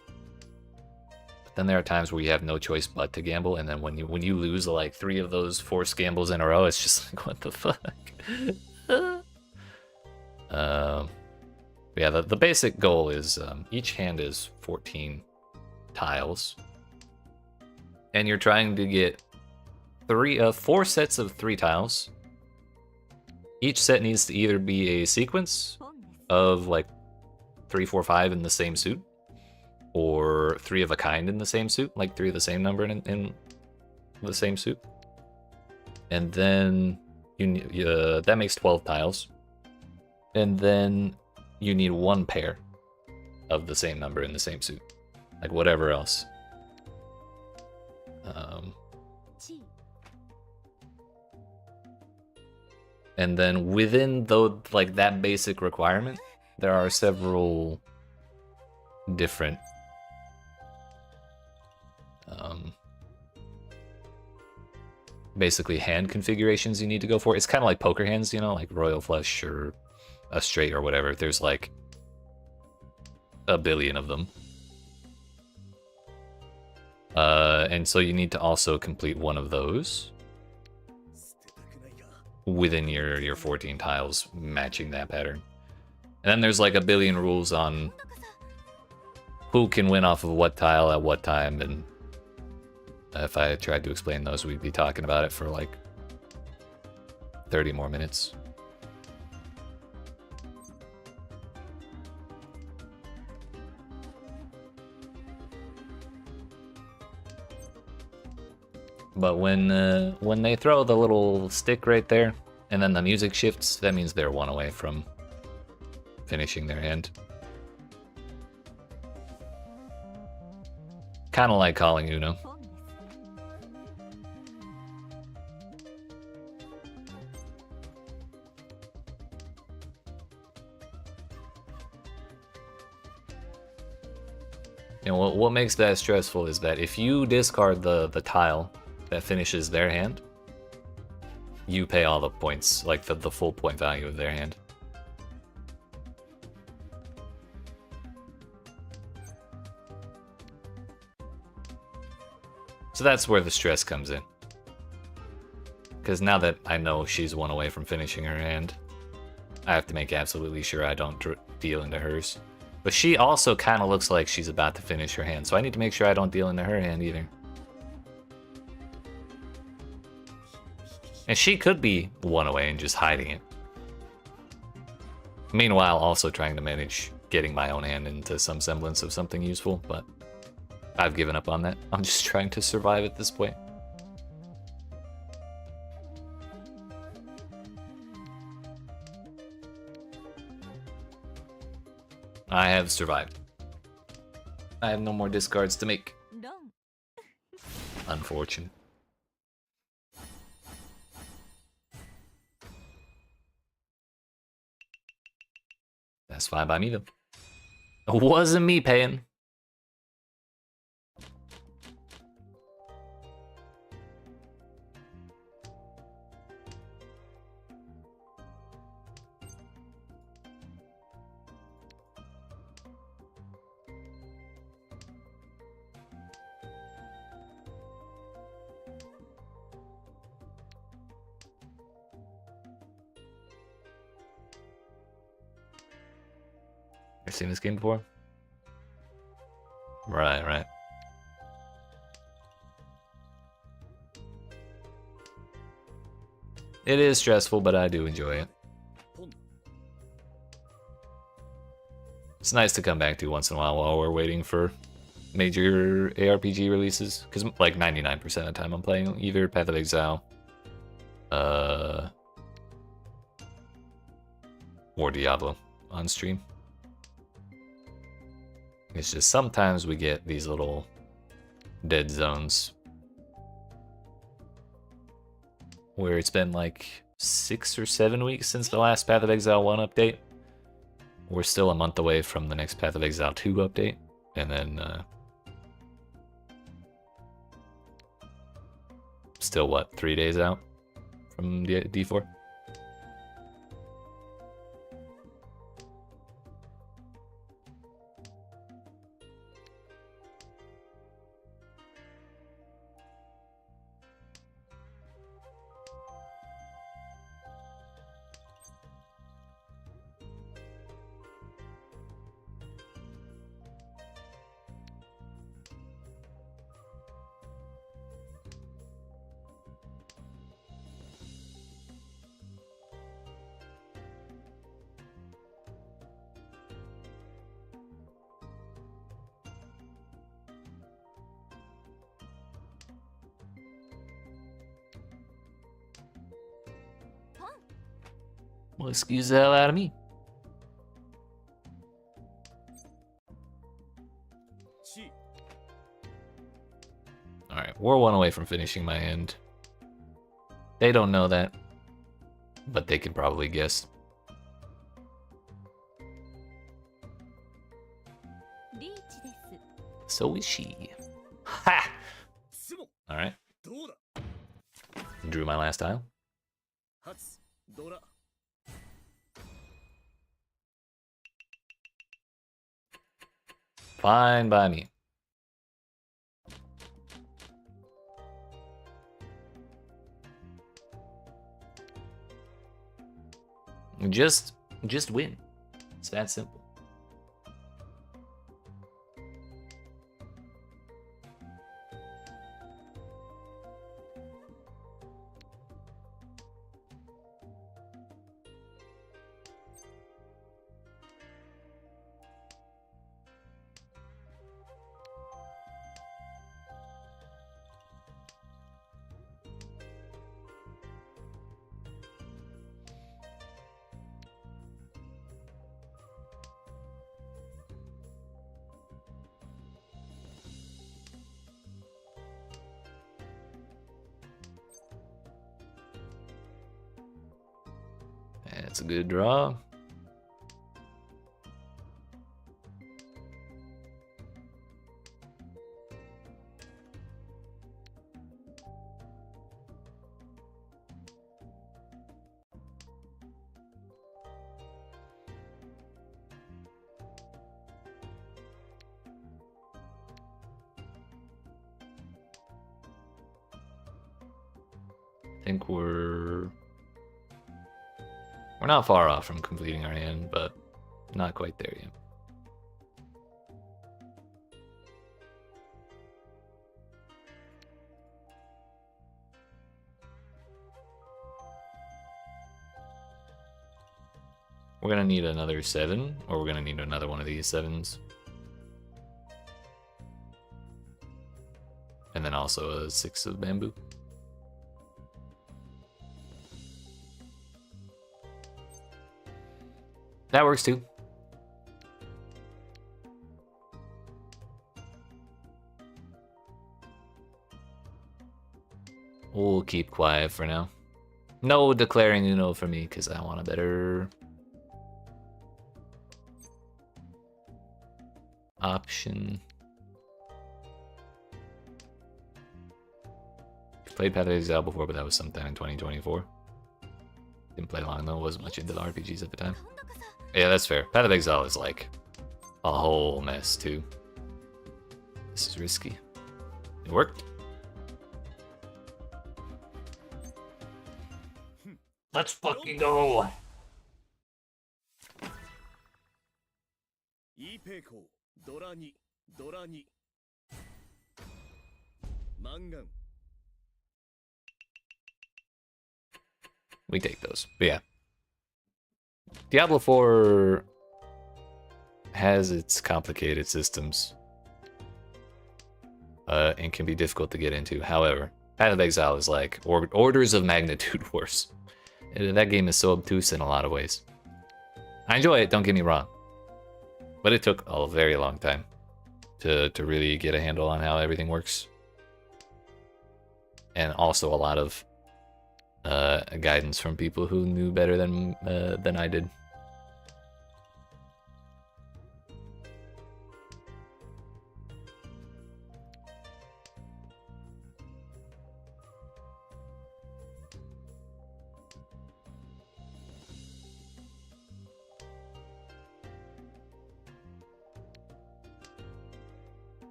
Then there are times where you have no choice but to gamble, and then when you lose like 3 of those forced gambles in a row, it's just like, what the fuck? Yeah, the basic goal is each hand is 14 tiles, and you're trying to get 4 sets of 3 tiles. Each set needs to either be a sequence of like 3, 4, 5 in the same suit, or 3 of a kind in the same suit, like 3 of the same number in the same suit. And then that makes 12 tiles. And then you need 1 pair of the same number in the same suit, like whatever else. And then within that basic requirement, there are several different basically hand configurations you need to go for. It's kind of like poker hands, you know, like royal flush or a straight or whatever. There's like a billion of them. And so you need to also complete one of those within your 14 tiles matching that pattern. And then there's like a billion rules on who can win off of what tile at what time, and if I tried to explain those, we'd be talking about it for like 30 more minutes. But when they throw the little stick right there, and then the music shifts, that means they're 1 away from finishing their hand. Kind of like calling Uno. You know, what makes that stressful is that if you discard the tile that finishes their hand, you pay all the points, like the full point value of their hand. So that's where the stress comes in. Because now that I know she's 1 away from finishing her hand, I have to make absolutely sure I don't deal into hers. But she also kind of looks like she's about to finish her hand, so I need to make sure I don't deal into her hand either. And she could be 1 away and just hiding it. Meanwhile, also trying to manage getting my own hand into some semblance of something useful, but I've given up on that. I'm just trying to survive at this point. I have survived. I have no more discards to make. Unfortunate. That's fine by me, though. It wasn't me paying. Ever seen this game before? Right, right. It is stressful, but I do enjoy it. It's nice to come back to once in a while we're waiting for major ARPG releases, because like 99% of the time I'm playing either Path of Exile, or Diablo on stream. It's just sometimes we get these little dead zones where it's been like 6 or 7 weeks since the last Path of Exile 1 update. We're still a month away from the next Path of Exile 2 update, and then still what, 3 days out from D4? Well, excuse the hell out of me. Alright, we're 1 away from finishing my end. They don't know that, but they can probably guess. So is she. Ha! Alright. Drew my last tile. Fine by me. Just win. It's that simple. That's a good draw. I think we're not far off from completing our hand, but not quite there yet. We're gonna need another 7, or we're gonna need another one of these 7s. And then also a 6 of bamboo. That works too. We'll keep quiet for now. No declaring Uno for me, because I want a better option. Played Path of Exile before, but that was sometime in 2024. Didn't play long though, wasn't much into the RPGs at the time. Yeah, that's fair. Path of Exile is like a whole mess too. This is risky. It worked. Let's fucking go! We take those. But yeah. Diablo 4 has its complicated systems. And can be difficult to get into. However, Path of Exile is like orders of magnitude worse. That game is so obtuse in a lot of ways. I enjoy it, don't get me wrong. But it took a very long time to really get a handle on how everything works. And also a lot of guidance from people who knew better than I did.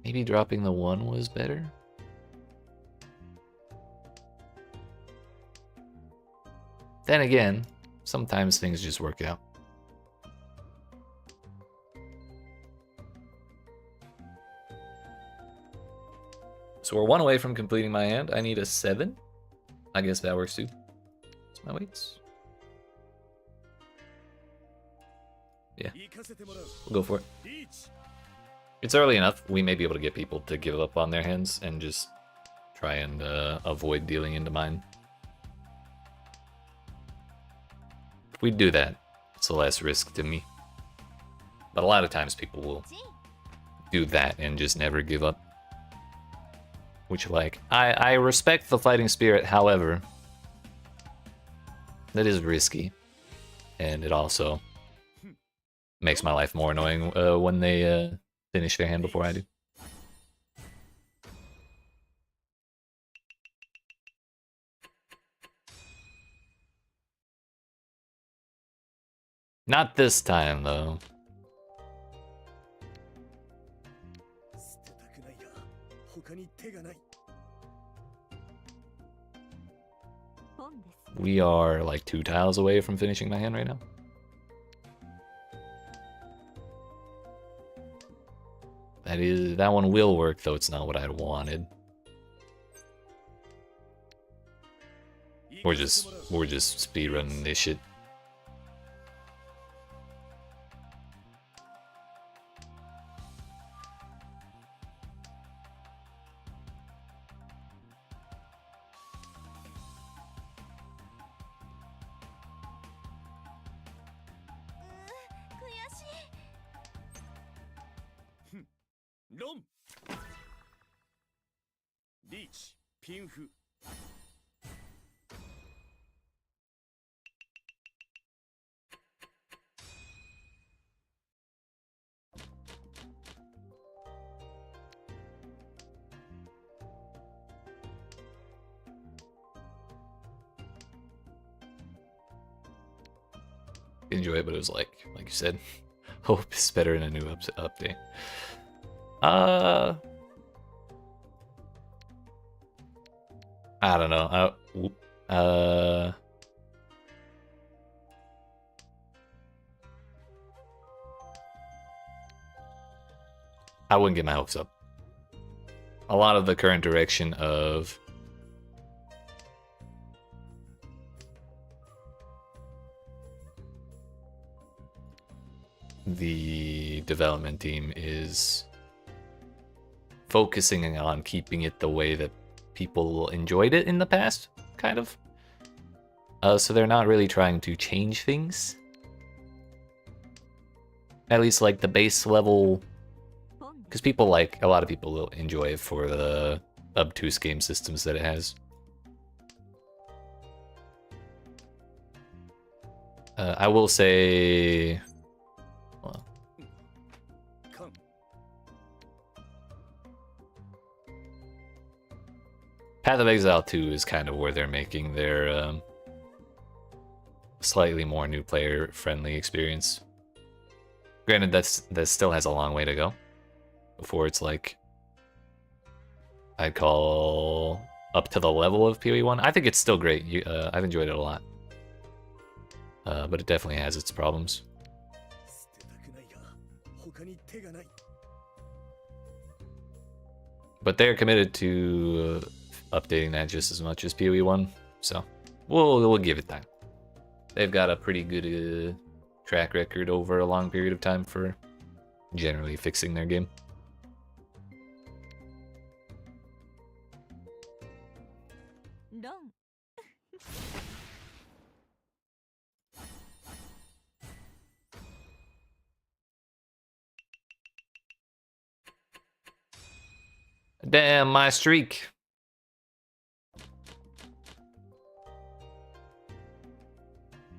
Maybe dropping the 1 was better? Then again, sometimes things just work out. So we're 1 away from completing my hand. I need a 7. I guess that works too. What's my weights? Yeah, we'll go for it. It's early enough. We may be able to get people to give up on their hands and just try and avoid dealing into mine. If we do that, it's a less risk to me. But a lot of times people will do that and just never give up. Which, like, I respect the fighting spirit, however, that is risky. And it also makes my life more annoying when they finish their hand before I do. Not this time, though. We are like 2 tiles away from finishing my hand right now. That one will work, though it's not what I wanted. We're just speedrunning this shit. Enjoy it, but it was like you said, hope is better in a new update. I don't know. I wouldn't get my hopes up. A lot of the current direction of the development team is focusing on keeping it the way that people enjoyed it in the past, kind of. So they're not really trying to change things. At least like the base level, because a lot of people will enjoy it for the obtuse game systems that it has. I will say, well, Path of Exile 2 is kind of where they're making their slightly more new player friendly experience. Granted, that still has a long way to go before it's like I'd call up to the level of PoE1. I think it's still great. I've enjoyed it a lot, but it definitely has its problems. But they're committed to updating that just as much as PoE1, so we'll give it time. They've got a pretty good track record over a long period of time for generally fixing their game. Damn, my streak.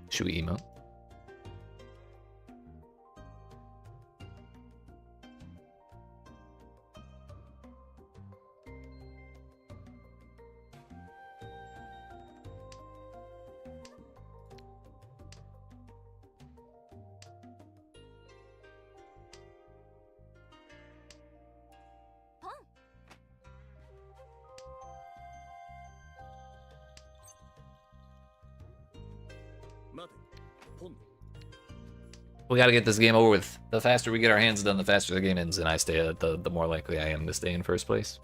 Should we emote? We gotta get this game over with. The faster we get our hands done, the faster the game ends, and I stay. The more likely I am to stay in first place.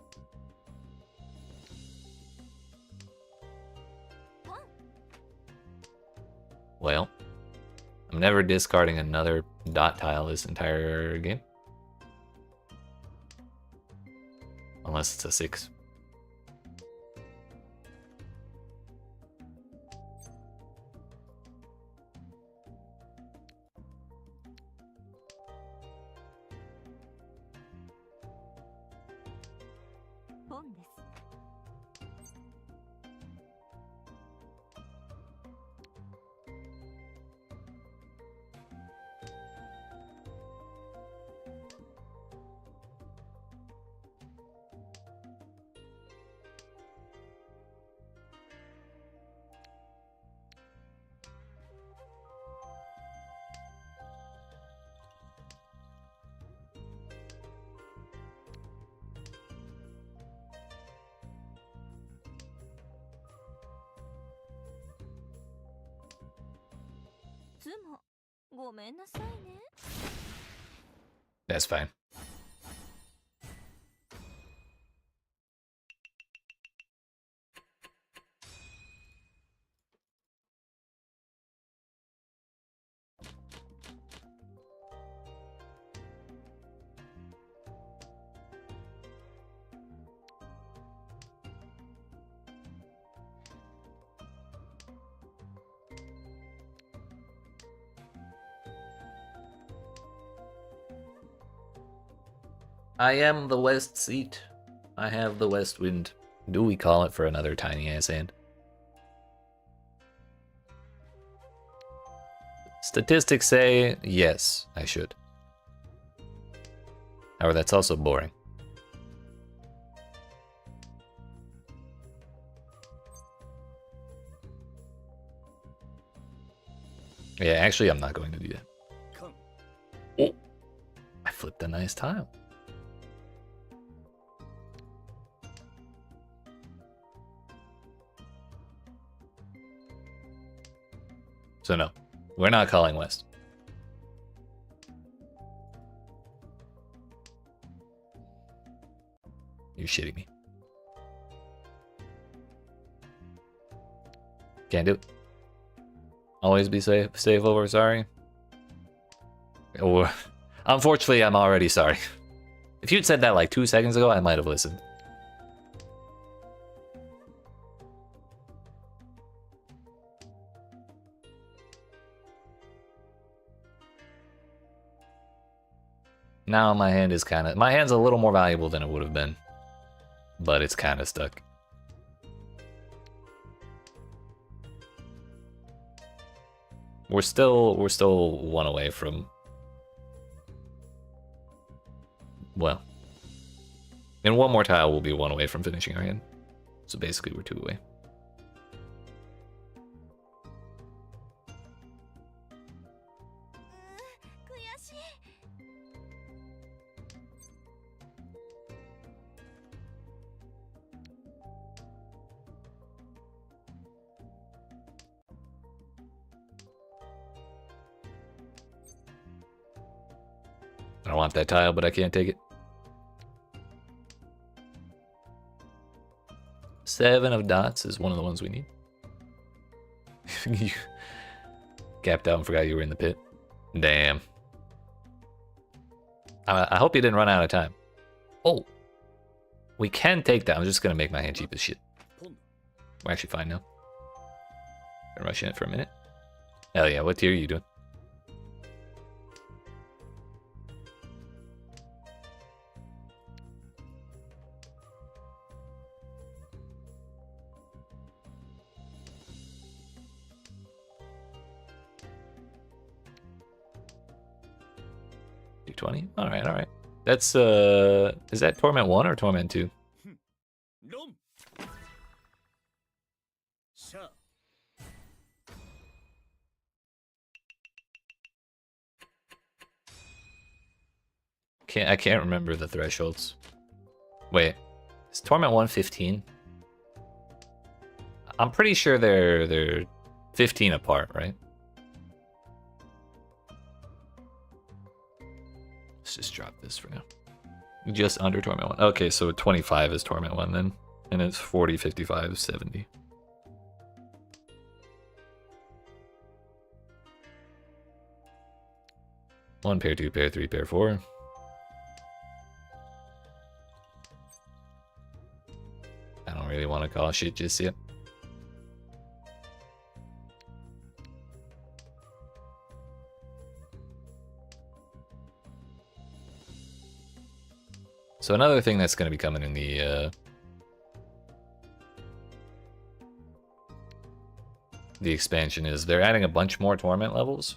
Well, I'm never discarding another dot tile this entire game. Unless it's a 6. That's fine. I am the west seat. I have the west wind. Do we call it for another tiny ass hand? Statistics say yes, I should. However, that's also boring. Yeah, actually, I'm not going to do that. Oh, I flipped a nice tile. So no, we're not calling west. You're shitting me. Can't do it. Always be safe over sorry. Or, unfortunately, I'm already sorry. If you'd said that like 2 seconds ago, I might have listened. Now my hand is my hand's a little more valuable than it would have been, but it's kind of stuck. We're still one away from, well, in one more tile we'll be one away from finishing our hand. So basically we're 2 away. I don't want that tile, but I can't take it. 7 of dots is one of the ones we need. You gapped out and forgot you were in the pit. Damn. I hope you didn't run out of time. Oh. We can take that. I'm just going to make my hand cheap as shit. We're actually fine now. Gonna rush in it for a minute. Hell yeah, what tier are you doing? $220? Alright, alright. That's, is that Torment 1 or Torment 2? I can't remember the thresholds. Wait, is Torment 1 15? I'm pretty sure they're 15 apart, right? Let's just drop this for now. Just under Torment 1. Okay, so 25 is Torment 1 then. And it's 40, 55, 70. One pair, 2 pair, 3 pair, 4. I don't really want to call shit just yet. So another thing that's going to be coming in the expansion is they're adding a bunch more torment levels.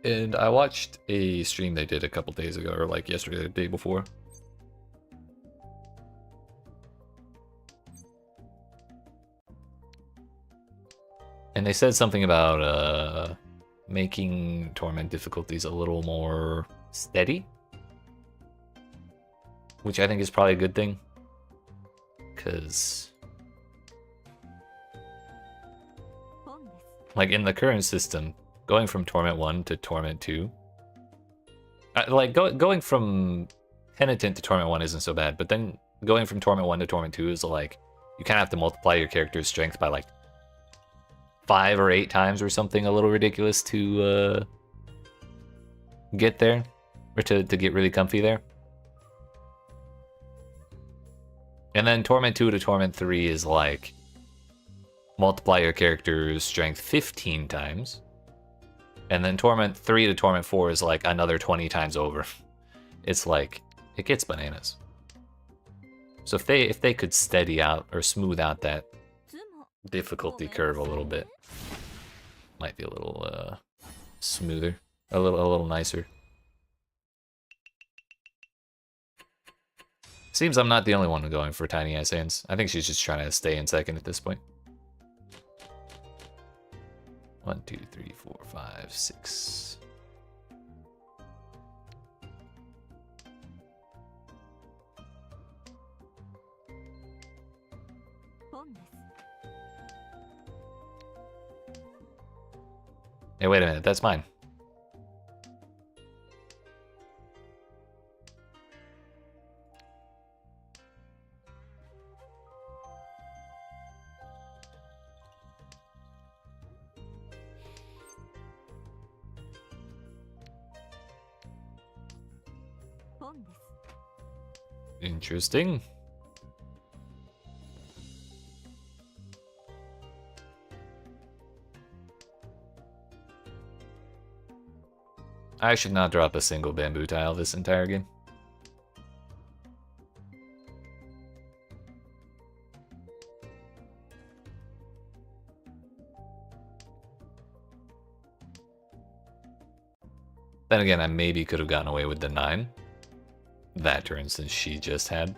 And I watched a stream they did a couple days ago, or like yesterday or the day before. And they said something about making torment difficulties a little more steady. Which I think is probably a good thing. Because like in the current system, going from Torment 1 to Torment 2, like going from Penitent to Torment 1 isn't so bad, but then going from Torment 1 to Torment 2 is like, you kind of have to multiply your character's strength by like 5 or 8 times or something a little ridiculous to get there, or to get really comfy there. And then Torment 2 to Torment 3 is like, multiply your character's strength 15 times. And then Torment 3 to Torment 4 is like another 20 times over. It's like, it gets bananas. So if they could steady out or smooth out that difficulty curve a little bit, might be a little smoother, a little nicer. Seems I'm not the only one going for tiny ass hands. I think she's just trying to stay in second at this point. 1, 2, 3, 4, 5, 6. Hey, wait a minute, that's mine. Interesting. I should not drop a single bamboo tile this entire game. Then again, I maybe could have gotten away with the 9. That turn since she just had.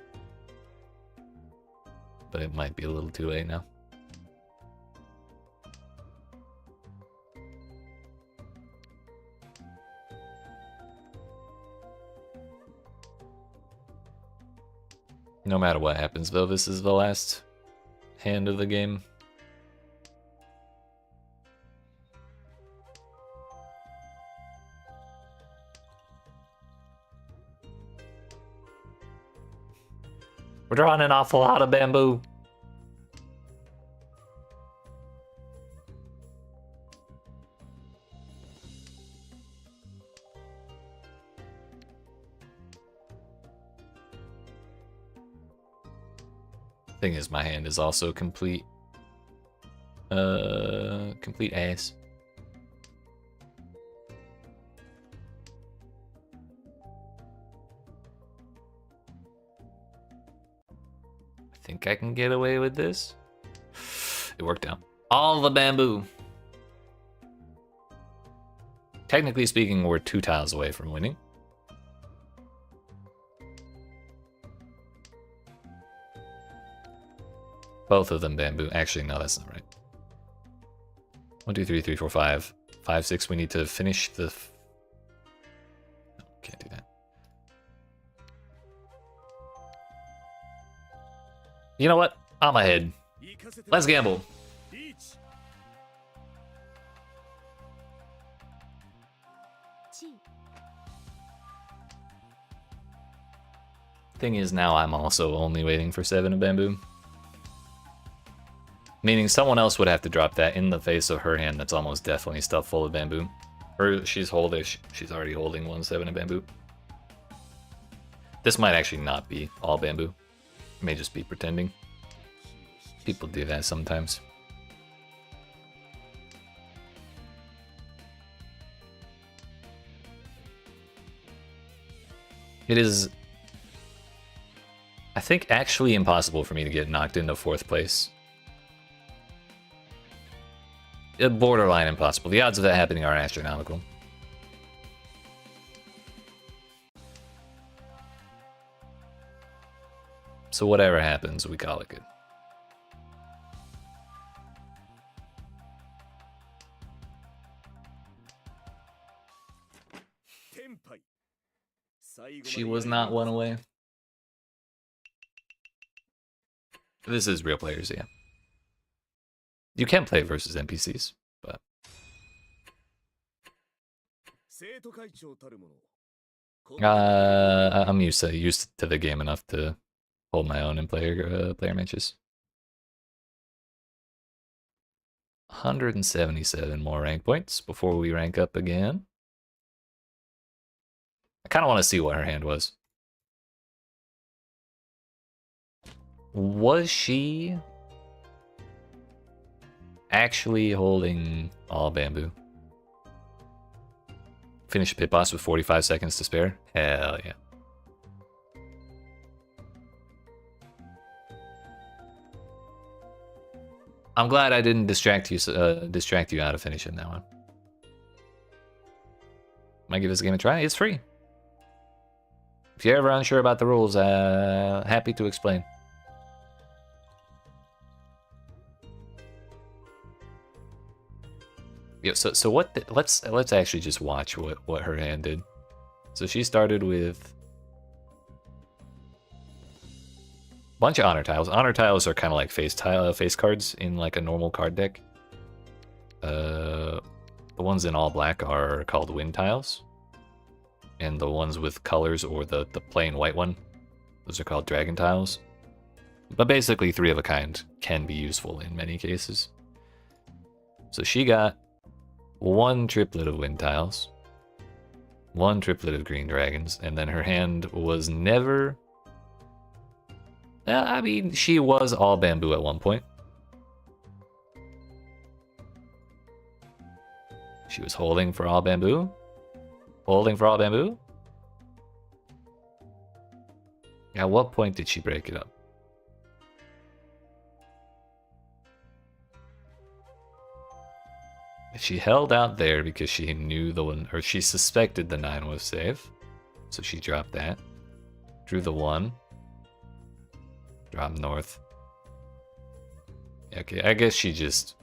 But it might be a little too late now. No matter what happens though, this is the last hand of the game. We're drawing an awful lot of bamboo. Thing is, my hand is also complete. Complete ass. I think I can get away with this. It worked out. All the bamboo. Technically speaking, we're 2 tiles away from winning. Both of them bamboo. Actually, no, that's not right. 1, 2, 3, 4, 5. 5, 6. We need to finish the... No, can't do that. You know what? I'm ahead. Let's gamble. Thing is, now I'm also only waiting for 7 of bamboo. Meaning someone else would have to drop that in the face of her hand that's almost definitely stuffed full of bamboo. Or she's already holding 1/7 of bamboo. This might actually not be all bamboo. It may just be pretending. People do that sometimes. It is, I think, actually impossible for me to get knocked into 4th place. Borderline impossible. The odds of that happening are astronomical. So whatever happens, we call it good. She was not 1 away. This is real players, yeah. You can play versus NPCs, but... I'm used to the game enough to hold my own in player matches. 177 more rank points before we rank up again. I kind of want to see what her hand was. Was she actually holding all bamboo? Finish pit boss with 45 seconds to spare? Hell yeah. I'm glad I didn't distract you out of finishing that one. Might give this game a try. It's free. If you're ever unsure about the rules, happy to explain. Yeah, so what? Let's actually just watch what her hand did. So she started with a bunch of honor tiles. Honor tiles are kind of like face cards in like a normal card deck. The ones in all black are called win tiles, and the ones with colors or the plain white one, those are called dragon tiles. But basically, 3 of a kind can be useful in many cases. So she got 1 triplet of wind tiles, 1 triplet of green dragons, and then her hand was never... I mean, she was all bamboo at one point. She was holding for all bamboo. Holding for all bamboo. At what point did she break it up? She held out there because she knew the one, or she suspected the 9 was safe. So she dropped that. Drew the 1. Dropped north. Okay, I guess she just...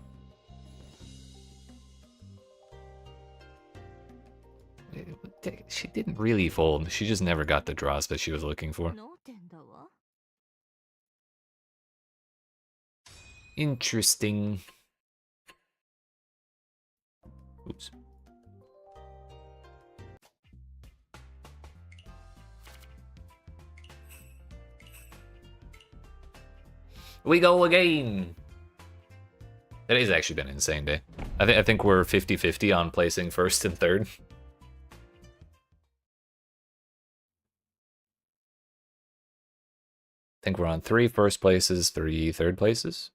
She didn't really fold. She just never got the draws that she was looking for. Interesting. Oops. We go again. Today's actually been an insane day. I think we're 50-50 on placing first and third. I think we're on 3 first places, 3 third places.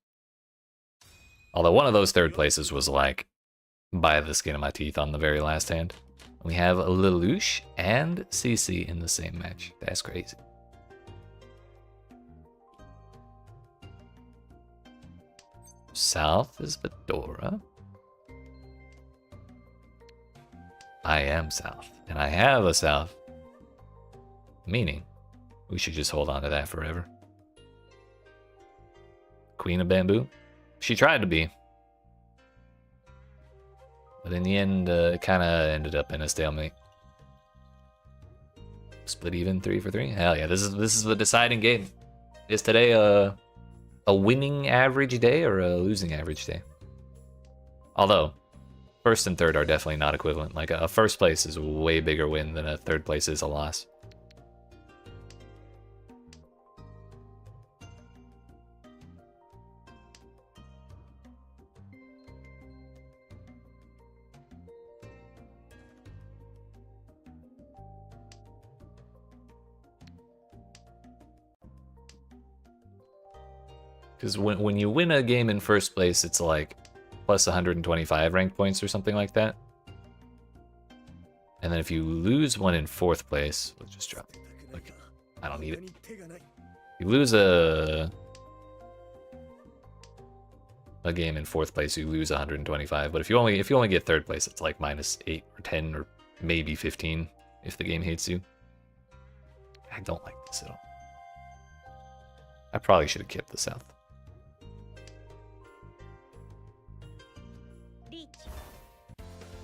Although one of those third places was like by the skin of my teeth on the very last hand. We have Lelouch and CC in the same match. That's crazy. South is Fedora. I am South, and I have a South. Meaning, we should just hold on to that forever. Queen of Bamboo? She tried to be. But in the end, it kind of ended up in a stalemate. Split even 3 for 3? Hell yeah, this is the deciding game. Is today a winning average day or a losing average day? Although, first and third are definitely not equivalent. Like a first place is a way bigger win than a third place is a loss. Because when you win a game in first place, it's like plus 125 rank points or something like that. And then if you lose one in fourth place, let's just drop it. Like, I don't need it. You lose a game in fourth place, you lose 125. But if you only get third place, it's like minus 8 or 10 or maybe 15 if the game hates you. I don't like this at all. I probably should have kept the South.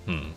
Hmm.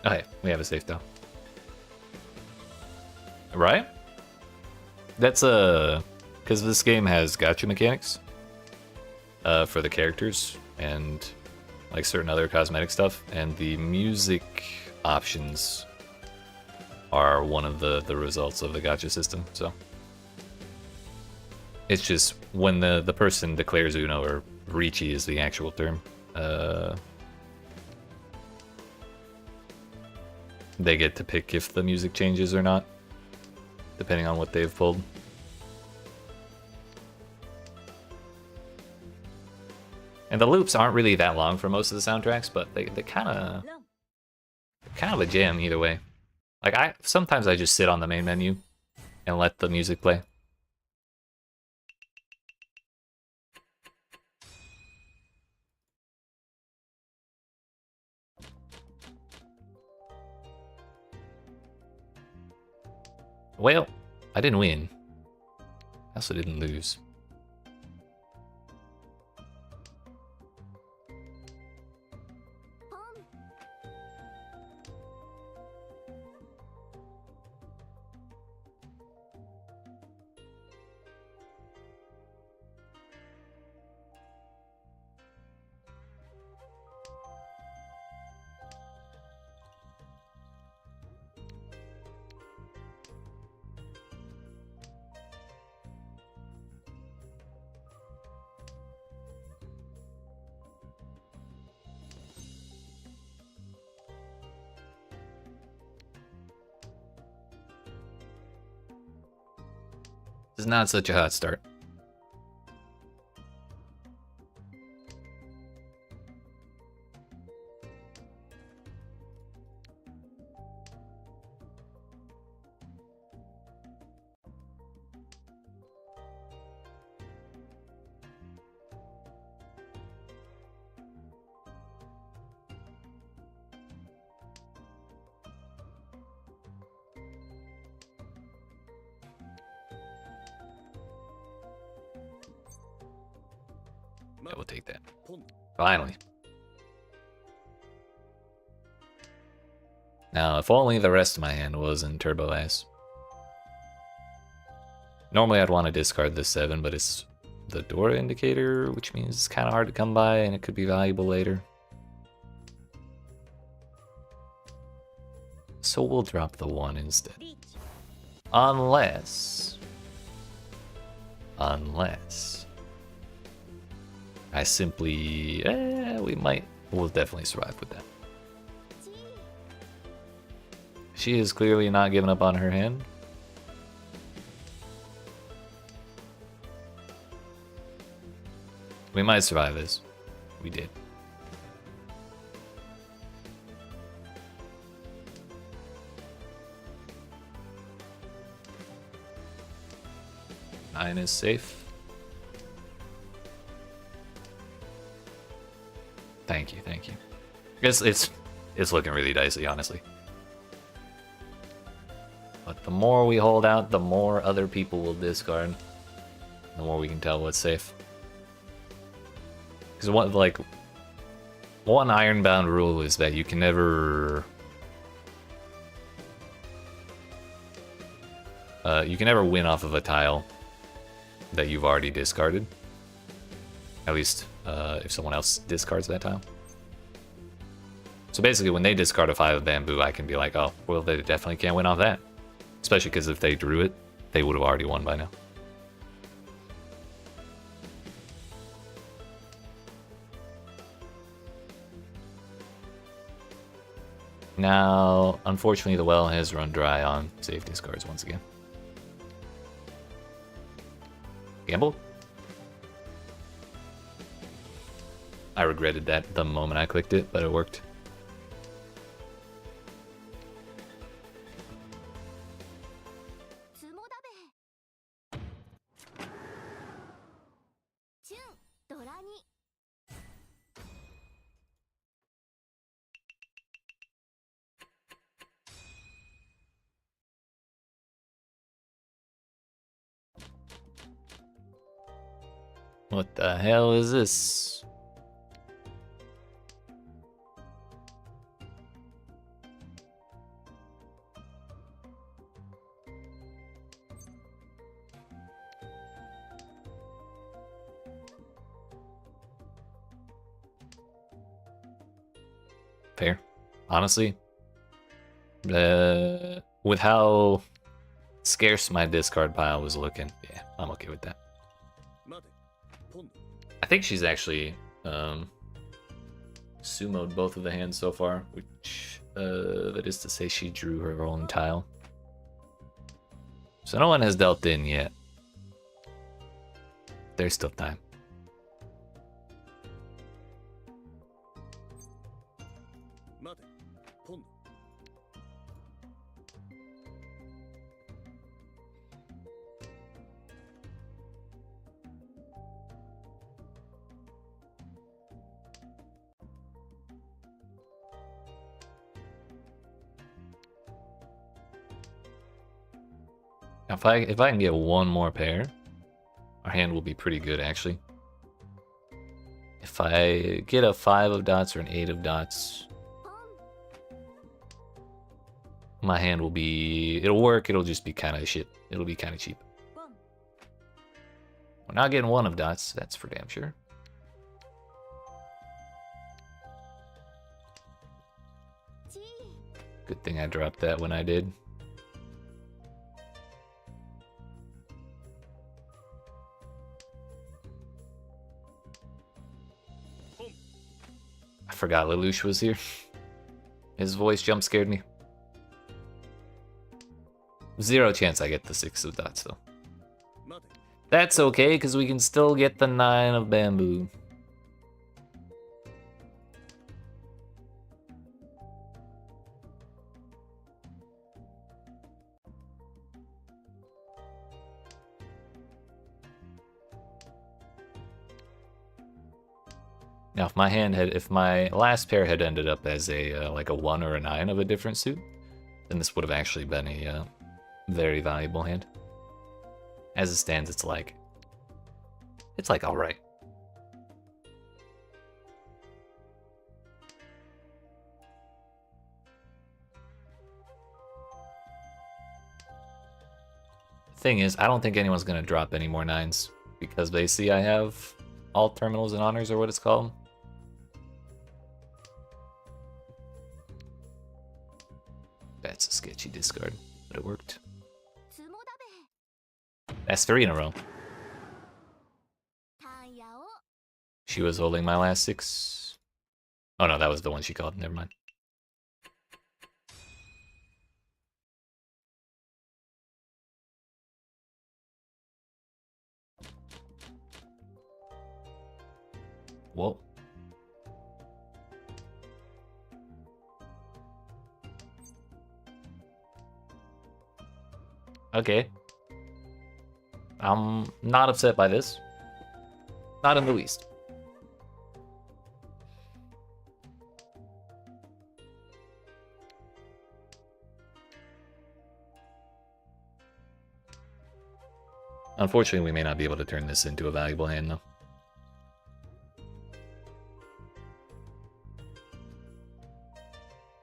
Okay, we have a safe though. Right? That's because this game has gacha mechanics for the characters and like certain other cosmetic stuff, and the music options are one of the results of the gacha system. So it's just when the person declares Uno, or Richi is the actual term, they get to pick if the music changes or not, depending on what they've pulled. And the loops aren't really that long for most of the soundtracks, but they're kind of a jam either way. Like sometimes I just sit on the main menu and let the music play. Well, I didn't win. I also didn't lose. This is not such a hot start. Yeah, we'll take that. Finally. Now, if only the rest of my hand was in Turbo Ass. Normally I'd want to discard this 7, but it's the Dora indicator, which means it's kind of hard to come by and it could be valuable later. So we'll drop the 1 instead. Unless I simply, we'll definitely survive with that. She is clearly not giving up on her hand. We might survive this. We did. Nine is safe. Thank you, thank you. I guess it's looking really dicey, honestly. But the more we hold out, the more other people will discard. The more we can tell what's safe. Because one ironbound rule is that you can never win off of a tile that you've already discarded. At least if someone else discards that tile. So basically, when they discard a 5 of bamboo, I can be like, oh, well, they definitely can't win off that. Especially because if they drew it, they would have already won by now. Now, unfortunately, the well has run dry on safe discards once again. Gamble? I regretted that the moment I clicked it, but it worked. What the hell is this? Fair. Honestly, with how scarce my discard pile was looking, yeah, I'm okay with that. I think she's actually sumoed both of the hands so far, which that is to say she drew her own tile. So no one has dealt in yet. There's still time. If I can get one more pair, our hand will be pretty good actually. If I get a 5 of dots or an 8 of dots, my hand will be, it'll work, it'll just be kind of shit. It'll be kind of cheap. We're not getting 1 of dots, that's for damn sure. Good thing I dropped that when I did. I forgot Lelouch was here. His voice jump scared me. 0 chance I get the 6 of dots though. That's okay, because we can still get the 9 of bamboo. Now, if my last pair had ended up as a like a 1 or a 9 of a different suit, then this would have actually been a very valuable hand. As it stands, it's like all right. Thing is, I don't think anyone's gonna drop any more 9s because they see I have all terminals and honors, or what it's called. That's a sketchy discard, but it worked. That's 3 in a row. She was holding my last 6. Oh no, that was the one she called. Never mind. Whoa. Okay. I'm not upset by this. Not in the least. Unfortunately, we may not be able to turn this into a valuable hand, though.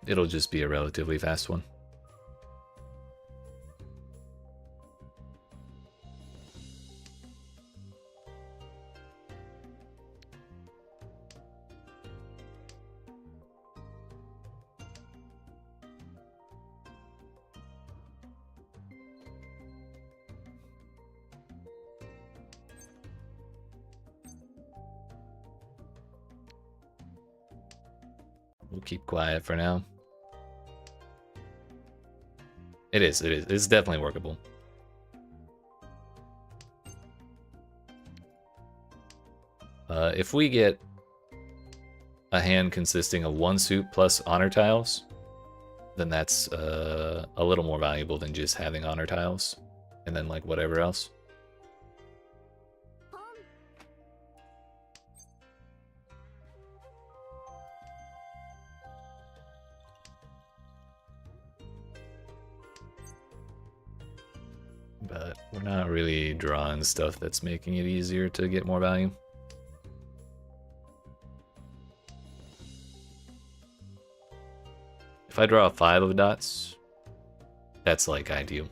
It'll just be a relatively fast one. We'll keep quiet for now. It is. It's definitely workable. If we get a hand consisting of 1 suit plus honor tiles, then that's a little more valuable than just having honor tiles and then like whatever else. But we're not really drawing stuff that's making it easier to get more value. If I draw 5 of dots, that's like ideal.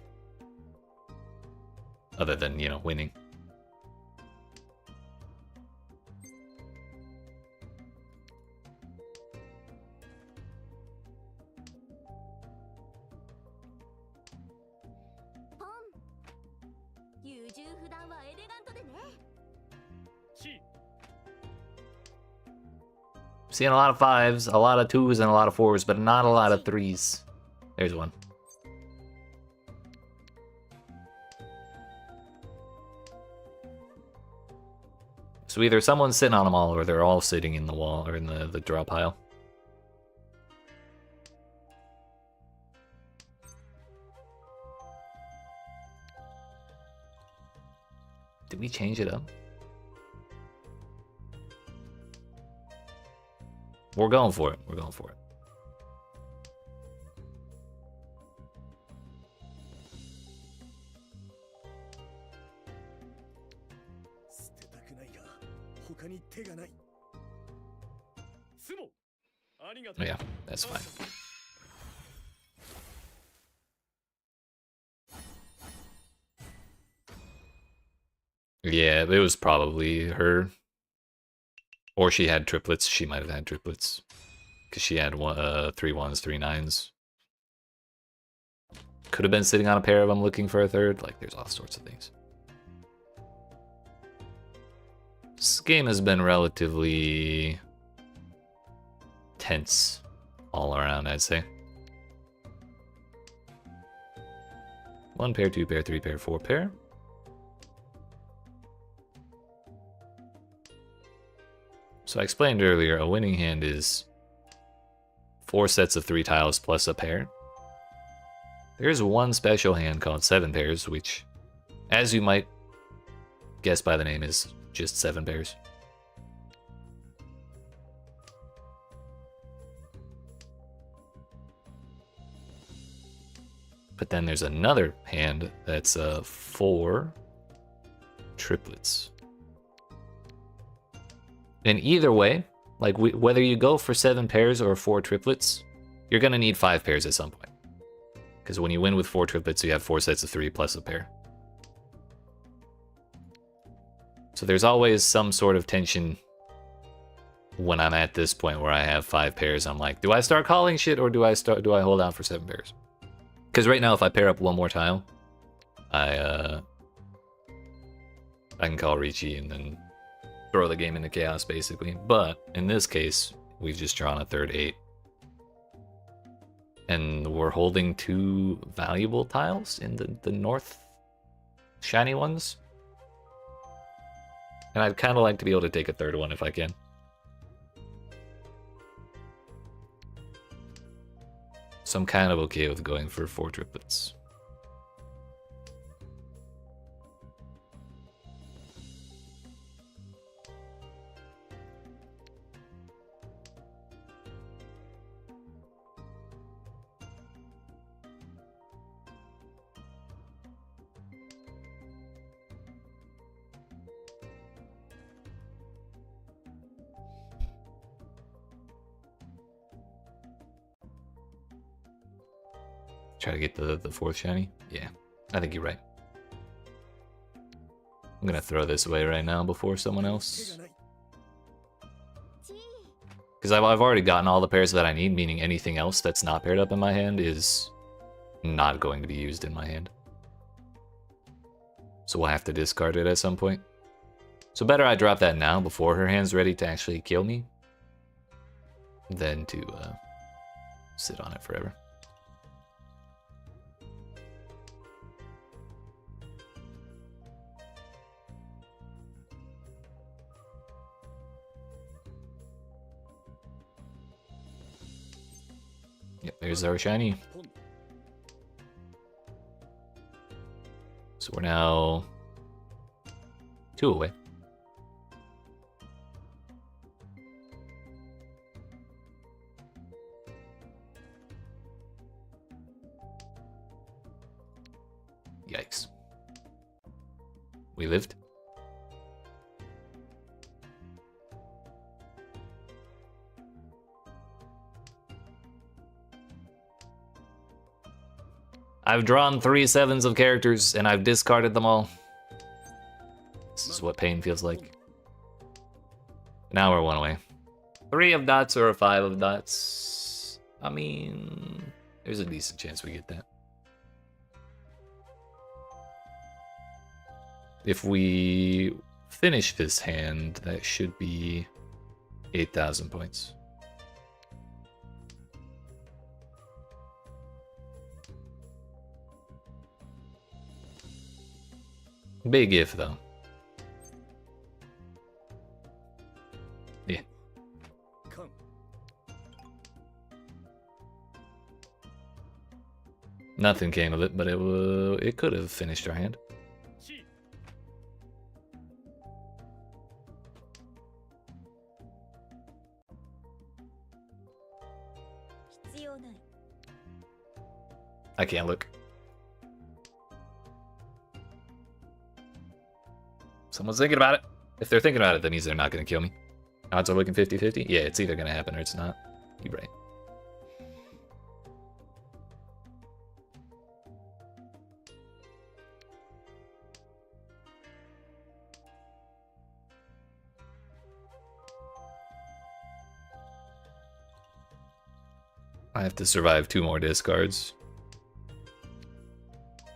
Other than, you know, winning. Seeing a lot of 5s, a lot of 2s, and a lot of 4s, but not a lot of 3s. There's one. So either someone's sitting on them all, or they're all sitting in the wall, or in the draw pile. Did we change it up? We're going for it. We're going for it. Oh, yeah, that's fine. Yeah, it was probably her. Or she had triplets. She might have had triplets. Because she had 3 1s, 3 9s. Could have been sitting on a pair of them looking for a third. Like, there's all sorts of things. This game has been relatively tense all around, I'd say. 1 pair, 2 pair, 3 pair, 4 pair. So I explained earlier, a winning hand is 4 sets of 3 tiles plus a pair. There's one special hand called 7 pairs, which, as you might guess by the name, is just 7 pairs. But then there's another hand that's 4 triplets. And either way, like whether you go for 7 pairs or 4 triplets, you're gonna need 5 pairs at some point. Because when you win with 4 triplets, you have 4 sets of 3 plus a pair. So there's always some sort of tension when I'm at this point where I have 5 pairs. I'm like, do I start calling shit or do I hold out for 7 pairs? Because right now, if I pair up one more tile, I can call Ricci and then throw the game into chaos, basically. But in this case, we've just drawn a third 8. And we're holding 2 valuable tiles in the north shiny ones. And I'd kind of like to be able to take a third one if I can. So I'm kind of okay with going for 4 triplets. Try to get the 4th shiny? Yeah, I think you're right. I'm gonna throw this away right now before someone else. Because I've already gotten all the pairs that I need, meaning anything else that's not paired up in my hand is not going to be used in my hand. So we'll have to discard it at some point. So better I drop that now before her hand's ready to actually kill me than to sit on it forever. Yep, there's our shiny. So we're now 2 away. Yikes. We lived. I've drawn 3 7s of characters and I've discarded them all. This is what pain feels like. Now we're 1 away. 3 of dots or a 5 of dots. I mean, there's a decent chance we get that. If we finish this hand, that should be 8,000 points. Big if, though. Yeah. Nothing came of it, but it could have finished our hand. I can't look. Someone's thinking about it. If they're thinking about it, that means they're not going to kill me. Odds are looking 50-50. Yeah, it's either going to happen or it's not. You're right. I have to survive 2 more discards.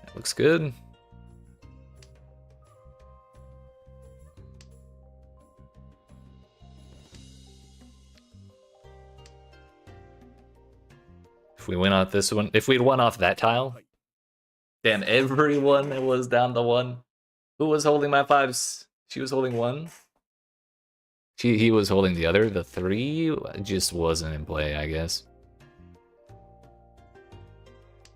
That looks good. If we went off this one, if we'd won off that tile, damn, everyone that was down to 1. Who was holding my 5s? She was holding 1. He was holding the other. The 3 just wasn't in play, I guess.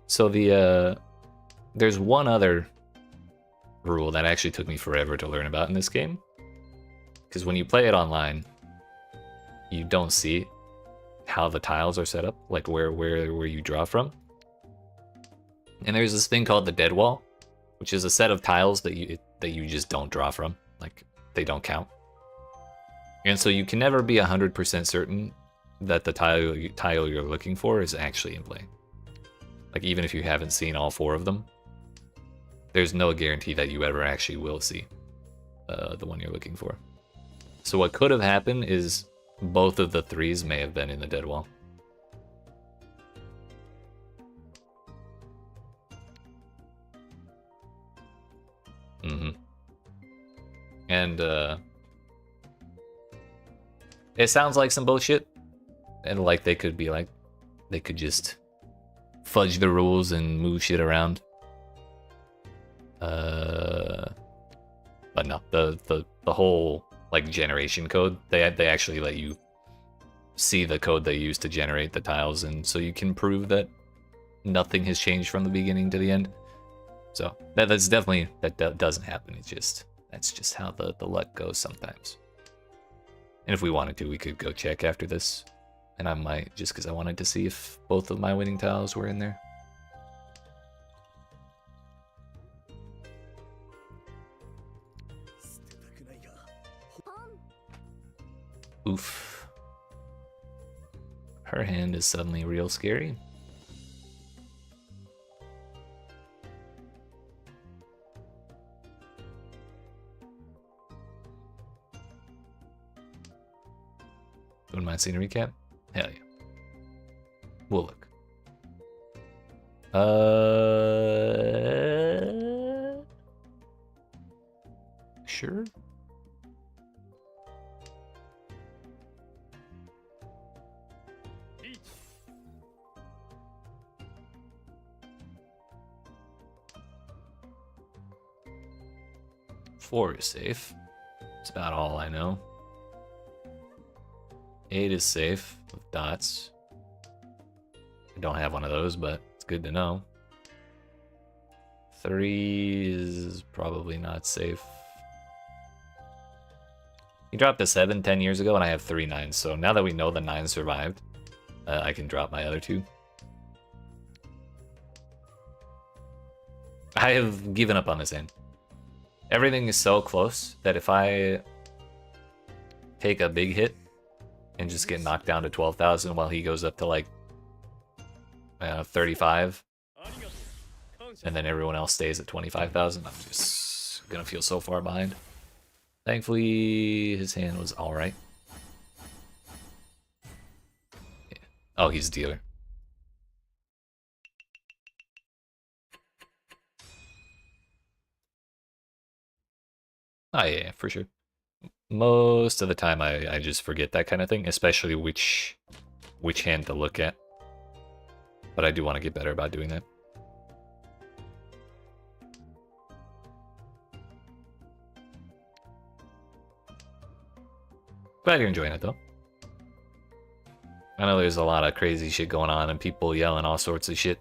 So there's one other rule that actually took me forever to learn about in this game. Because when you play it online, you don't see how the tiles are set up, like where you draw from. And there's this thing called the dead wall, which is a set of tiles that you just don't draw from, like they don't count. And so you can never be 100% certain that the tile you're looking for is actually in play. Like even if you haven't seen all 4 of them, there's no guarantee that you ever actually will see the one you're looking for. So what could have happened is both of the 3s may have been in the dead wall. And it sounds like some bullshit, and like they could just fudge the rules and move shit around. But no, the whole like generation code, they actually let you see the code they use to generate the tiles, and so you can prove that nothing has changed from the beginning to the end. So that's definitely, that doesn't happen. That's just how the luck goes sometimes. And if we wanted to, we could go check after this, and I might, just because I wanted to see if both of my winning tiles were in there. Oof. Her hand is suddenly real scary. Wouldn't mind seeing a recap? Hell yeah. We'll look. Sure. Four is safe. That's about all I know. 8 is safe with dots. I don't have one of those, but it's good to know. 3 is probably not safe. He dropped a 7 10 years ago, and I have 3 9s, so now that we know the 9 survived, I can drop my other 2. I have given up on this hand. Everything is so close that if I take a big hit and just get knocked down to 12,000 while he goes up to like 35, and then everyone else stays at 25,000, I'm just gonna feel so far behind. Thankfully, his hand was alright. Yeah. Oh, he's a dealer. Oh yeah, for sure. Most of the time I just forget that kind of thing, especially which hand to look at. But I do want to get better about doing that. Glad you're enjoying it though. I know there's a lot of crazy shit going on and people yelling all sorts of shit.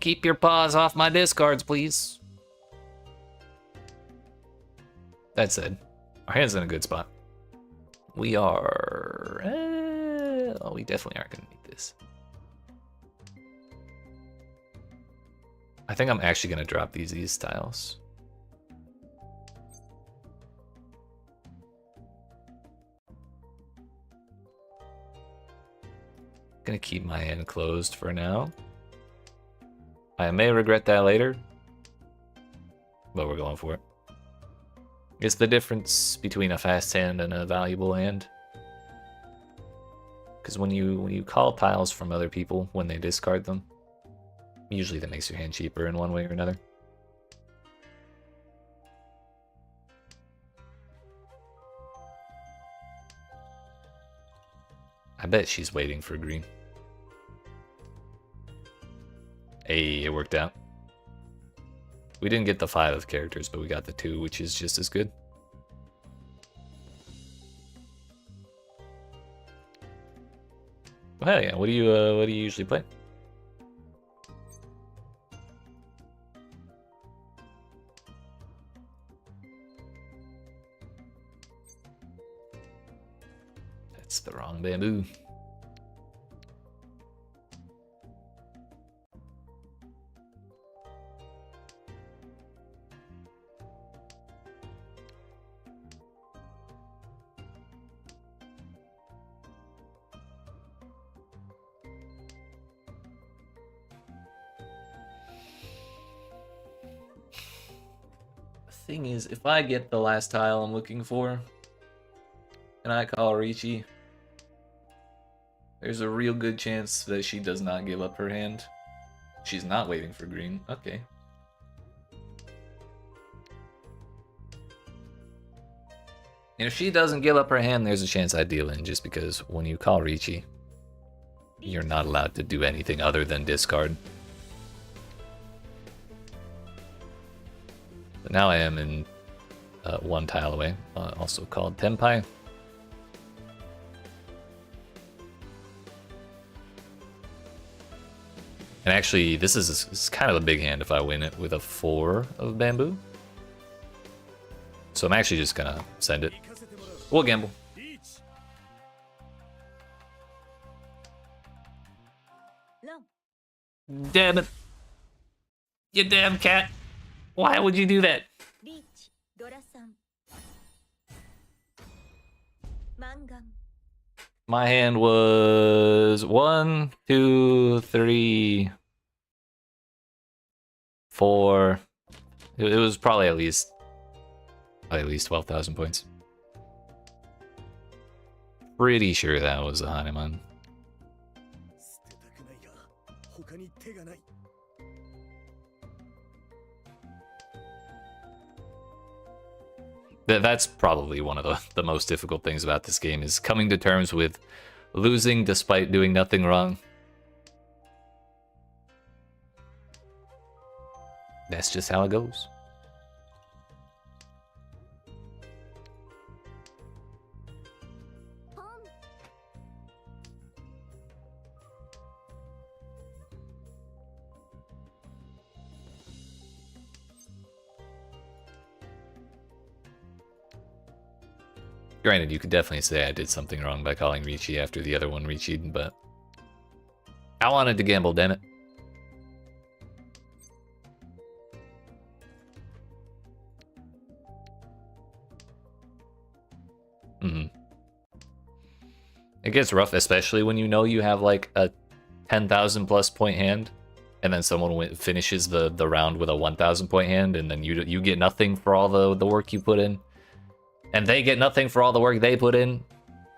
Keep your paws off my discards, please. That said, our hand's in a good spot. We are... oh, we definitely aren't going to need this. I think I'm actually going to drop these ease tiles. Gonna keep my hand closed for now. I may regret that later, but we're going for it. It's the difference between a fast hand and a valuable hand. Because when you call tiles from other people when they discard them, usually that makes your hand cheaper in one way or another. I bet she's waiting for green. Hey, it worked out. We didn't get the 5 of characters, but we got the 2, which is just as good. Well, hell yeah! What do you usually play? That's the wrong bamboo. thing is, if I get the last tile I'm looking for, and I call Ricci, there's a real good chance that she does not give up her hand. She's not waiting for green. Okay. And if she doesn't give up her hand, there's a chance I deal in, just because when you call Ricci, you're not allowed to do anything other than discard. But now I am in one tile away, also called Tenpai. And actually, this is kind of a big hand if I win it with a 4 of bamboo. So I'm actually just gonna send it. We'll gamble. Damn it. You damn cat. Why would you do that? My hand was 1, 2, 3, 4. It was probably at least 12,000 points. Pretty sure that was a Hanuman. That's probably one of the most difficult things about this game, is coming to terms with losing despite doing nothing wrong. That's just how it goes. Granted, you could definitely say I did something wrong by calling Ricci after the other one Ricci'd, but I wanted to gamble, damn it. It gets rough, especially when you know you have like a 10,000 plus point hand, and then someone finishes the round with a 1,000 point hand, and then you get nothing for all the work you put in. And they get nothing for all the work they put in,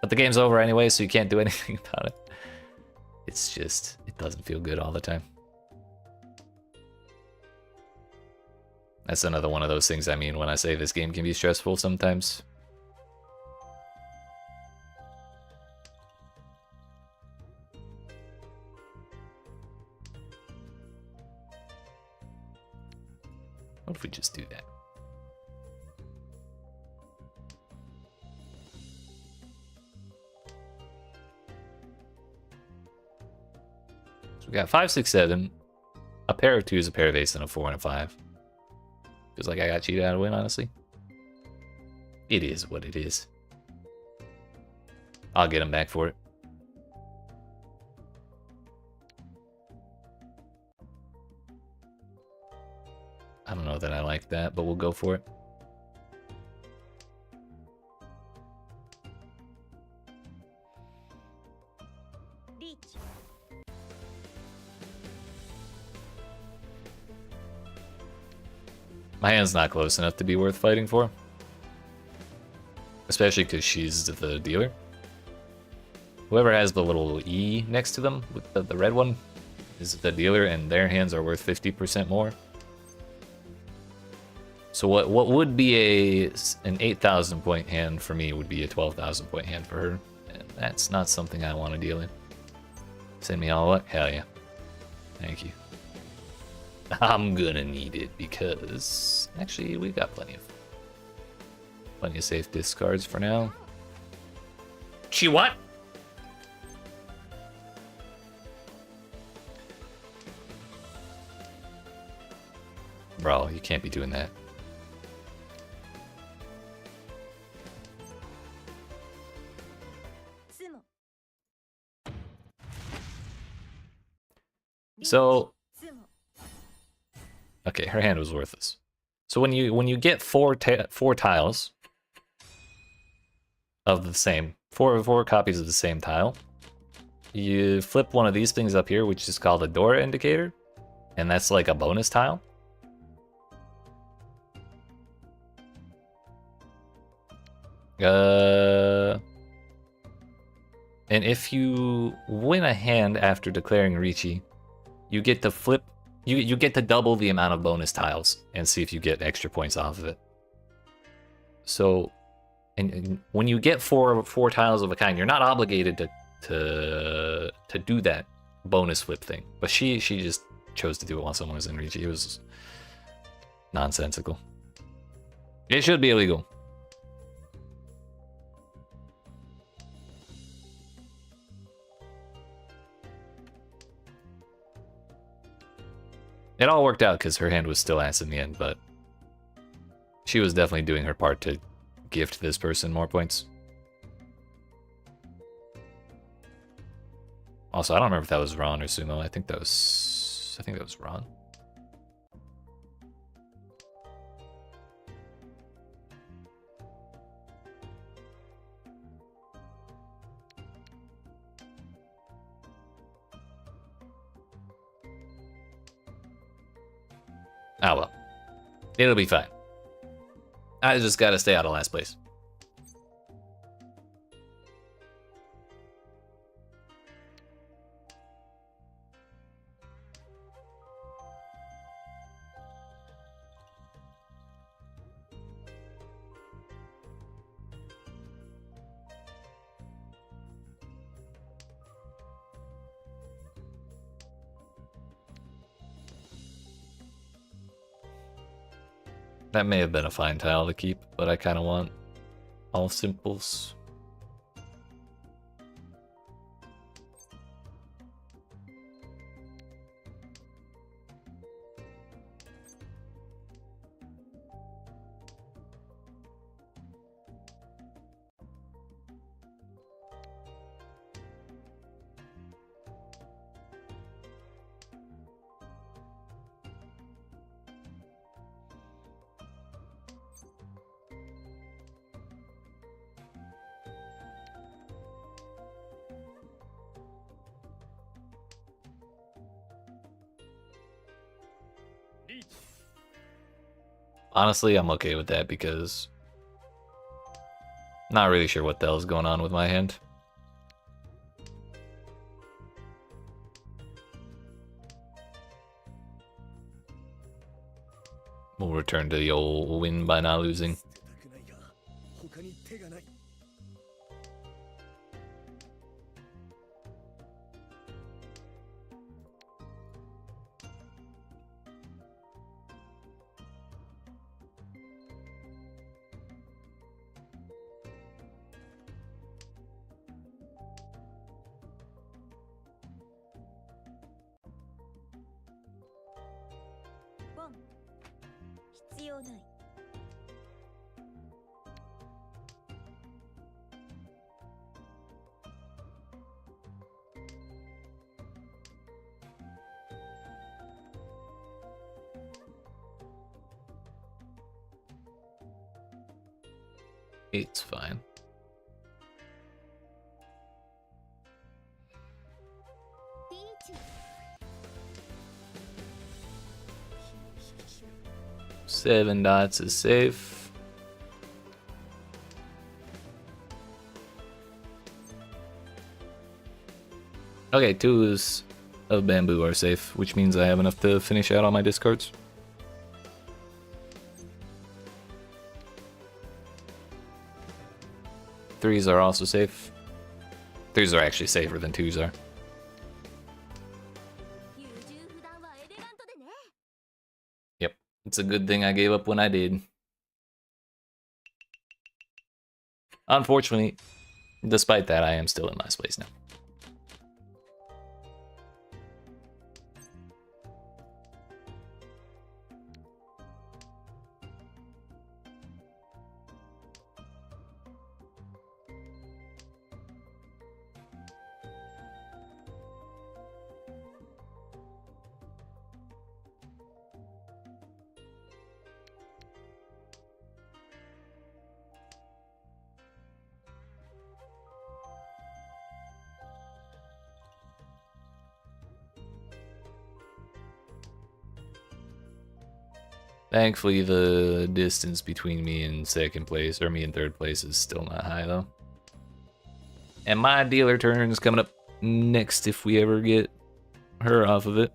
but the game's over anyway, so you can't do anything about it. It's just, it doesn't feel good all the time. That's another one of those things I mean when I say this game can be stressful sometimes. What if we just do that? We got 5, 6, 7, a pair of 2s, a pair of 8s, and a 4 and a 5. Feels like I got cheated out of win, honestly. It is what it is. I'll get him back for it. I don't know that I like that, but we'll go for it. My hand's not close enough to be worth fighting for. Especially because she's the dealer. Whoever has the little E next to them, with the red one, is the dealer, and their hands are worth 50% more. So what would be an 8,000 point hand for me would be a 12,000 point hand for her. And that's not something I want to deal in. Send me all luck? Hell yeah. Thank you. I'm gonna need it because actually we've got plenty of safe discards for now. She what? Bro, you can't be doing that. So okay, her hand was worthless. So when you get four tiles of the same, four copies of the same tile, you flip one of these things up here, which is called a door indicator, and that's like a bonus tile. And if you win a hand after declaring Ricci, you get to flip. You get to double the amount of bonus tiles and see if you get extra points off of it. So, and when you get four tiles of a kind, you're not obligated to do that bonus flip thing. But she just chose to do it while someone was in Ricci. It was nonsensical. It should be illegal. It all worked out because her hand was still ass in the end, but she was definitely doing her part to gift this person more points. Also, I don't remember if that was Ron or Sumo. I think that was Ron. Ah well. It'll be fine. I just gotta stay out of last place. That may have been a fine tile to keep, but I kind of want all simples. Honestly, I'm okay with that because not really sure what the hell's going on with my hand. We'll return to the old win by not losing. It's fine. Seven dots is safe. Okay, twos of bamboo are safe, which means I have enough to finish out all my discards. Threes are also safe. Threes are actually safer than twos are. Yep, it's a good thing I gave up when I did. Unfortunately, despite that, I am still in last place now. Thankfully, the distance between me and second place, or me and third place, is still not high, though. And my dealer turn is coming up next if we ever get her off of it.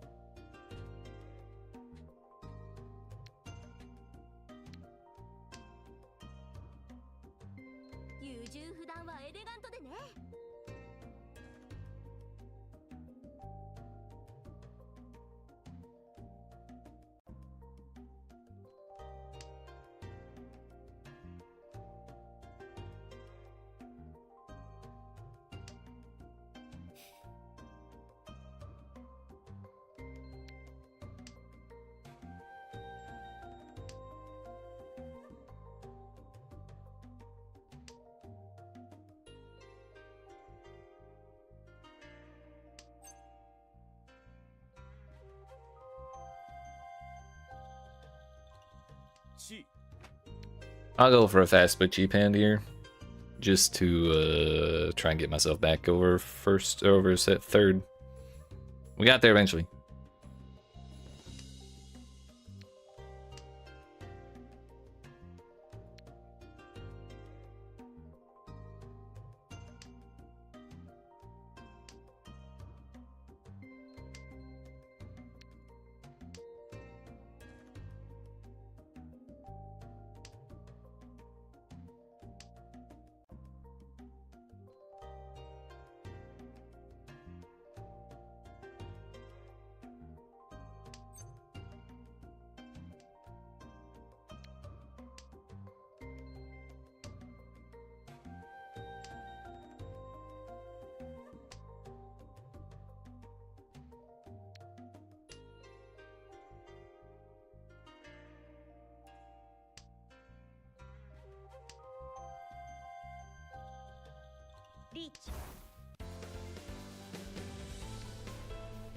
I'll go for a fast but cheap hand here, just to try and get myself back over third. We got there eventually.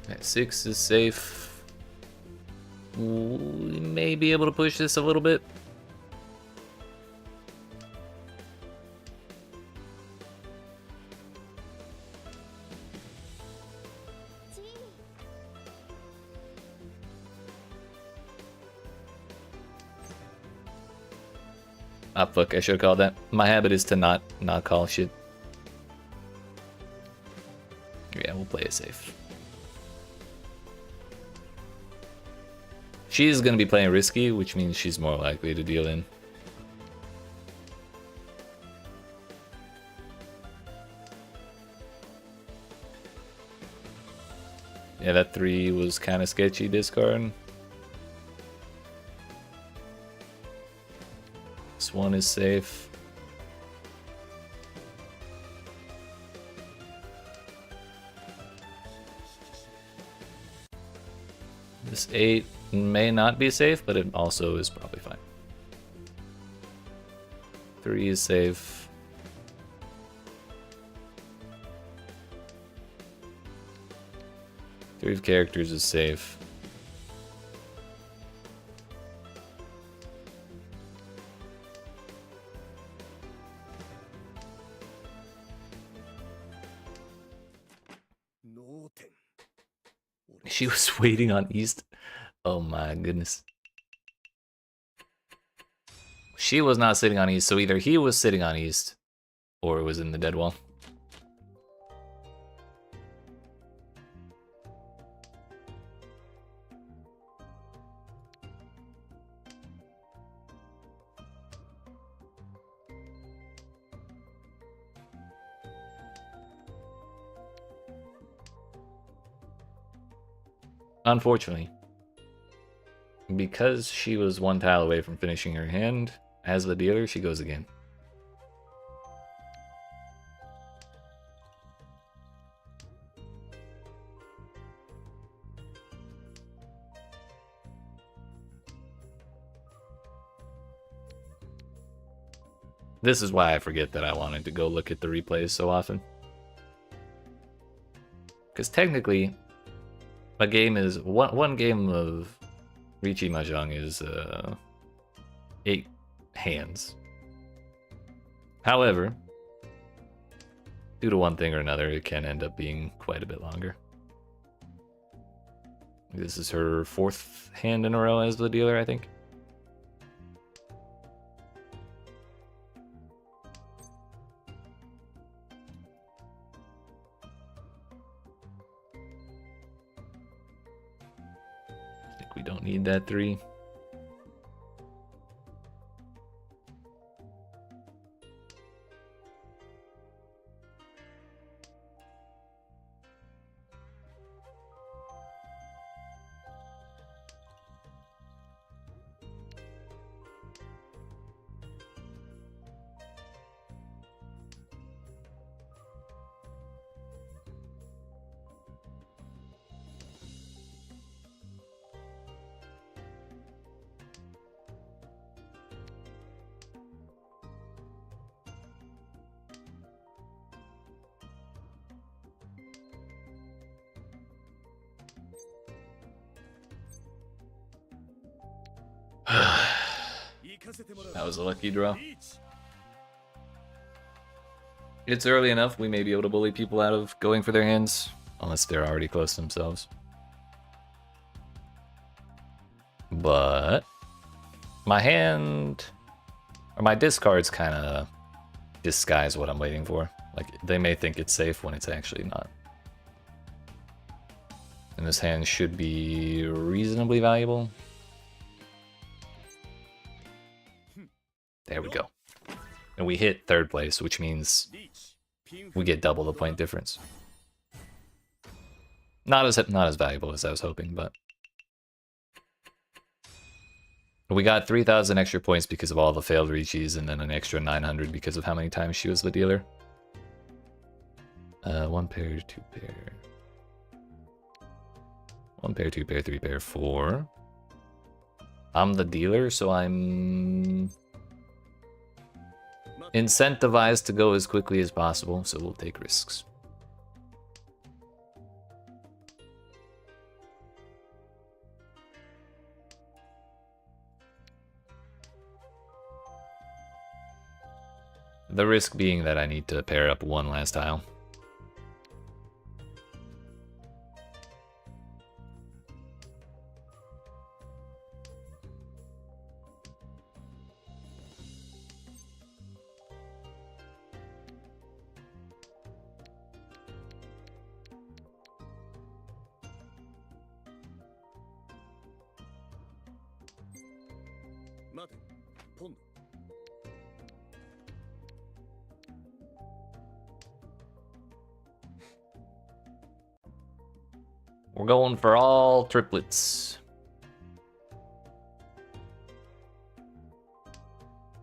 That 6 is safe. We may be able to push this a little bit. Ah, fuck, I should have called that. My habit is to not call shit. Yeah, we'll play it safe. She's gonna be playing risky, which means she's more likely to deal in. Yeah, that 3 was kind of sketchy discard. This 1 is safe. This 8 may not be safe, but it also is probably fine. 3 is safe. Three of characters is safe. She was waiting on East. Oh my goodness. She was not sitting on East, so either he was sitting on East or it was in the dead wall. Unfortunately, because she was 1 tile away from finishing her hand, as the dealer, she goes again. This is why I forget that I wanted to go look at the replays so often. Because technically, a game is one game of Riichi Mahjong is 8 hands. However, due to one thing or another, it can end up being quite a bit longer. This is her 4th hand in a row as the dealer, I think. don't need that 3. That was a lucky draw. It's early enough, we may be able to bully people out of going for their hands, unless they're already close themselves. But my hand, or my discards kind of disguise what I'm waiting for. Like, they may think it's safe when it's actually not. And this hand should be reasonably valuable. There we go. And we hit 3rd place, which means we get double the point difference. Not as valuable as I was hoping, but we got 3,000 extra points because of all the failed reaches, and then an extra 900 because of how many times she was the dealer. 1 pair, 2 pair. 1 pair, 2 pair, 3 pair, 4. I'm the dealer, so I'm incentivized to go as quickly as possible, so we'll take risks. The risk being that I need to pair up one last tile. We're going for all triplets.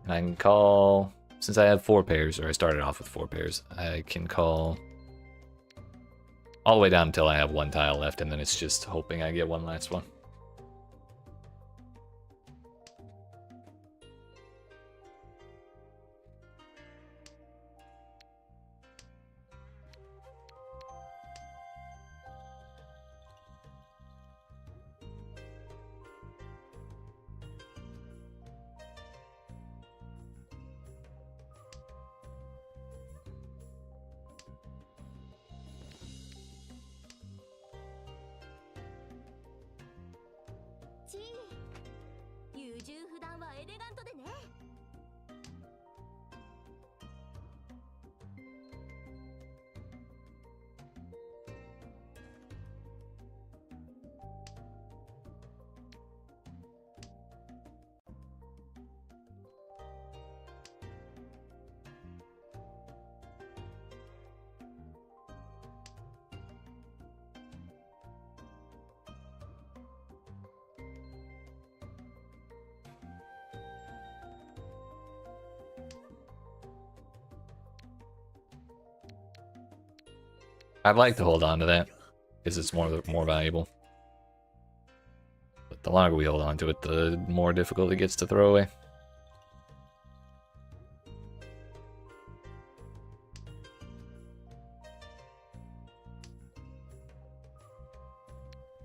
And I can call, since I have 4 pairs, or I started off with 4 pairs, I can call all the way down until I have 1 tile left, and then it's just hoping I get one last one. I'd like to hold on to that, because it's more valuable. But the longer we hold on to it, the more difficult it gets to throw away.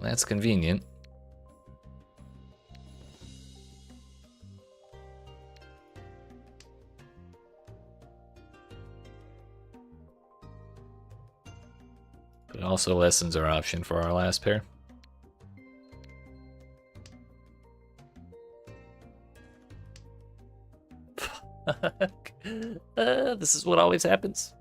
That's convenient. But it also lessens our option for our last pair. This is what always happens.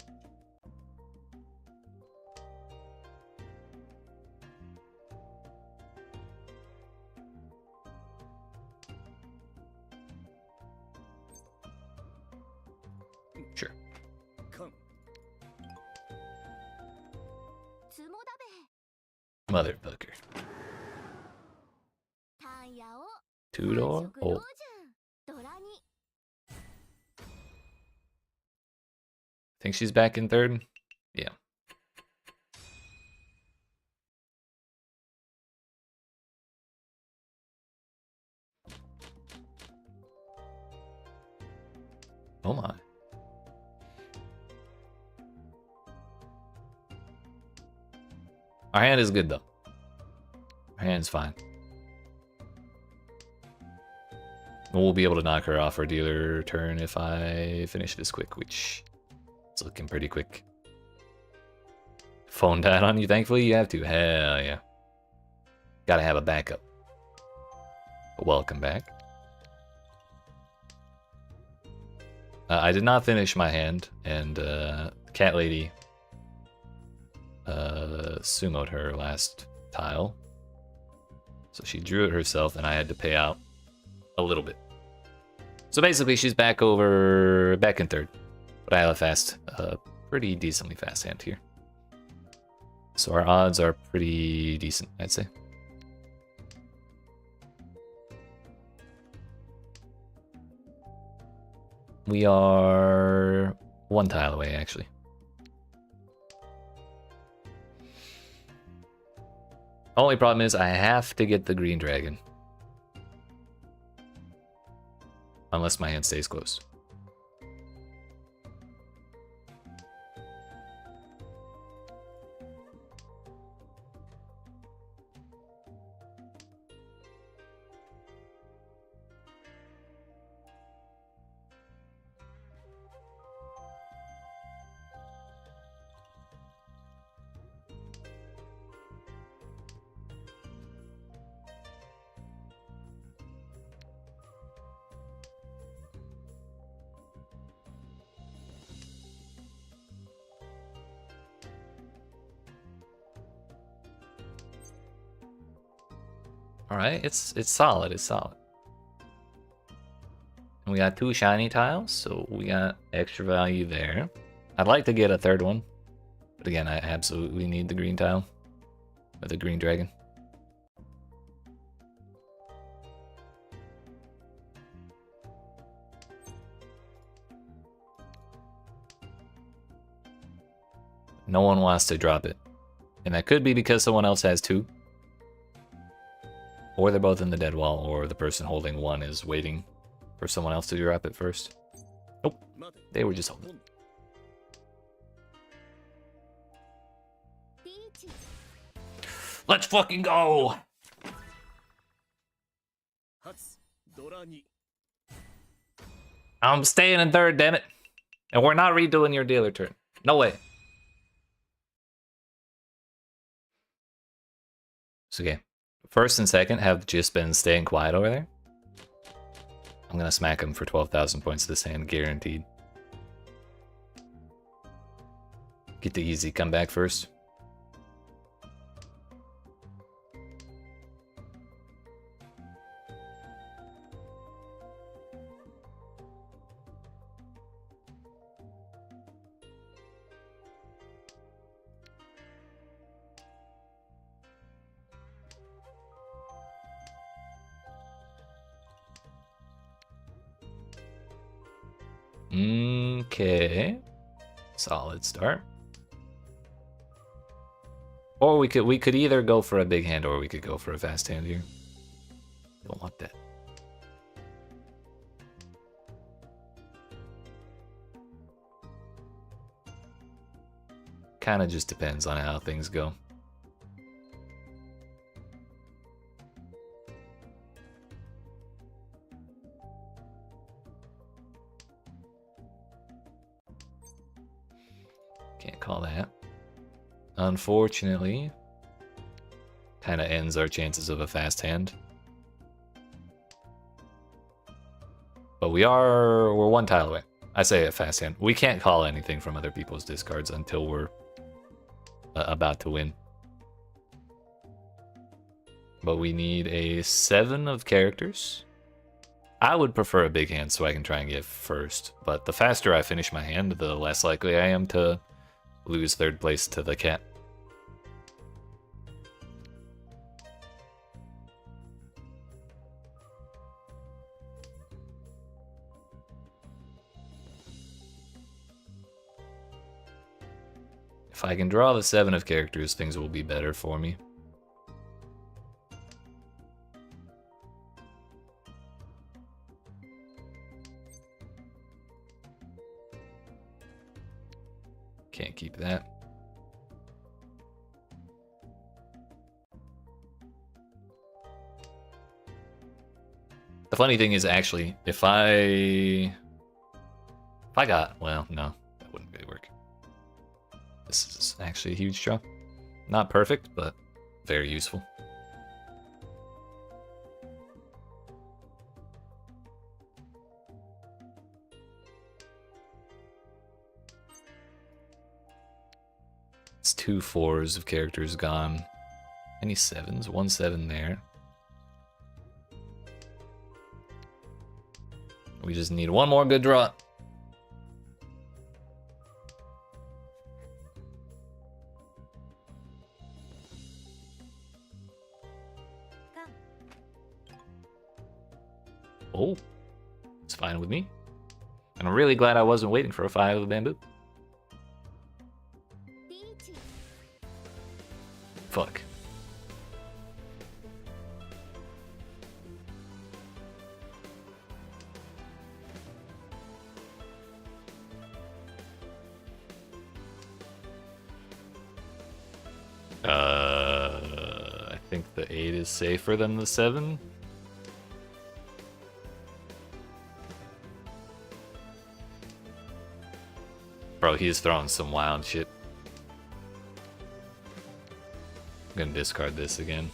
Motherfucker. Two-door? Oh. Think she's back in third? Yeah. Oh my. Our hand is good though. Our hand's fine. We'll be able to knock her off our dealer turn if I finish this quick, which is looking pretty quick. Phone died on you, thankfully you have to. Hell yeah. Gotta have a backup. Welcome back. I did not finish my hand, and Cat Lady sumoed her last tile. So she drew it herself, and I had to pay out a little bit. So basically, she's back in third. But I have a pretty decently fast hand here. So our odds are pretty decent, I'd say. We are one tile away, actually. Only problem is I have to get the green dragon. Unless my hand stays close. All right, it's solid. It's solid. And we got 2 shiny tiles, so we got extra value there. I'd like to get a third one, but again, I absolutely need the green tile, or the green dragon. No one wants to drop it, and that could be because someone else has 2. Or they're both in the dead wall, or the person holding 1 is waiting for someone else to drop it first. Nope, they were just holding. Let's fucking go! I'm staying in third, damn it. And we're not redoing your dealer turn. No way. It's okay. First and second have just been staying quiet over there. I'm gonna smack him for 12,000 points this hand, guaranteed. Get the easy comeback first. Okay, solid start. Or we could either go for a big hand or we could go for a fast hand here. Don't want that. Kind of just depends on how things go. Can't call that. Unfortunately, kind of ends our chances of a fast hand. But we're 1 tile away. I say a fast hand. We can't call anything from other people's discards until we're about to win. But we need a 7 of characters. I would prefer a big hand so I can try and get first. But the faster I finish my hand, the less likely I am to lose third place to the cat. If I can draw the 7 of characters, things will be better for me. Can't keep that. The funny thing is, actually, if I got, well, no, that wouldn't really work. This is actually a huge draw. Not perfect, but very useful. It's 2 4s of characters gone. Any 7s? 1 7 there. We just need one more good draw. Oh, it's fine with me. And I'm really glad I wasn't waiting for a 5 of bamboo. Fuck. I think the 8 is safer than the 7. Bro, he's throwing some wild shit. I'm gonna discard this again.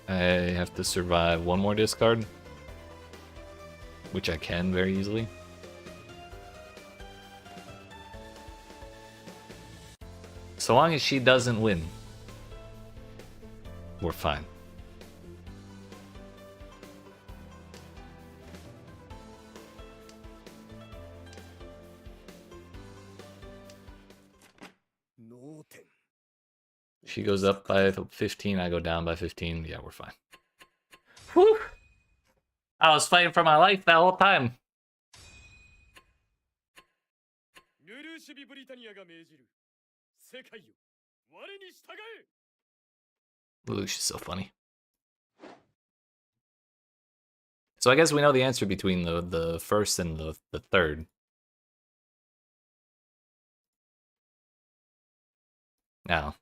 I have to survive one more discard, which I can very easily. So long as she doesn't win, we're fine. She goes up by 15, I go down by 15. Yeah, we're fine. Whew! I was fighting for my life that whole time. Lelouch is so funny. So I guess we know the answer between the first and the third. Now,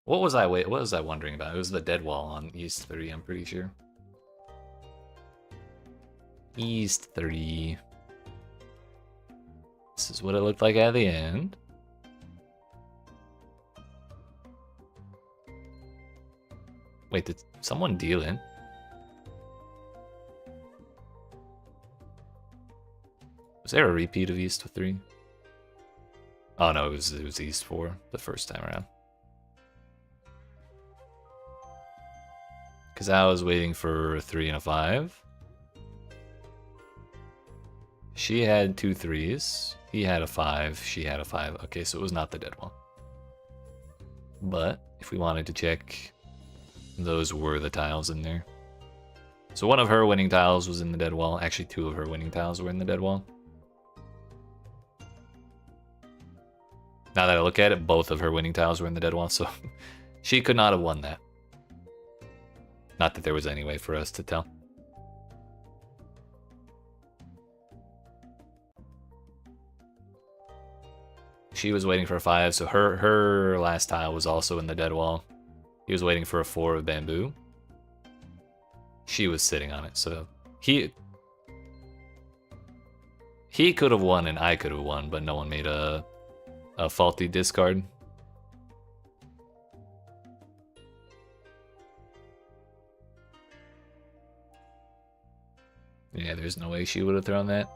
what was I wondering about? It was the dead wall on East 3, I'm pretty sure. East 3. This is what it looked like at the end. Wait, did someone deal in? Was there a repeat of East 3? Oh no, it was East 4 the first time around. Because I was waiting for a 3 and a 5. She had 2 3s. He had a 5. She had a 5. Okay, so it was not the dead wall. But if we wanted to check, those were the tiles in there. So one of her winning tiles was in the dead wall. Actually, 2 of her winning tiles were in the dead wall. Now that I look at it, both of her winning tiles were in the dead wall, so she could not have won that. Not that there was any way for us to tell. She was waiting for a 5, so her last tile was also in the dead wall. He was waiting for a 4 of bamboo. She was sitting on it, so he could have won and I could have won, but no one made a faulty discard. Yeah, there's no way she would have thrown that.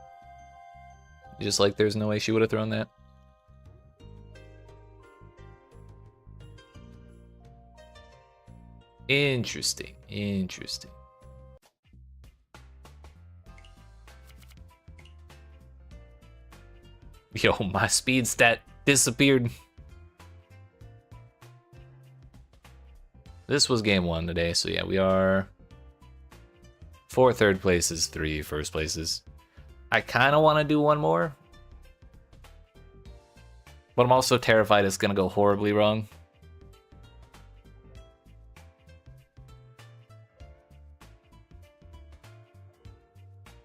Just like there's no way she would have thrown that. Interesting, interesting. Yo, my speed stat disappeared. This was game 1 today, so yeah, we are 4 third places, 3 first places. I kind of want to do one more, but I'm also terrified it's gonna go horribly wrong.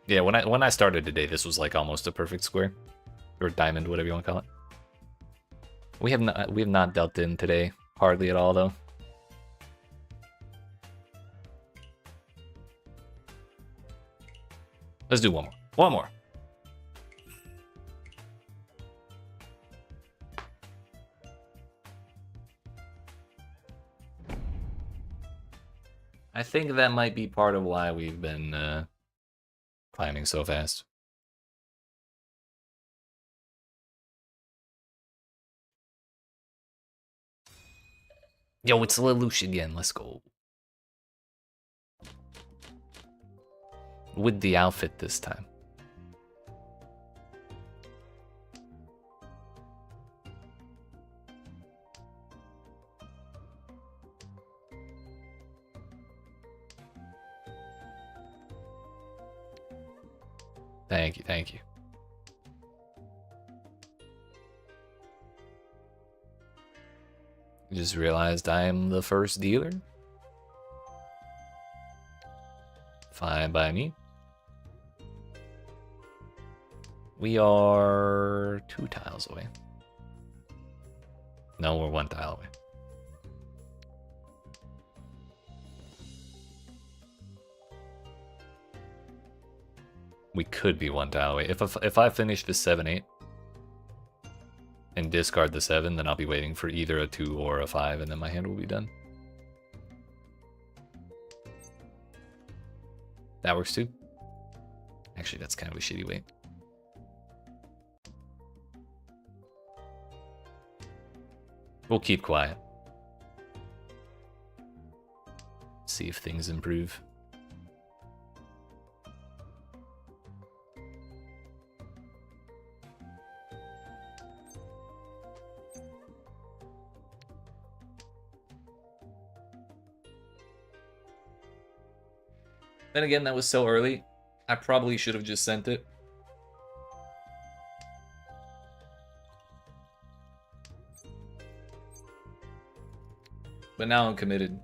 Yeah, when I started today, this was like almost a perfect square, or diamond, whatever you want to call it. We have not dealt in today hardly at all though. Let's do one more. One more. I think that might be part of why we've been climbing so fast. Yo, it's Lelouch again. Let's go. With the outfit this time. Thank you, thank you. Just realized I am the first dealer. Fine by me. We are 2 tiles away. No, we're 1 tile away. We could be 1 tile away. If I finish this 7-8 and discard the 7, then I'll be waiting for either a 2 or a 5, and then my hand will be done. That works too. Actually, that's kind of a shitty wait. We'll keep quiet. See if things improve. Then again, that was so early. I probably should have just sent it. But now I'm committed.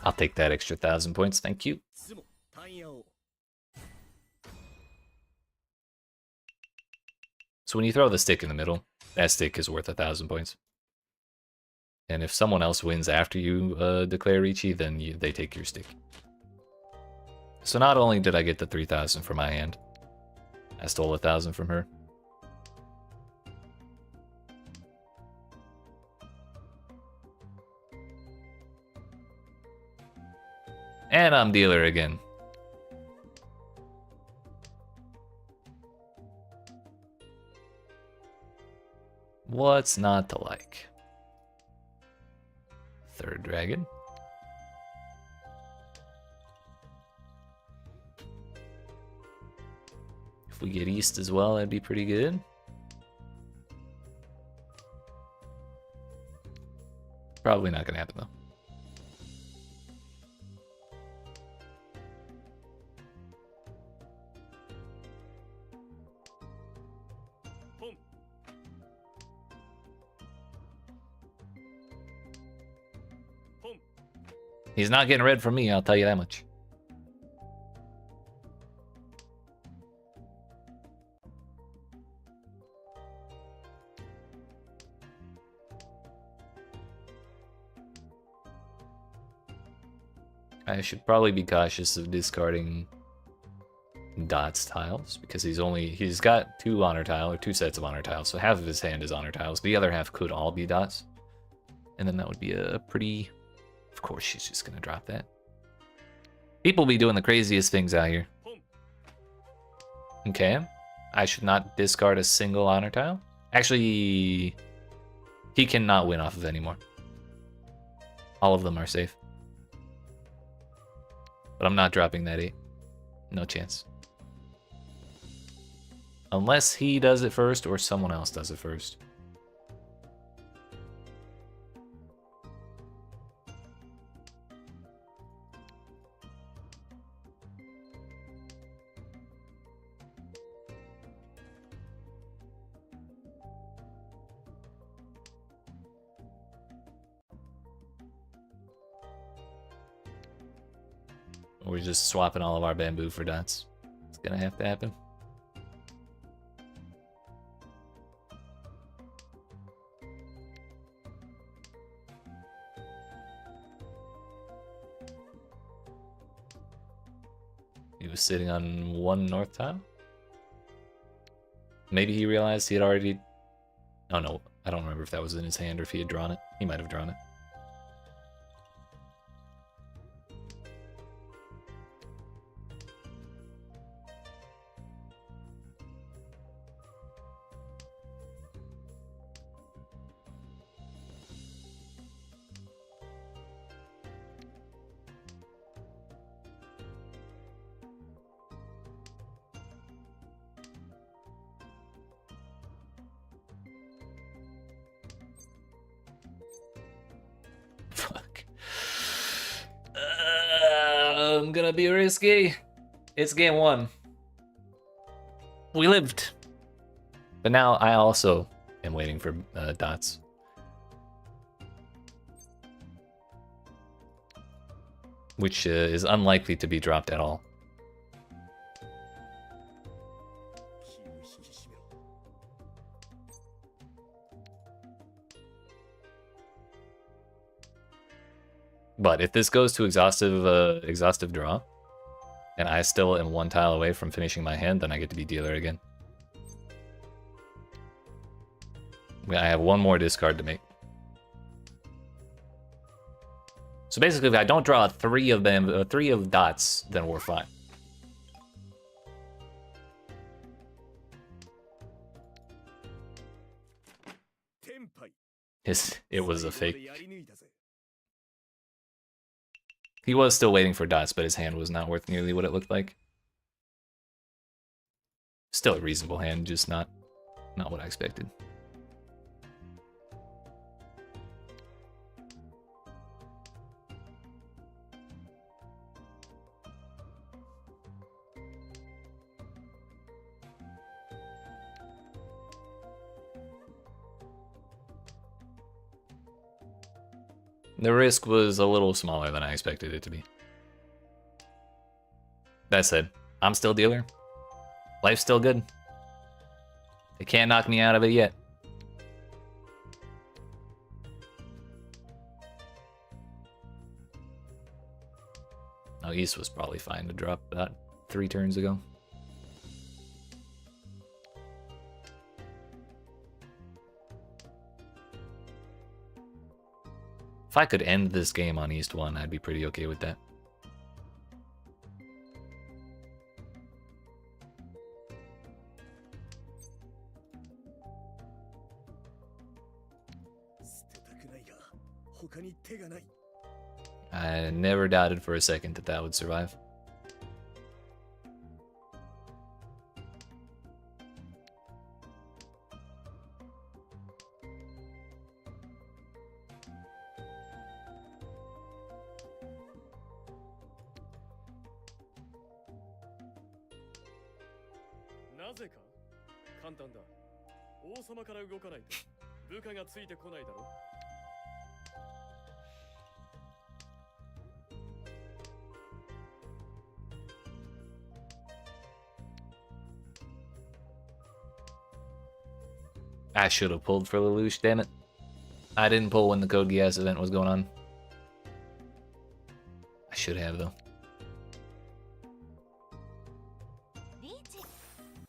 I'll take that extra 1,000 points, thank you. So when you throw the stick in the middle, that stick is worth 1,000 points. And if someone else wins after you declare Ichi, then they take your stick. So not only did I get the 3,000 for my hand, I stole 1,000 from her. And I'm dealer again. What's not to like? Third dragon. If we get east as well, that'd be pretty good. Probably not gonna happen though. He's not getting red from me, I'll tell you that much. I should probably be cautious of discarding dots tiles because he's got 2 honor tile or 2 sets of honor tiles, so half of his hand is honor tiles. The other half could all be dots, and then that would be a pretty. Of course, she's just gonna drop that. People be doing the craziest things out here. Okay, I should not discard a single honor tile. Actually, He cannot win off of anymore. All of them are safe. But I'm not dropping that 8. No chance. Unless he does it first or someone else does it first. We're just swapping all of our bamboo for dots. It's gonna have to happen. He was sitting on 1 north tile. Maybe he realized he had already... Oh no, I don't remember if that was in his hand or if he had drawn it. He might have drawn it. Fuck. I'm gonna be risky. It's game 1. We lived. But now I also am waiting for dots. Which is unlikely to be dropped at all. But if this goes to exhaustive draw, and I still am 1 tile away from finishing my hand, then I get to be dealer again. I have 1 more discard to make. So basically, if I don't draw 3 of them, 3 of dots, then we're fine. It was a fake. He was still waiting for dots, but his hand was not worth nearly what it looked like. Still a reasonable hand, just not what I expected. The risk was a little smaller than I expected it to be. That said, I'm still dealer. Life's still good. They can't knock me out of it yet. Oh, East was probably fine to drop that 3 turns ago. If I could end this game on East 1, I'd be pretty okay with that. I never doubted for a second that that would survive. I should have pulled for Lelouch, damn it. I didn't pull when the Code Geass event was going on. I should have, though.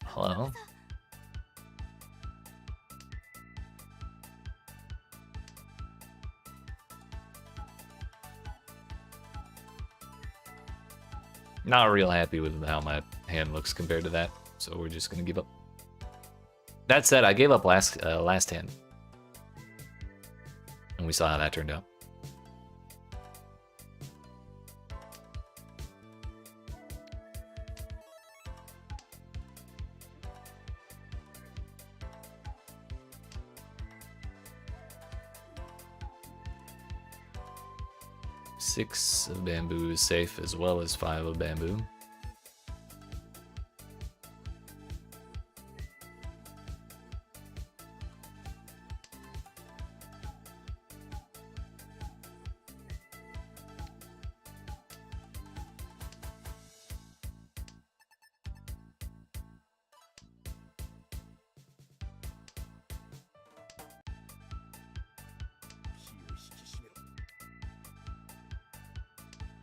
Hello? Not real happy with how my hand looks compared to that, so we're just gonna give up. That said, I gave up last hand. And we saw how that turned out. Six of bamboo is safe, as well as 5 of bamboo.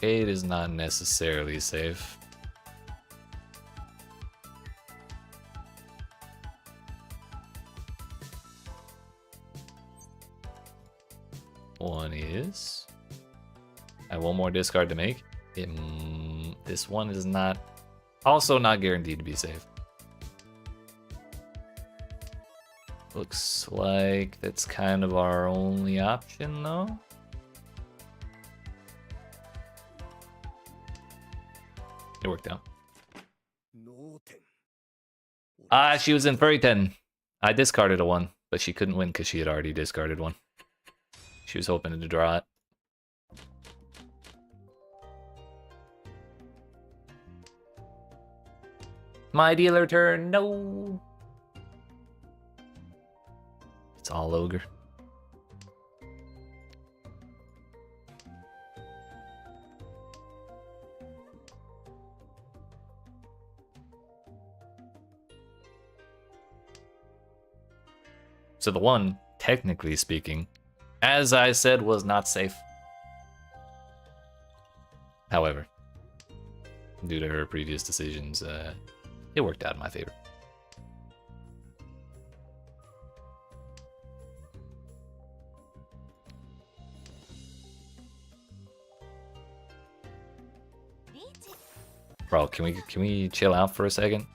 Eight is not necessarily safe. One is. I have one more discard to make. This one is not. Also not guaranteed to be safe. Looks like that's kind of our only option, though. It worked out. She was in furry 10. I discarded a 1, but she couldn't win because she had already discarded 1. She was hoping to draw it. My dealer turn, no! It's all ogre. So the 1, technically speaking, as I said, was not safe. However, due to her previous decisions, it worked out in my favor. Bro, can we chill out for a second?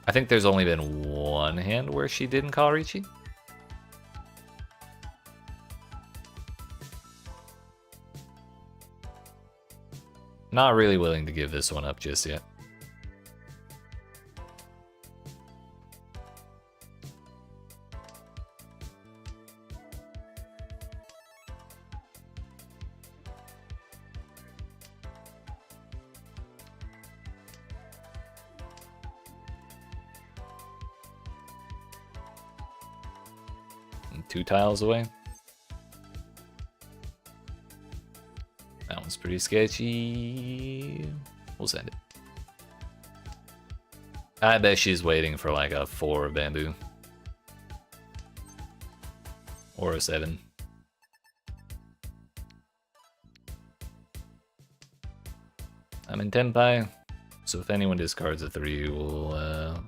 I think there's only been one hand where she didn't call Ricci. Not really willing to give this one up just yet. And 2 tiles away. That one's pretty sketchy. We'll send it. I bet she's waiting for like a 4 bamboo. Or a 7. I'm in Tenpai, so if anyone discards a 3, we'll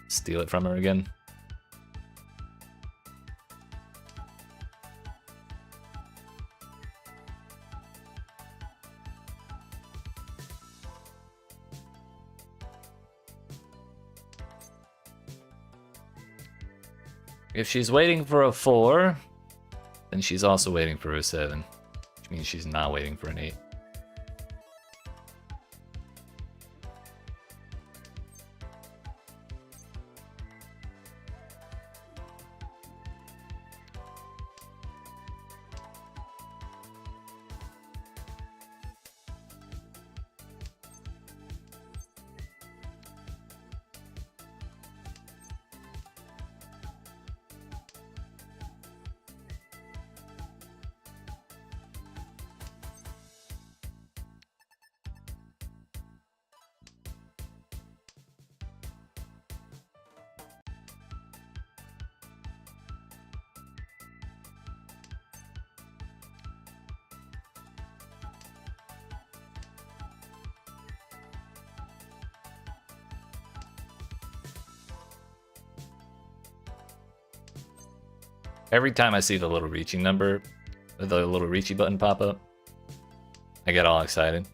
steal it from her again. If she's waiting for a 4, then she's also waiting for a 7, which means she's not waiting for an 8. Every time I see the little Ricci number, the little Ricci button pop up, I get all excited.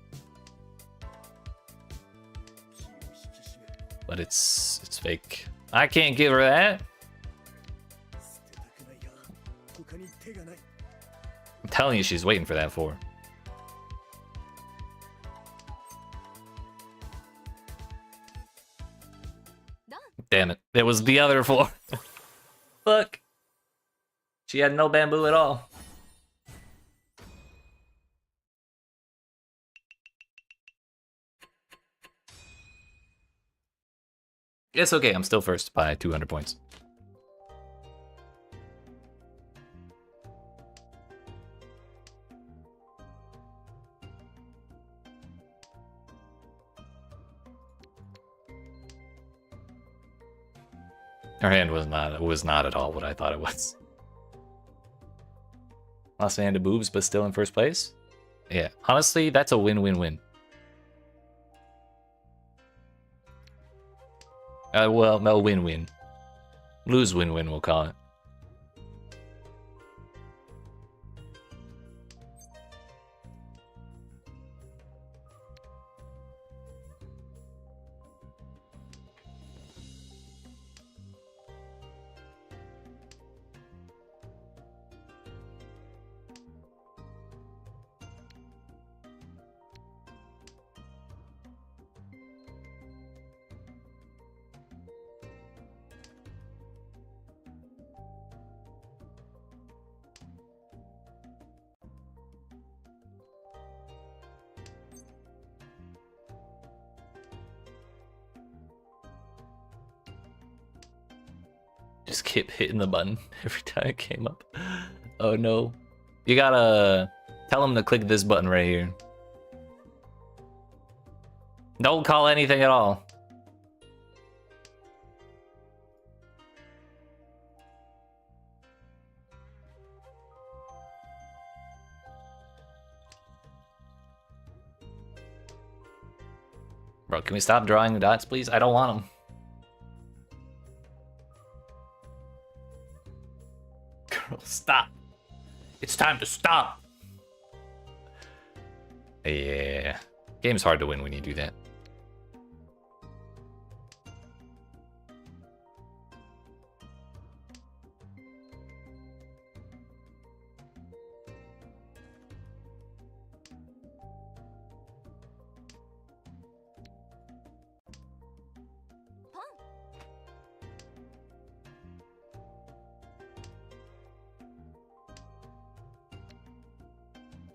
But it's fake. I can't give her that. telling you she's waiting for that 4. Damn it. It was the other 4. Fuck. She had no bamboo at all. It's okay, I'm still first by 200 points. Her hand was not at all what I thought it was. Lost a hand to boobs, but still in first place? Yeah, honestly, that's a win-win-win. Well, no, win-win. Lose win-win, we'll call it. Just keep hitting the button every time it came up. Oh no. You gotta tell him to click this button right here. Don't call anything at all. Bro, can we stop drawing the dots, please? I don't want them. Girl, stop. It's time to stop. Yeah. Game's hard to win when you do that.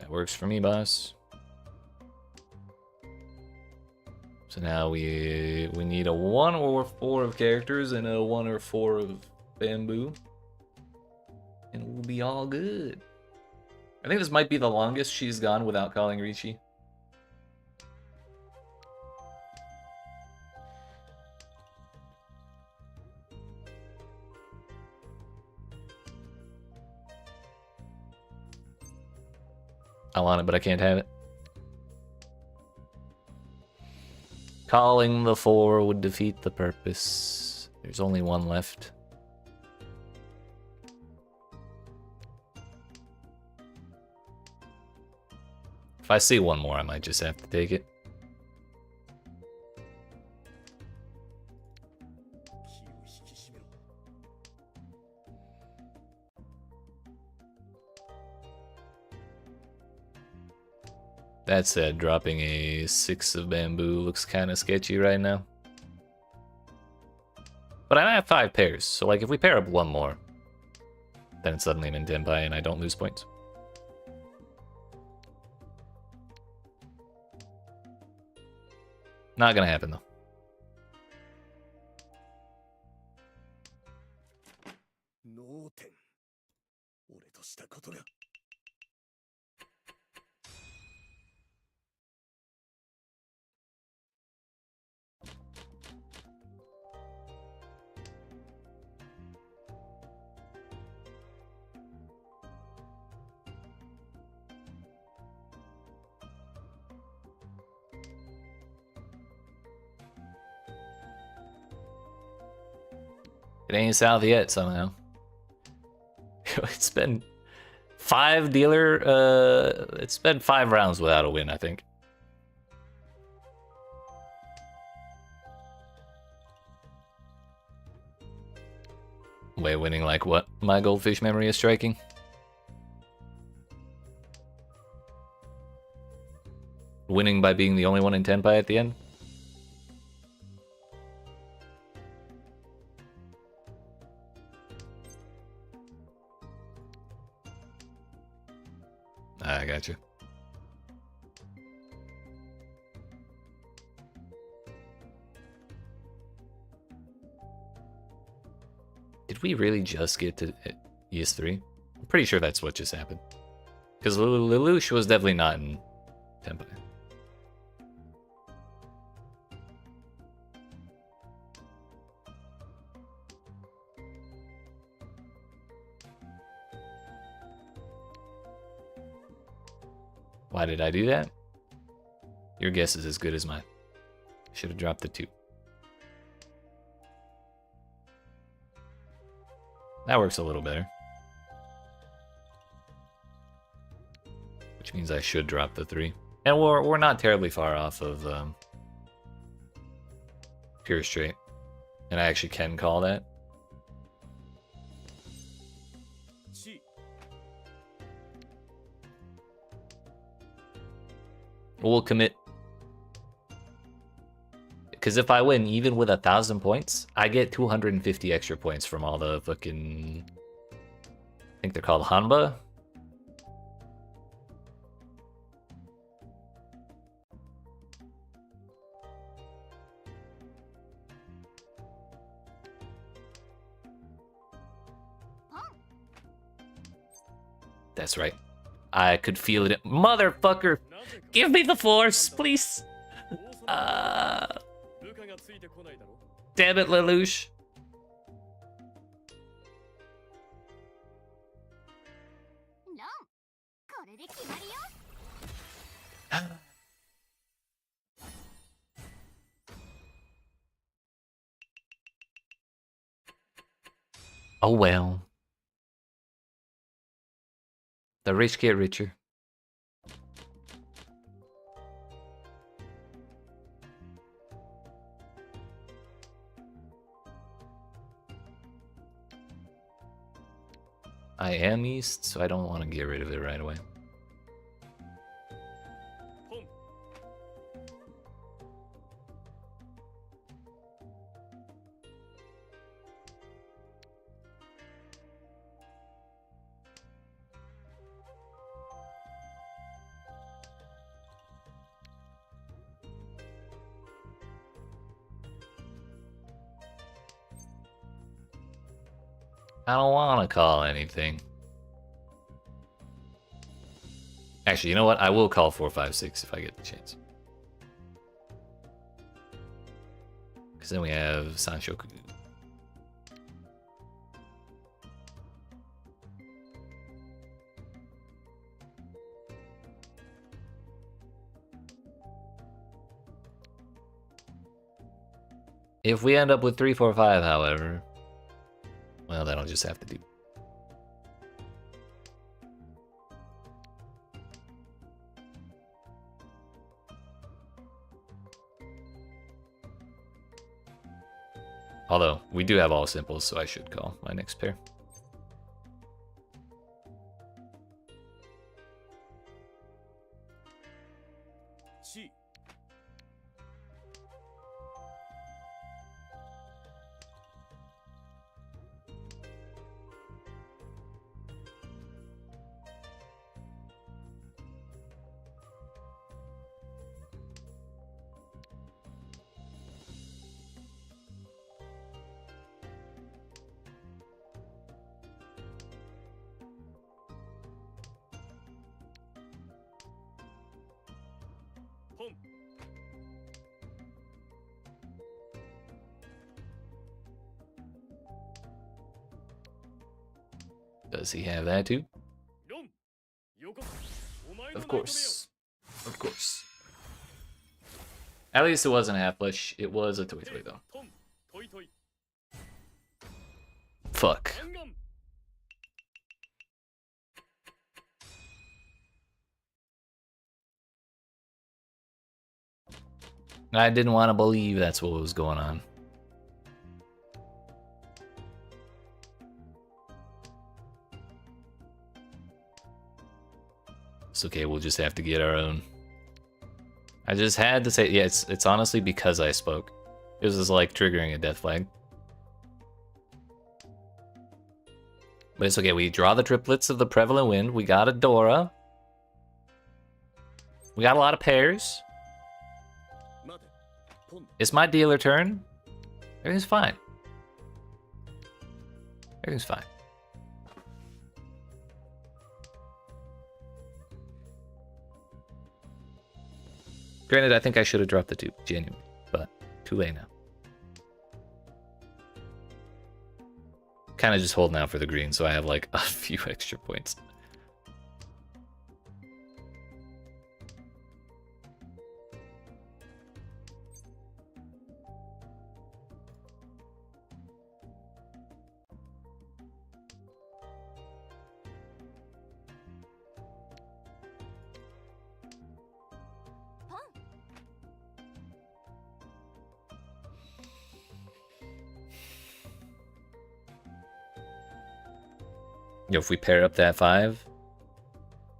That works for me, boss. So now we need a 1 or 4 of characters and a 1 or 4 of bamboo. And we'll be all good. I think this might be the longest she's gone without calling Ricci. I want it, but I can't have it. Calling the 4 would defeat the purpose. There's only 1 left. If I see 1 more, I might just have to take it. That said, dropping a 6 of bamboo looks kind of sketchy right now. But I have 5 pairs, so like if we pair up 1 more, then it's suddenly an Intenpai and I don't lose points. Not gonna happen though. It ain't south yet somehow. It's been 5 dealer, it's been 5 rounds without a win, I think. Wait, winning like what? My goldfish memory is striking. Winning by being the only one in Tenpai at the end? I got you. Did we really just get to ES3? I'm pretty sure that's what just happened. Because Lelouch was definitely not in Tenpai. Why did I do that? Your guess is as good as mine. Should have dropped the 2. That works a little better. Which means I should drop the 3. And we're not terribly far off of pure straight. And I actually can call that. We'll commit. Because if I win, even with 1,000 points, I get 250 extra points from all the fucking... I think they're called Hanba. That's right. I could feel it. Motherfucker! Give me the force, please! Damn it, Lelouch. Oh well. The rich get richer. I am East, so I don't want to get rid of it right away. I don't want to call anything. Actually, you know what? I will call 4, 5, 6 if I get the chance. Because then we have Sanshoku. If we end up with 3, 4, 5, however, well, that'll just have to do. Although, we do have all simples, so I should call my next pair. Does he have that too? Of course. Of course. At least it wasn't a half flush. It was a toy toy though. Fuck. I didn't want to believe that's what was going on. It's okay, we'll just have to get our own. I just had to say, yeah, it's honestly because I spoke. It was just like triggering a death flag. But it's okay, we draw the triplets of the Prevalent Wind. We got a Dora. We got a lot of pairs. It's my dealer turn. Everything's fine. Everything's fine. Granted, I think I should have dropped the 2, genuinely, but too late now. Kind of just holding out for the green, so I have like a few extra points. Yo, if we pair up that 5,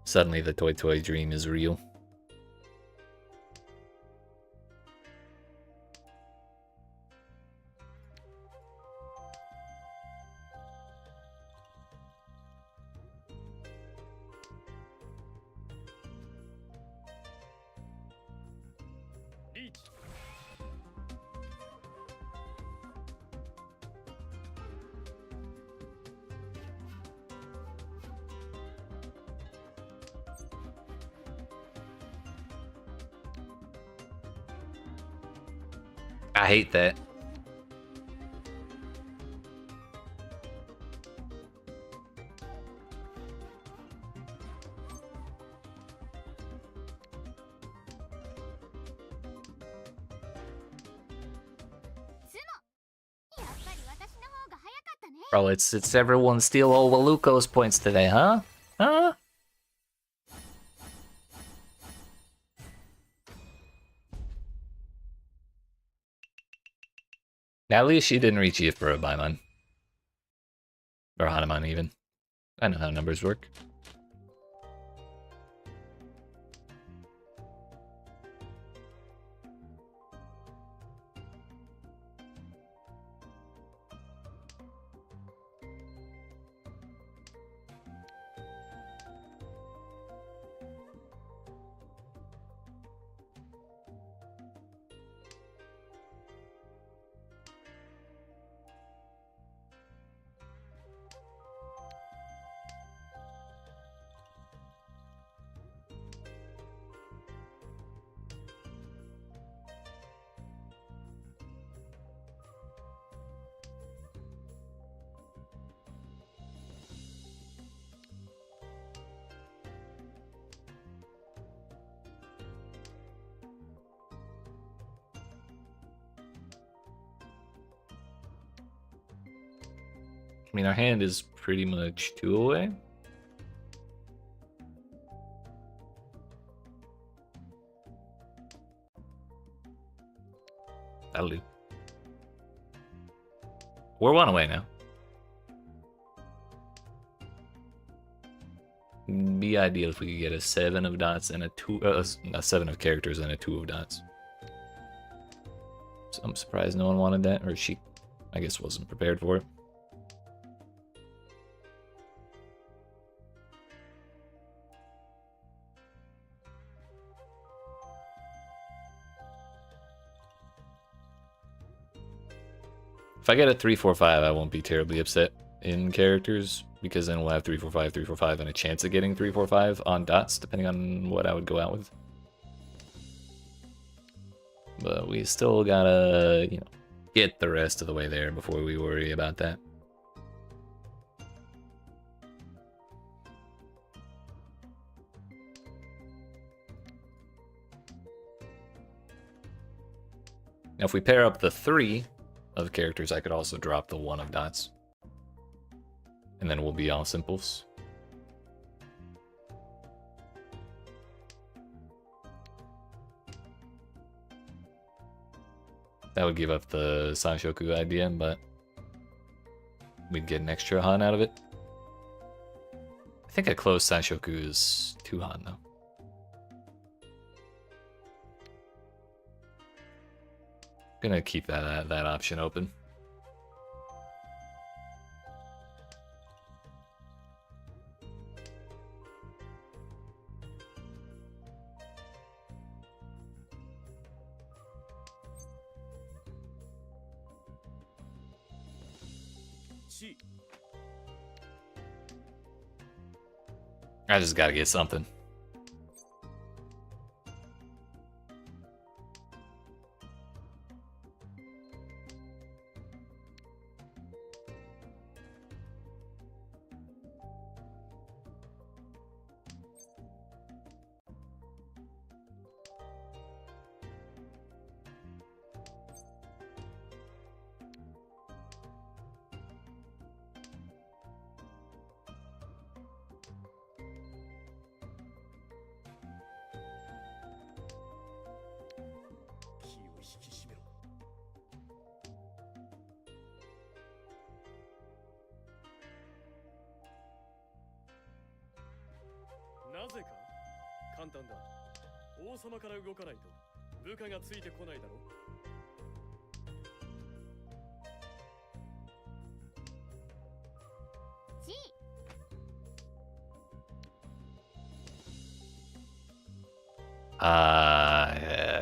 suddenly the toy dream is real. I hate that. Bro, it's everyone steal all Waluko's points today, huh? Huh? At least she didn't reach you for a Baimon. Or Hanuman, even. I know how numbers work. I mean, our hand is pretty much 2 away. That'll do. We're 1 away now. It'd be ideal if we could get a 7 of dots and a 7 of characters and a 2 of dots. So I'm surprised no one wanted that, or she, I guess, wasn't prepared for it. If I get a 3-4-5, I won't be terribly upset in characters, because then we'll have 3-4-5, 3-4-5, and a chance of getting 3-4-5 on dots, depending on what I would go out with. But we still gotta, you know, get the rest of the way there before we worry about that. Now, if we pair up the 3 of characters, I could also drop the 1 of dots. And then we'll be all simples. That would give up the Sanshoku idea, but we'd get an extra Han out of it. I think a closed Sanshoku is 2 Han, though. Gonna keep that option open. I just gotta get something.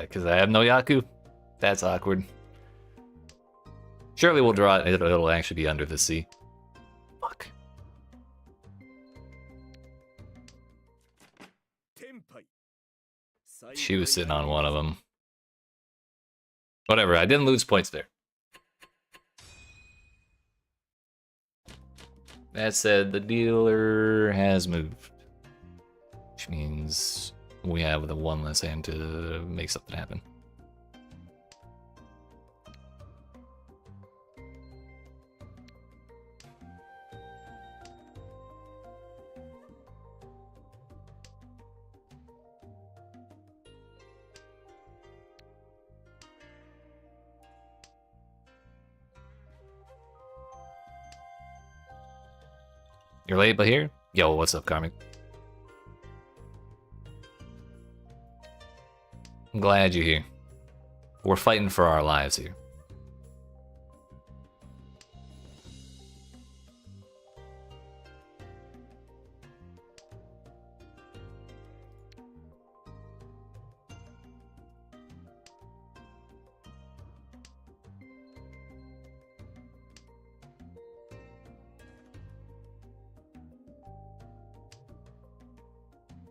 Because I have no Yaku. That's awkward. Surely we'll draw it. It'll actually be under the sea. Fuck. She was sitting on one of them. Whatever, I didn't lose points there. That said, the dealer has moved. Which means we have the one less hand to make something happen. You're late, but here? Yo, what's up, Karmic? I'm glad you're here. We're fighting for our lives here.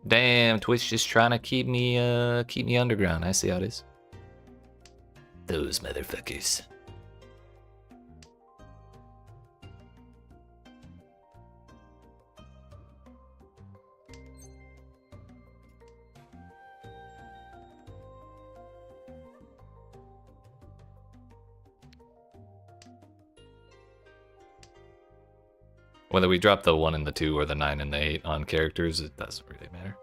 Damn, Twitch just trying to keep me underground. I see how it is. Those motherfuckers. Whether we drop the 1 and the 2 or the 9 and the 8 on characters, it doesn't really matter.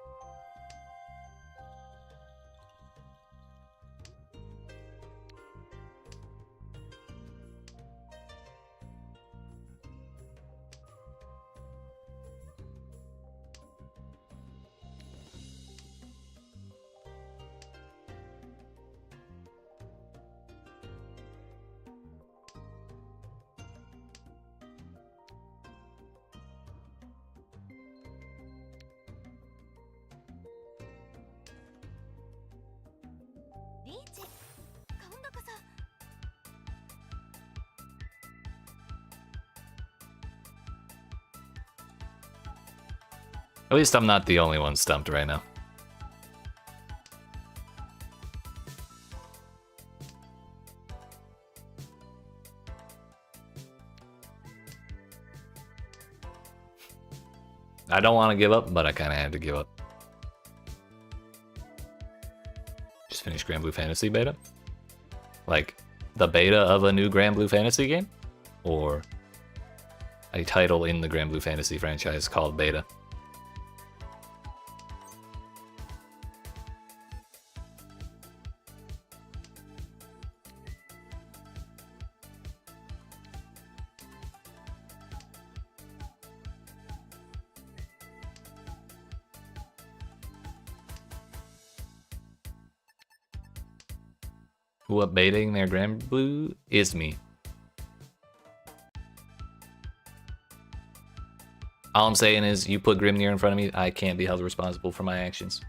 At least I'm not the only one stumped right now. I don't want to give up, but I kind of had to give up. Just finished Grand Blue Fantasy beta? Like, the beta of a new Grand Blue Fantasy game? Or a title in the Grand Blue Fantasy franchise called beta? Who updating their Grand Blue is me. All I'm saying is, you put Grimnir in front of me, I can't be held responsible for my actions.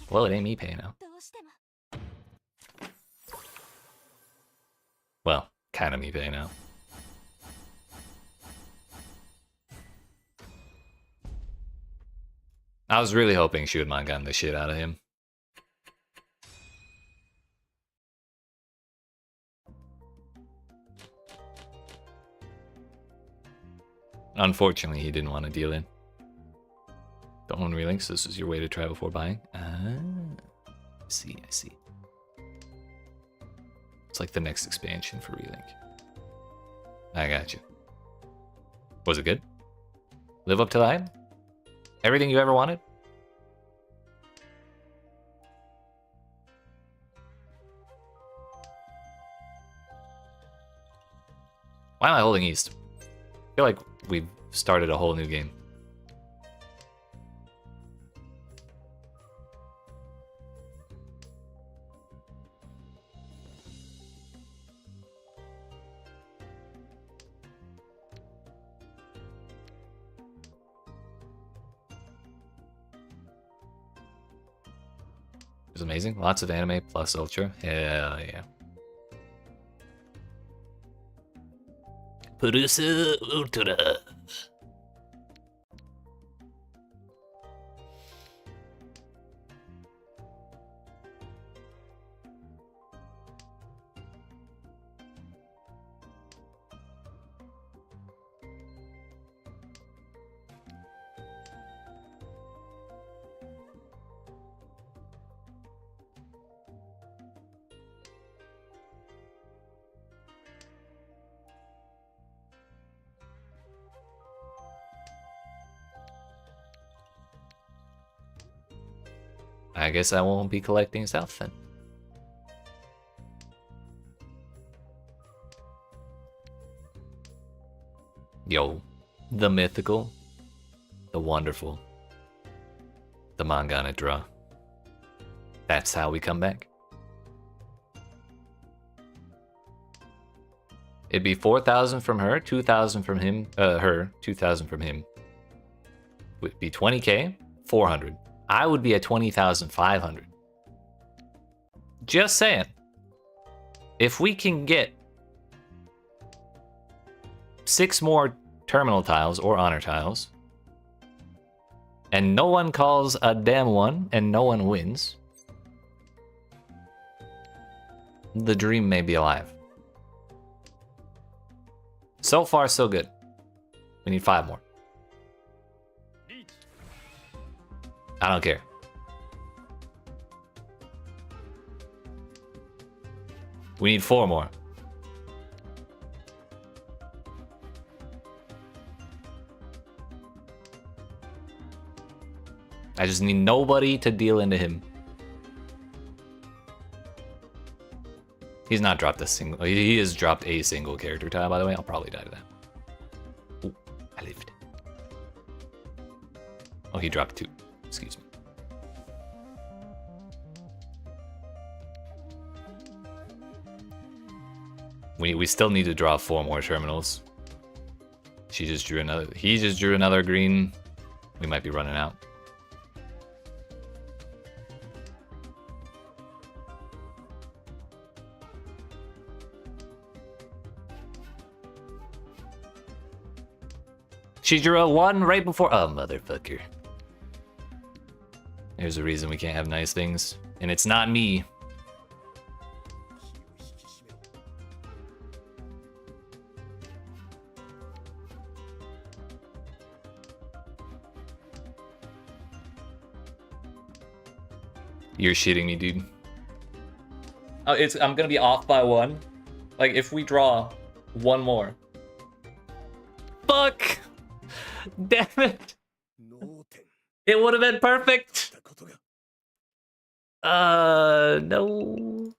Well, it ain't me paying now. Well, kind of me paying now. I was really hoping she would mind gun the shit out of him. Unfortunately, he didn't want to deal in. Don't own relinks. This is your way to try before buying. I see. It's like the next expansion for relink. I got you. Was it good? Live up to the hype? Everything you ever wanted? Why am I holding east? I feel like we've started a whole new game. It was amazing. Lots of anime plus ultra. Hell yeah. Purusu Ultra. I guess I won't be collecting stuff then. Yo, the mythical, the wonderful, the Mangana draw. That's how we come back. It'd be 4,000 from her, 2,000 from him, her, 2,000 from him. Would be 20k, 400. I would be at 20,500. Just saying. If we can get 6 more terminal tiles or honor tiles, and no one calls a damn one, and no one wins, the dream may be alive. So far, so good. We need 5 more. I don't care. We need 4 more. I just need nobody to deal into him. He's not dropped a single... He has dropped a single character tile, by the way. I'll probably die to that. Ooh, I lived. Oh, he dropped 2. Excuse me. We still need to draw 4 more terminals. She just drew another... He just drew another green. We might be running out. She drew a 1 right before... Oh, motherfucker. There's a reason we can't have nice things. And it's not me. You're shitting me, dude. Oh, I'm gonna be off by 1. Like, if we draw 1 more. Fuck! Damn it! It would have been perfect! No.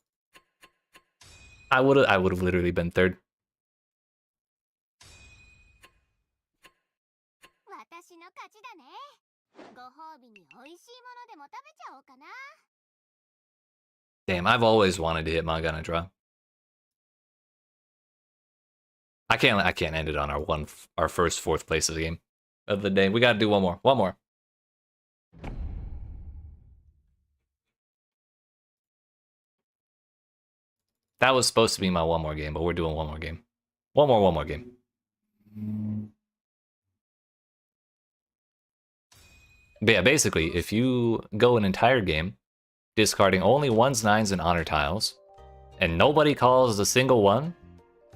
I would have literally been 3rd. 私の勝ちだね。ご褒美に美味しいものでも食べちゃおうかな。 Damn, I've always wanted to hit Manga on a draw. I can't end it on our first fourth place of the game of the day. We gotta do one more. One more. That was supposed to be my one more game, but we're doing one more game. One more game. But yeah, basically, if you go an entire game discarding only ones, nines, and honor tiles, and nobody calls a single one,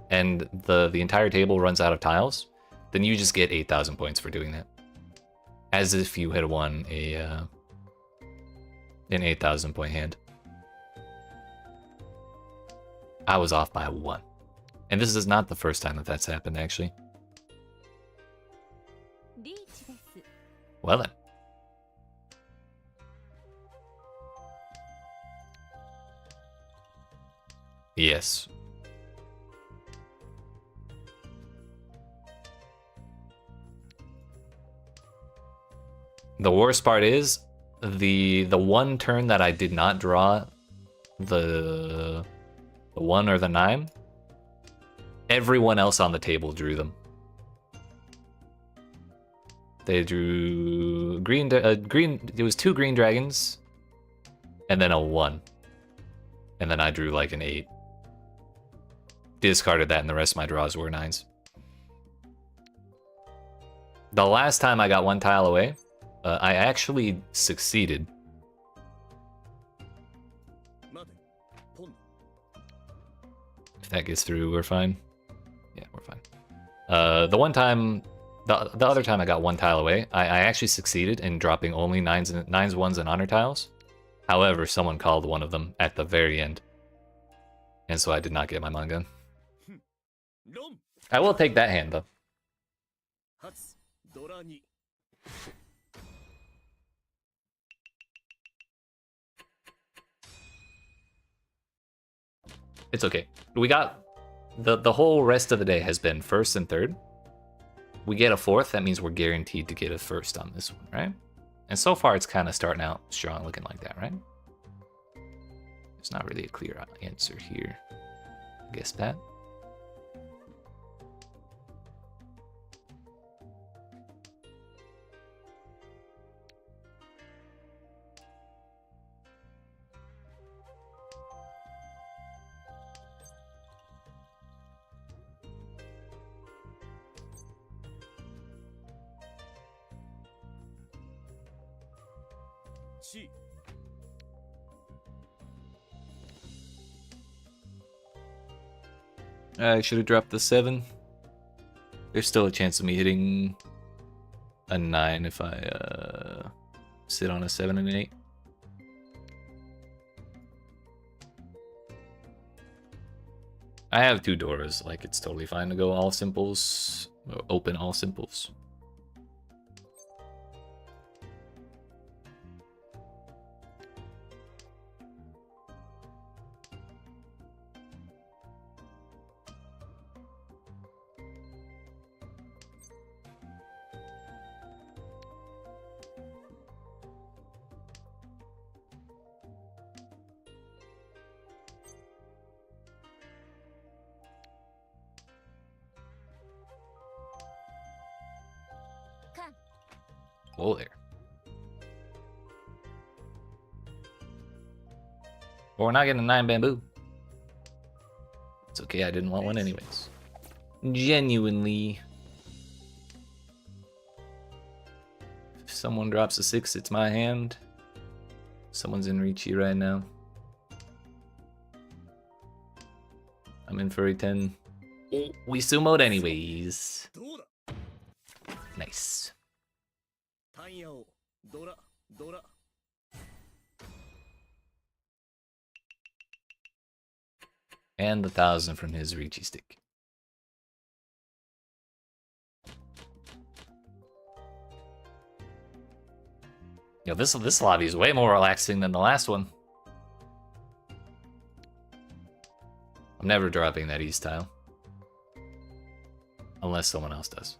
and the entire table runs out of tiles, then you just get 8,000 points for doing that. As if you had won an 8,000 point hand. I was off by 1. And this is not the first time that that's happened, actually. Well then. Yes. The worst part is the one turn that I did not draw the 1 or the 9. Everyone else on the table drew them. They drew green. It was 2 green dragons, and then a 1, and then I drew like an 8. Discarded that, and the rest of my draws were 9s. The last time I got 1 tile away, I actually succeeded. If that gets through, we're fine. Yeah, we're fine. The one time, the other time I got 1 tile away, I actually succeeded in dropping only 9s, 1s, and honor tiles. However, someone called one of them at the very end, and so I did not get my manga. I will take that hand though. It's okay. We got the whole rest of the day has been first and third. We get a fourth, that means we're guaranteed to get a first on this one, right? And so far it's kind of starting out strong looking like that, right? There's not really a clear answer here. I guess that. I should have dropped the 7. There's still a chance of me hitting a 9 if I sit on a 7 and an 8. I have 2 doors, like it's totally fine to go all simples, or open all simples. Whoa there. But we're not getting a 9 bamboo. It's okay, I didn't want one anyways. Genuinely. If someone drops a 6, it's my hand. Someone's in Ricci right now. I'm in for a 10. Oh, we sumoed anyways. Nice. And the 1,000 from his Ricci stick. Yo, this lobby is way more relaxing than the last one. I'm never dropping that east tile. Unless someone else does.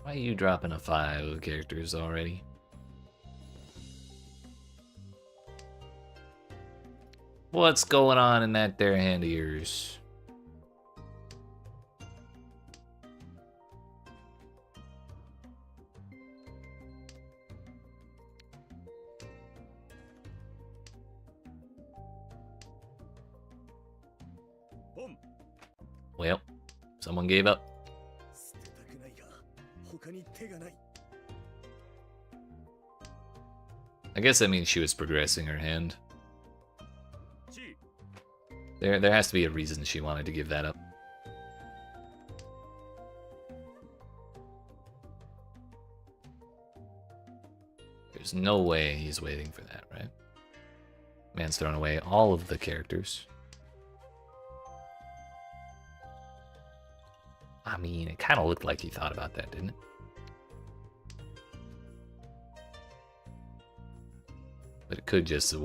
Why are you dropping a 5 characters already? What's going on in that there hand of yours? Well, someone gave up. I guess that means she was progressing her hand. There has to be a reason she wanted to give that up. There's no way he's waiting for that, right? Man's thrown away all of the characters. I mean, it kind of looked like he thought about that, didn't it? But it could just as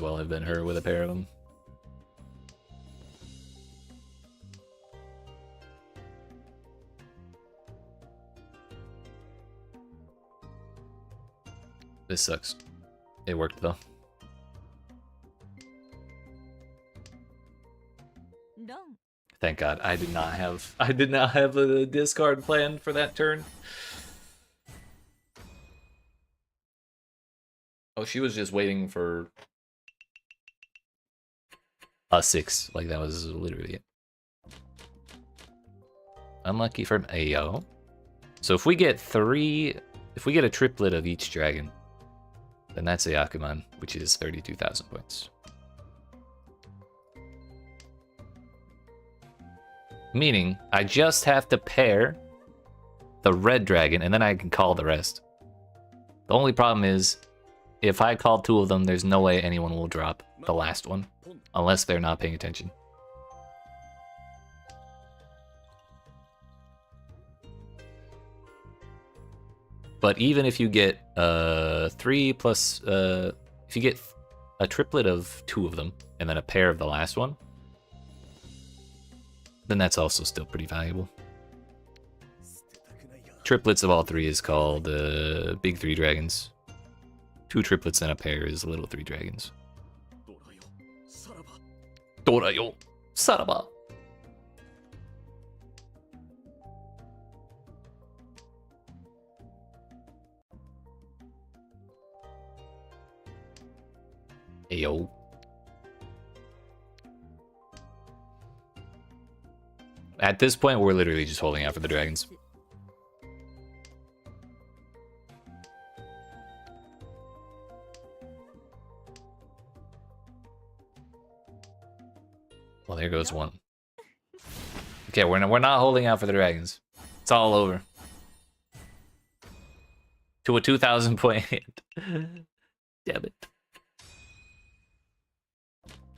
well have been her with a pair of them. This sucks. It worked though. Thank God, I did not have a discard planned for that turn. Oh, she was just waiting for a 6. Like that was literally it. Unlucky from AO. So if we get a triplet of each dragon, then that's a Yakuman, which is 32,000 points. Meaning, I just have to pair the red dragon, and then I can call the rest. The only problem is, if I call 2 of them, there's no way anyone will drop the last one, unless they're not paying attention. But even if you get 3 plus, if you get a triplet of 2 of them, and then a pair of the last one, then that's also still pretty valuable. Triplets of all 3 is called big 3 dragons. 2 triplets and a pair is little 3 dragons. Dorayo Saraba. Ayo. At this point, we're literally just holding out for the dragons. Well, there goes one. Okay, we're not holding out for the dragons. It's all over. To a 2,000 point hit. Damn it.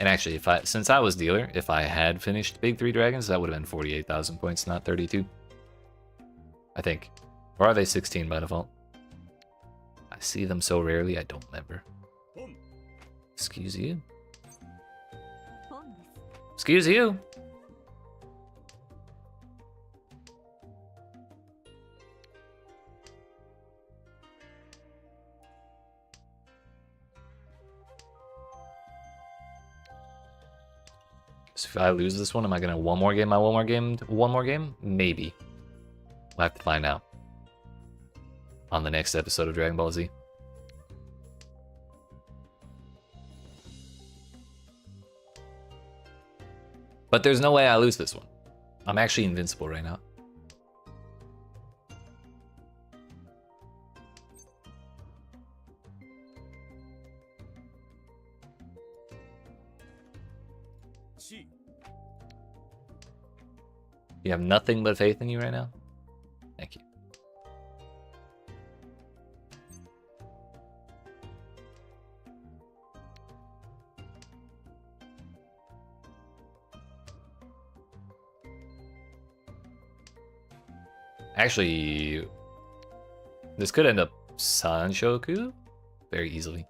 And actually, since I was dealer, if I had finished big 3 dragons, that would have been 48,000 points, not 32. I think. Or are they 16 by default? I see them so rarely, I don't remember. Excuse you. Excuse you. So if I lose this one, am I gonna one more game? One more game? Maybe. We'll have to find out on the next episode of Dragon Ball Z. But there's no way I lose this one. I'm actually invincible right now. You have nothing but faith in you right now? Thank you. Actually, this could end up Sanshoku very easily.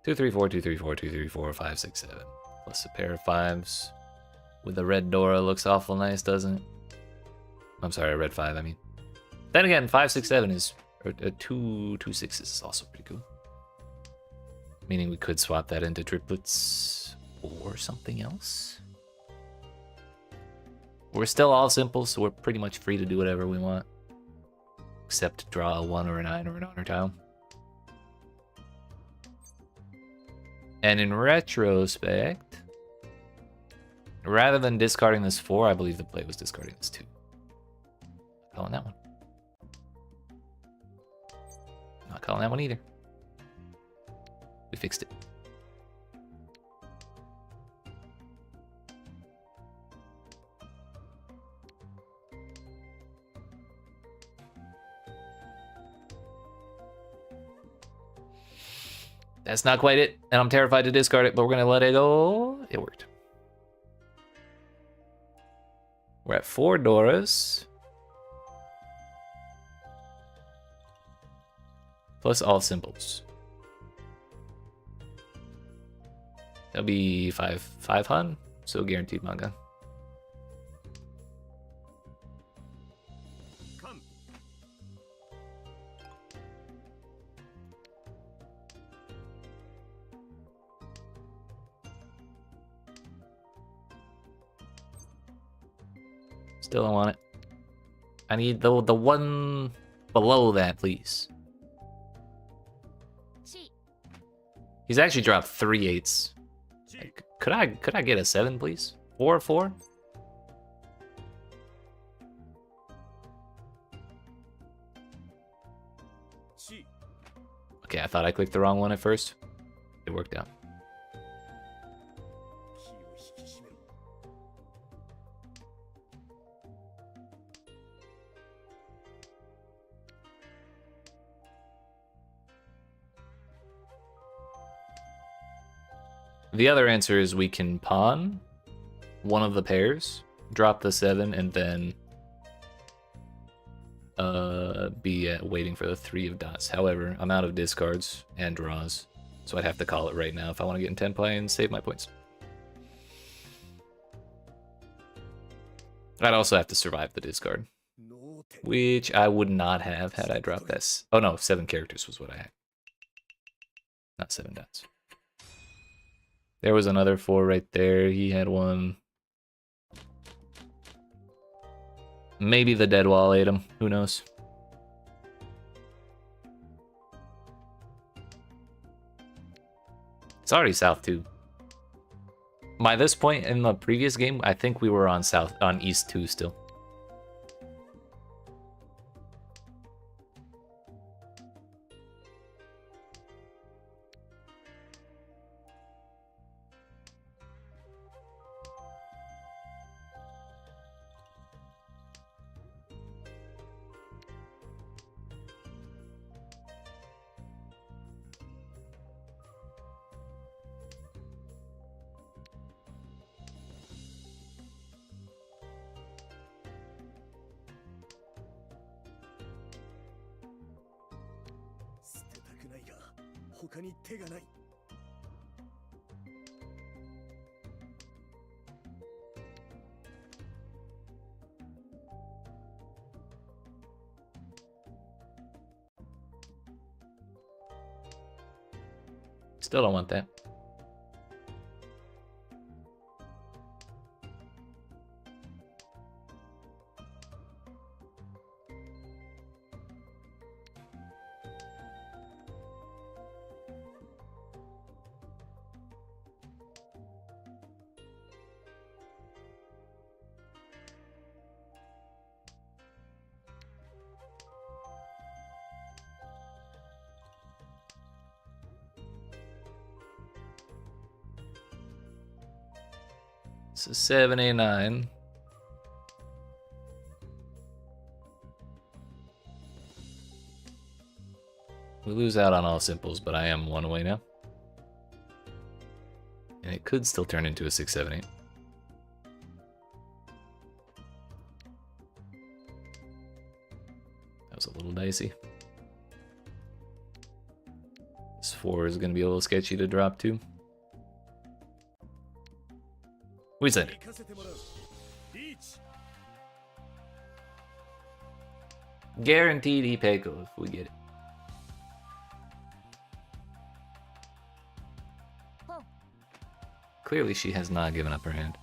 Two, three, four, 2, 3, 4, 2, 3, 4, 5, 6, 7. Plus a pair of 5s. with the red Dora looks awful nice, doesn't it? I'm sorry, red 5, I mean. Then again, 5, 6, 7 is... Or, 2 6s is also pretty cool. Meaning we could swap that into triplets or something else. We're still all simple, so we're pretty much free to do whatever we want. Except draw a 1 or a 9 or an honor tile. And in retrospect, rather than discarding this 4, I believe the play was discarding this 2. Not calling that one. Not calling that one either. We fixed it. That's not quite it, and I'm terrified to discard it, but we're gonna let it go. It worked. We're at 4 Doras. Plus all symbols. That'll be 5 hun, so guaranteed manga. Still don't want it. I need the one below that, please. He's actually dropped 3 8s. Like, could I get a 7, please? 4 4? Okay, I thought I clicked the wrong one at first. It worked out. The other answer is we can pawn one of the pairs, drop the 7, and then be waiting for the 3 of dots. However, I'm out of discards and draws, so I'd have to call it right now if I want to get in 10 play and save my points. I'd also have to survive the discard, which I would not have had I dropped this. Oh no, 7 characters was what I had, not 7 dots. There was another 4 right there. He had 1. Maybe the dead wall ate him. Who knows? It's already south too. By this point in the previous game, I think we were on east 2 still. Still don't want that. So 7, 8, 9. We lose out on all simples, but I am 1 away now. And it could still turn into a 6, 7, 8. That was a little dicey. This 4 is going to be a little sketchy to drop too. We send it. Guaranteed Ipeko if we get it. Clearly she has not given up her hand.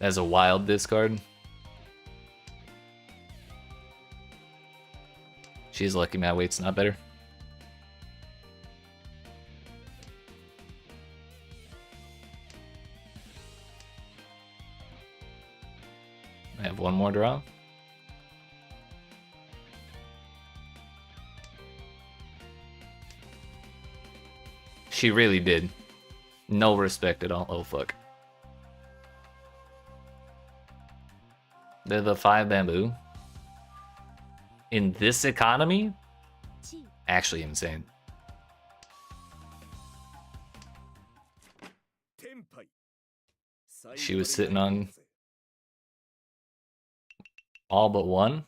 As a wild discard. She's lucky my weight's not better. I have one more draw. She really did. No respect at all. Oh, fuck. They're the 5 bamboo. In this economy? Actually insane. She was sitting on all but one,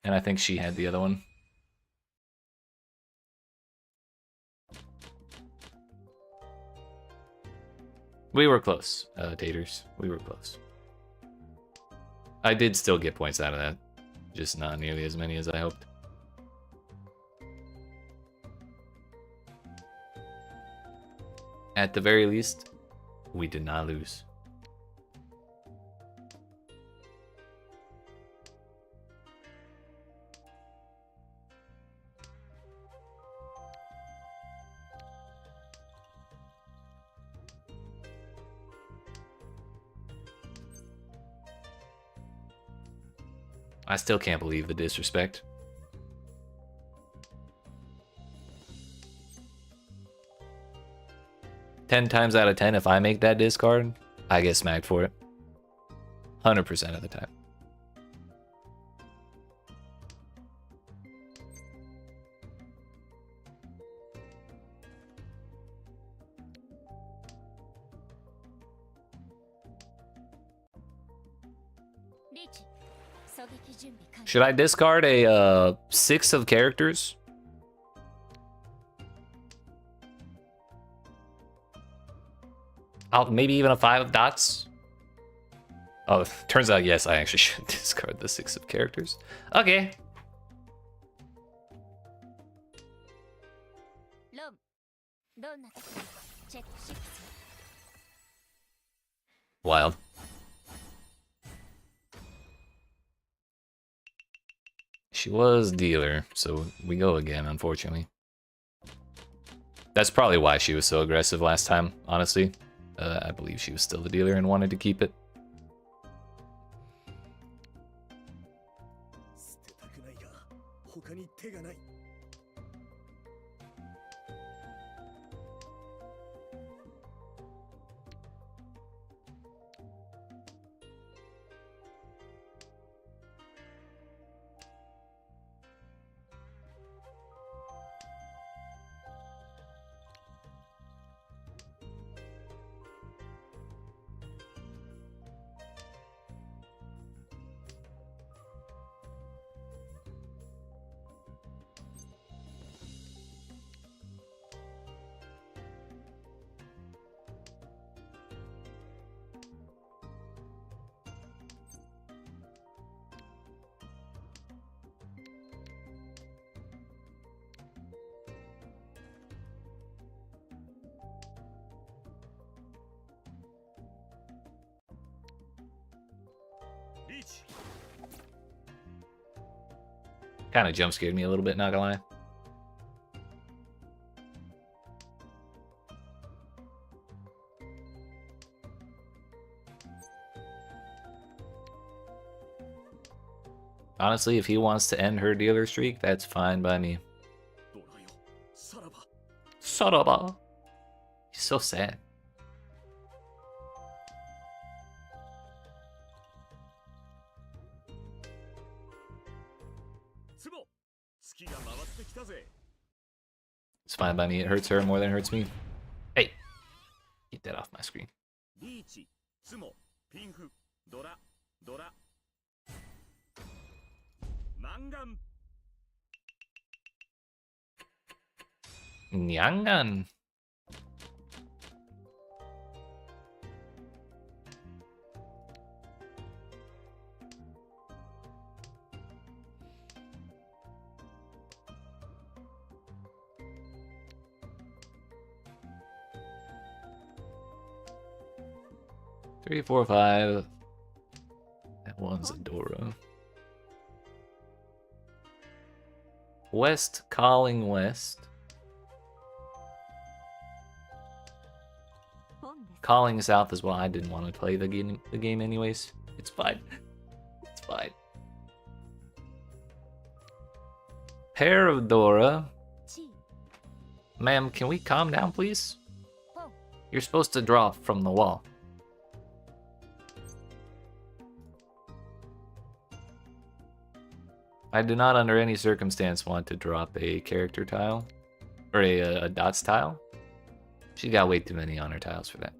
and I think she had the other one. We were close, taters. We were close. I did still get points out of that. Just not nearly as many as I hoped. At the very least, we did not lose. I still can't believe the disrespect. Ten times out of 10, if I make that discard, I get smacked for it. 100% of the time. Should I discard a 6 of characters? Maybe even a 5 of dots? Oh, turns out, yes, I actually should discard the 6 of characters. Okay. Wild. She was dealer, so we go again, unfortunately. That's probably why she was so aggressive last time, honestly. I believe she was still the dealer and wanted to keep it. Kind of jump scared me a little bit, not gonna lie. Honestly, if he wants to end her dealer streak, that's fine by me. Saraba. He's so sad. It's fine by me. It hurts her more than it hurts me. Hey, get that off my screen. Nyangan. Three, four, five. That one's Adora. West calling west. Calling south as well. I didn't want to play the game anyways. It's fine. It's fine. Pair of Dora. Ma'am, can we calm down, please? You're supposed to draw from the wall. I do not under any circumstance want to drop a character tile. Or a dots tile. She got way too many on her tiles for that.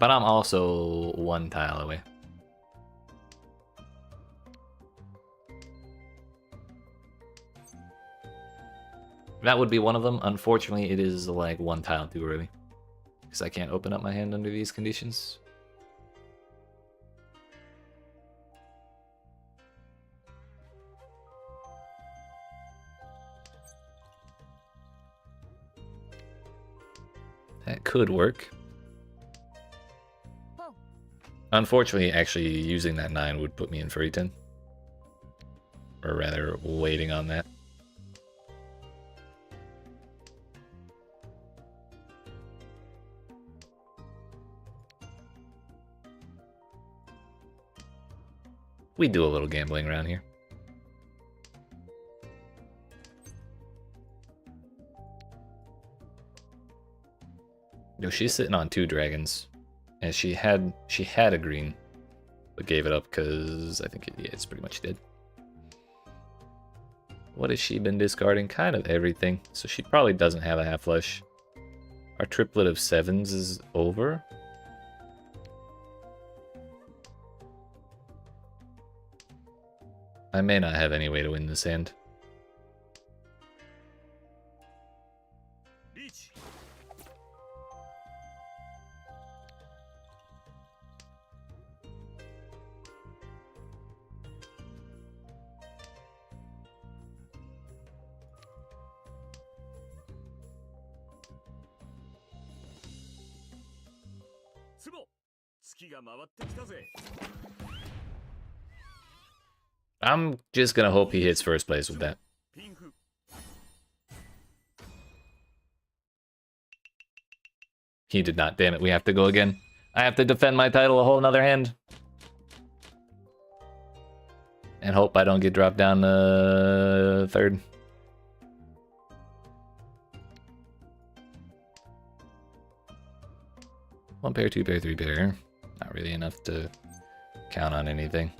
But I'm also one tile away. That would be one of them. Unfortunately, it is like one tile too early. Because I can't open up my hand under these conditions. That could work. Unfortunately, actually using that 9 would put me in furry 10. Or rather, waiting on that. We do a little gambling around here. No, she's sitting on 2 dragons. And she had a green, but gave it up because I think it's pretty much dead. What has she been discarding? Kind of everything. So she probably doesn't have a half flush. Our triplet of 7s is over. I may not have any way to win this hand. I'm just gonna hope he hits first place with that. He did not. Damn it, we have to go again. I have to defend my title a whole nother hand. And hope I don't get dropped down to 3rd. One pair, 2 pair, 3 pair. Not really enough to count on anything.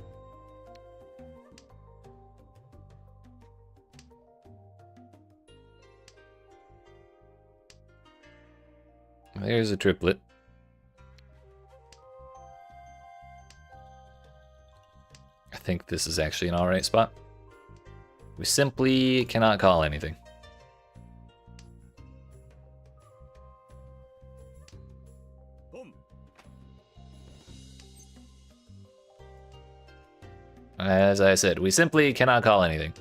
There's a triplet. I think this is actually an alright spot. We simply cannot call anything. As I said, we simply cannot call anything.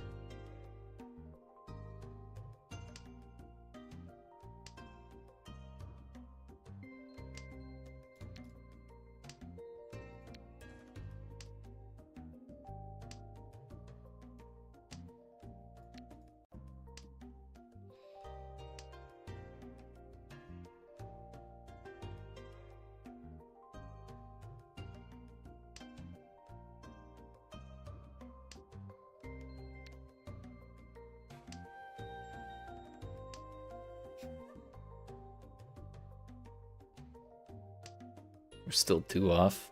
We're still 2 off.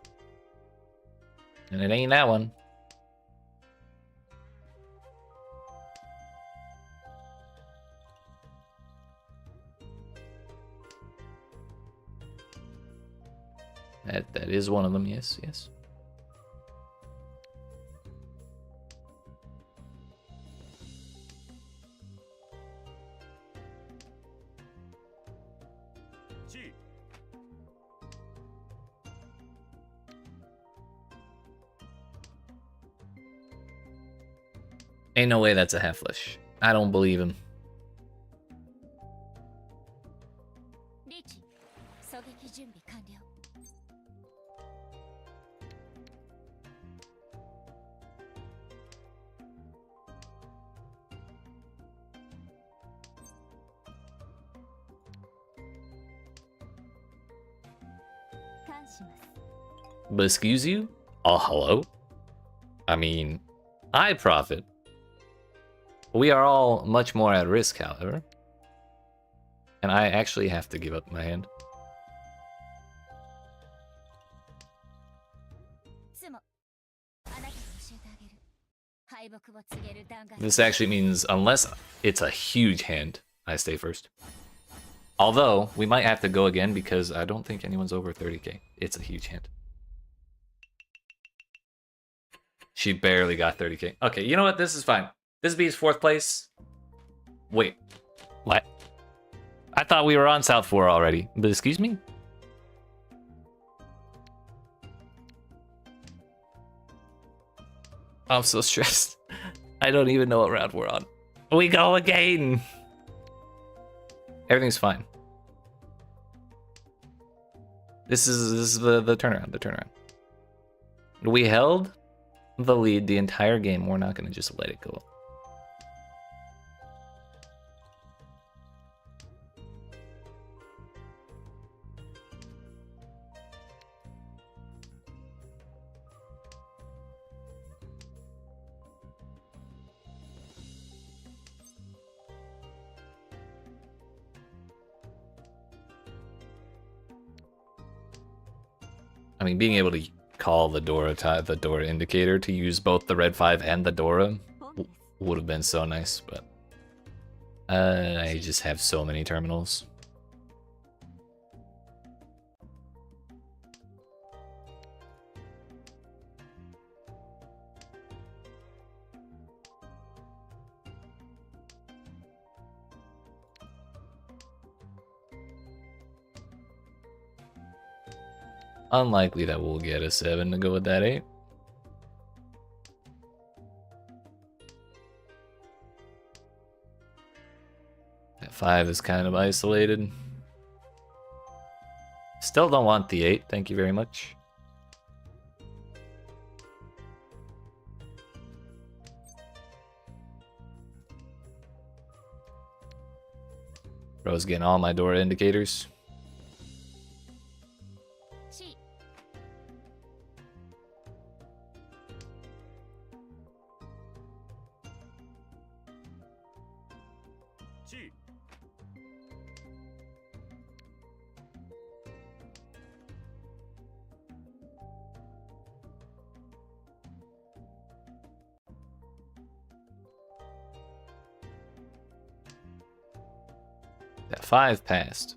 And it ain't that one. That is one of them, yes, yes. Ain't no way that's a half-flesh. I don't believe him. But excuse you? Oh, hello? I mean, I profit. We are all much more at risk, however. And I actually have to give up my hand. This actually means, unless it's a huge hand, I stay first. Although, we might have to go again because I don't think anyone's over 30k. It's a huge hand. She barely got 30k. Okay, you know what? This is fine. This beats 4th place. Wait. What? I thought we were on South 4 already. But excuse me? I'm so stressed. I don't even know what round we're on. We go again! Everything's fine. This is the turnaround. We held the lead the entire game. We're not going to just let it go. I mean, being able to call the Dora indicator to use both the red 5 and the Dora would have been so nice, but I just have so many terminals. Unlikely that we'll get a 7 to go with that 8. That 5 is kind of isolated. Still don't want the 8, thank you very much. Bro's getting all my Dora indicators. That 5 passed.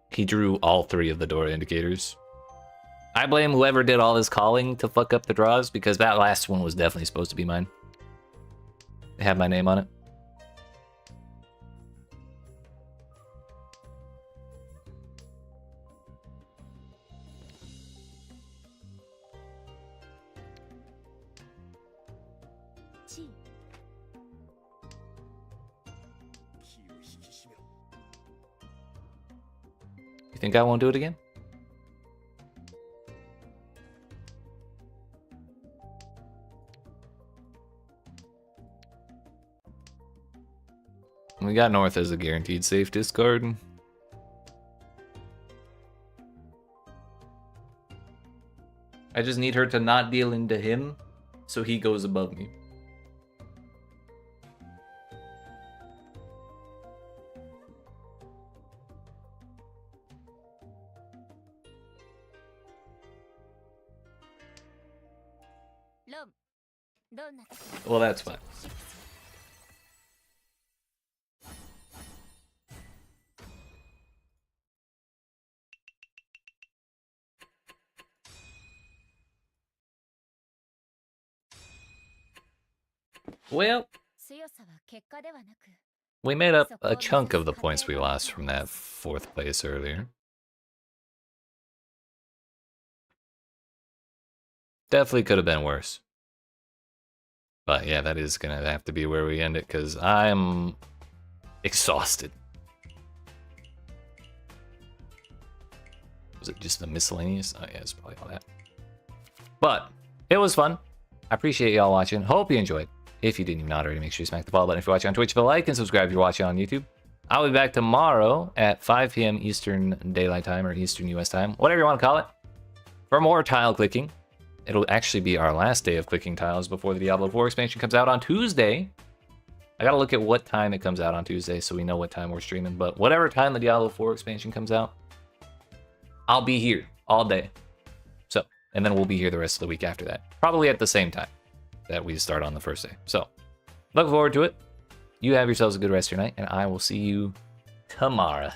He drew all 3 of the Dora indicators. I blame whoever did all this calling to fuck up the draws because that last one was definitely supposed to be mine. It had my name on it. You think I won't do it again? We got North as a guaranteed safe discard. I just need her to not deal into him, so he goes above me. Well, that's fine. Well, we made up a chunk of the points we lost from that 4th place earlier. Definitely could have been worse. But yeah, that is going to have to be where we end it, because I'm exhausted. Was it just the miscellaneous? Oh yeah, it's probably all that. But it was fun. I appreciate y'all watching. Hope you enjoyed. If you didn't even already, make sure you smack the follow button if you're watching on Twitch. If you like and subscribe if you're watching on YouTube. I'll be back tomorrow at 5 p.m. Eastern Daylight Time or Eastern US Time, whatever you want to call it, for more tile clicking. It'll actually be our last day of clicking tiles before the Diablo 4 expansion comes out on Tuesday. I gotta look at what time it comes out on Tuesday so we know what time we're streaming. But whatever time the Diablo 4 expansion comes out, I'll be here all day. So, and then we'll be here the rest of the week after that. Probably at the same time that we start on the first day. So, look forward to it. You have yourselves a good rest of your night, and I will see you tomorrow.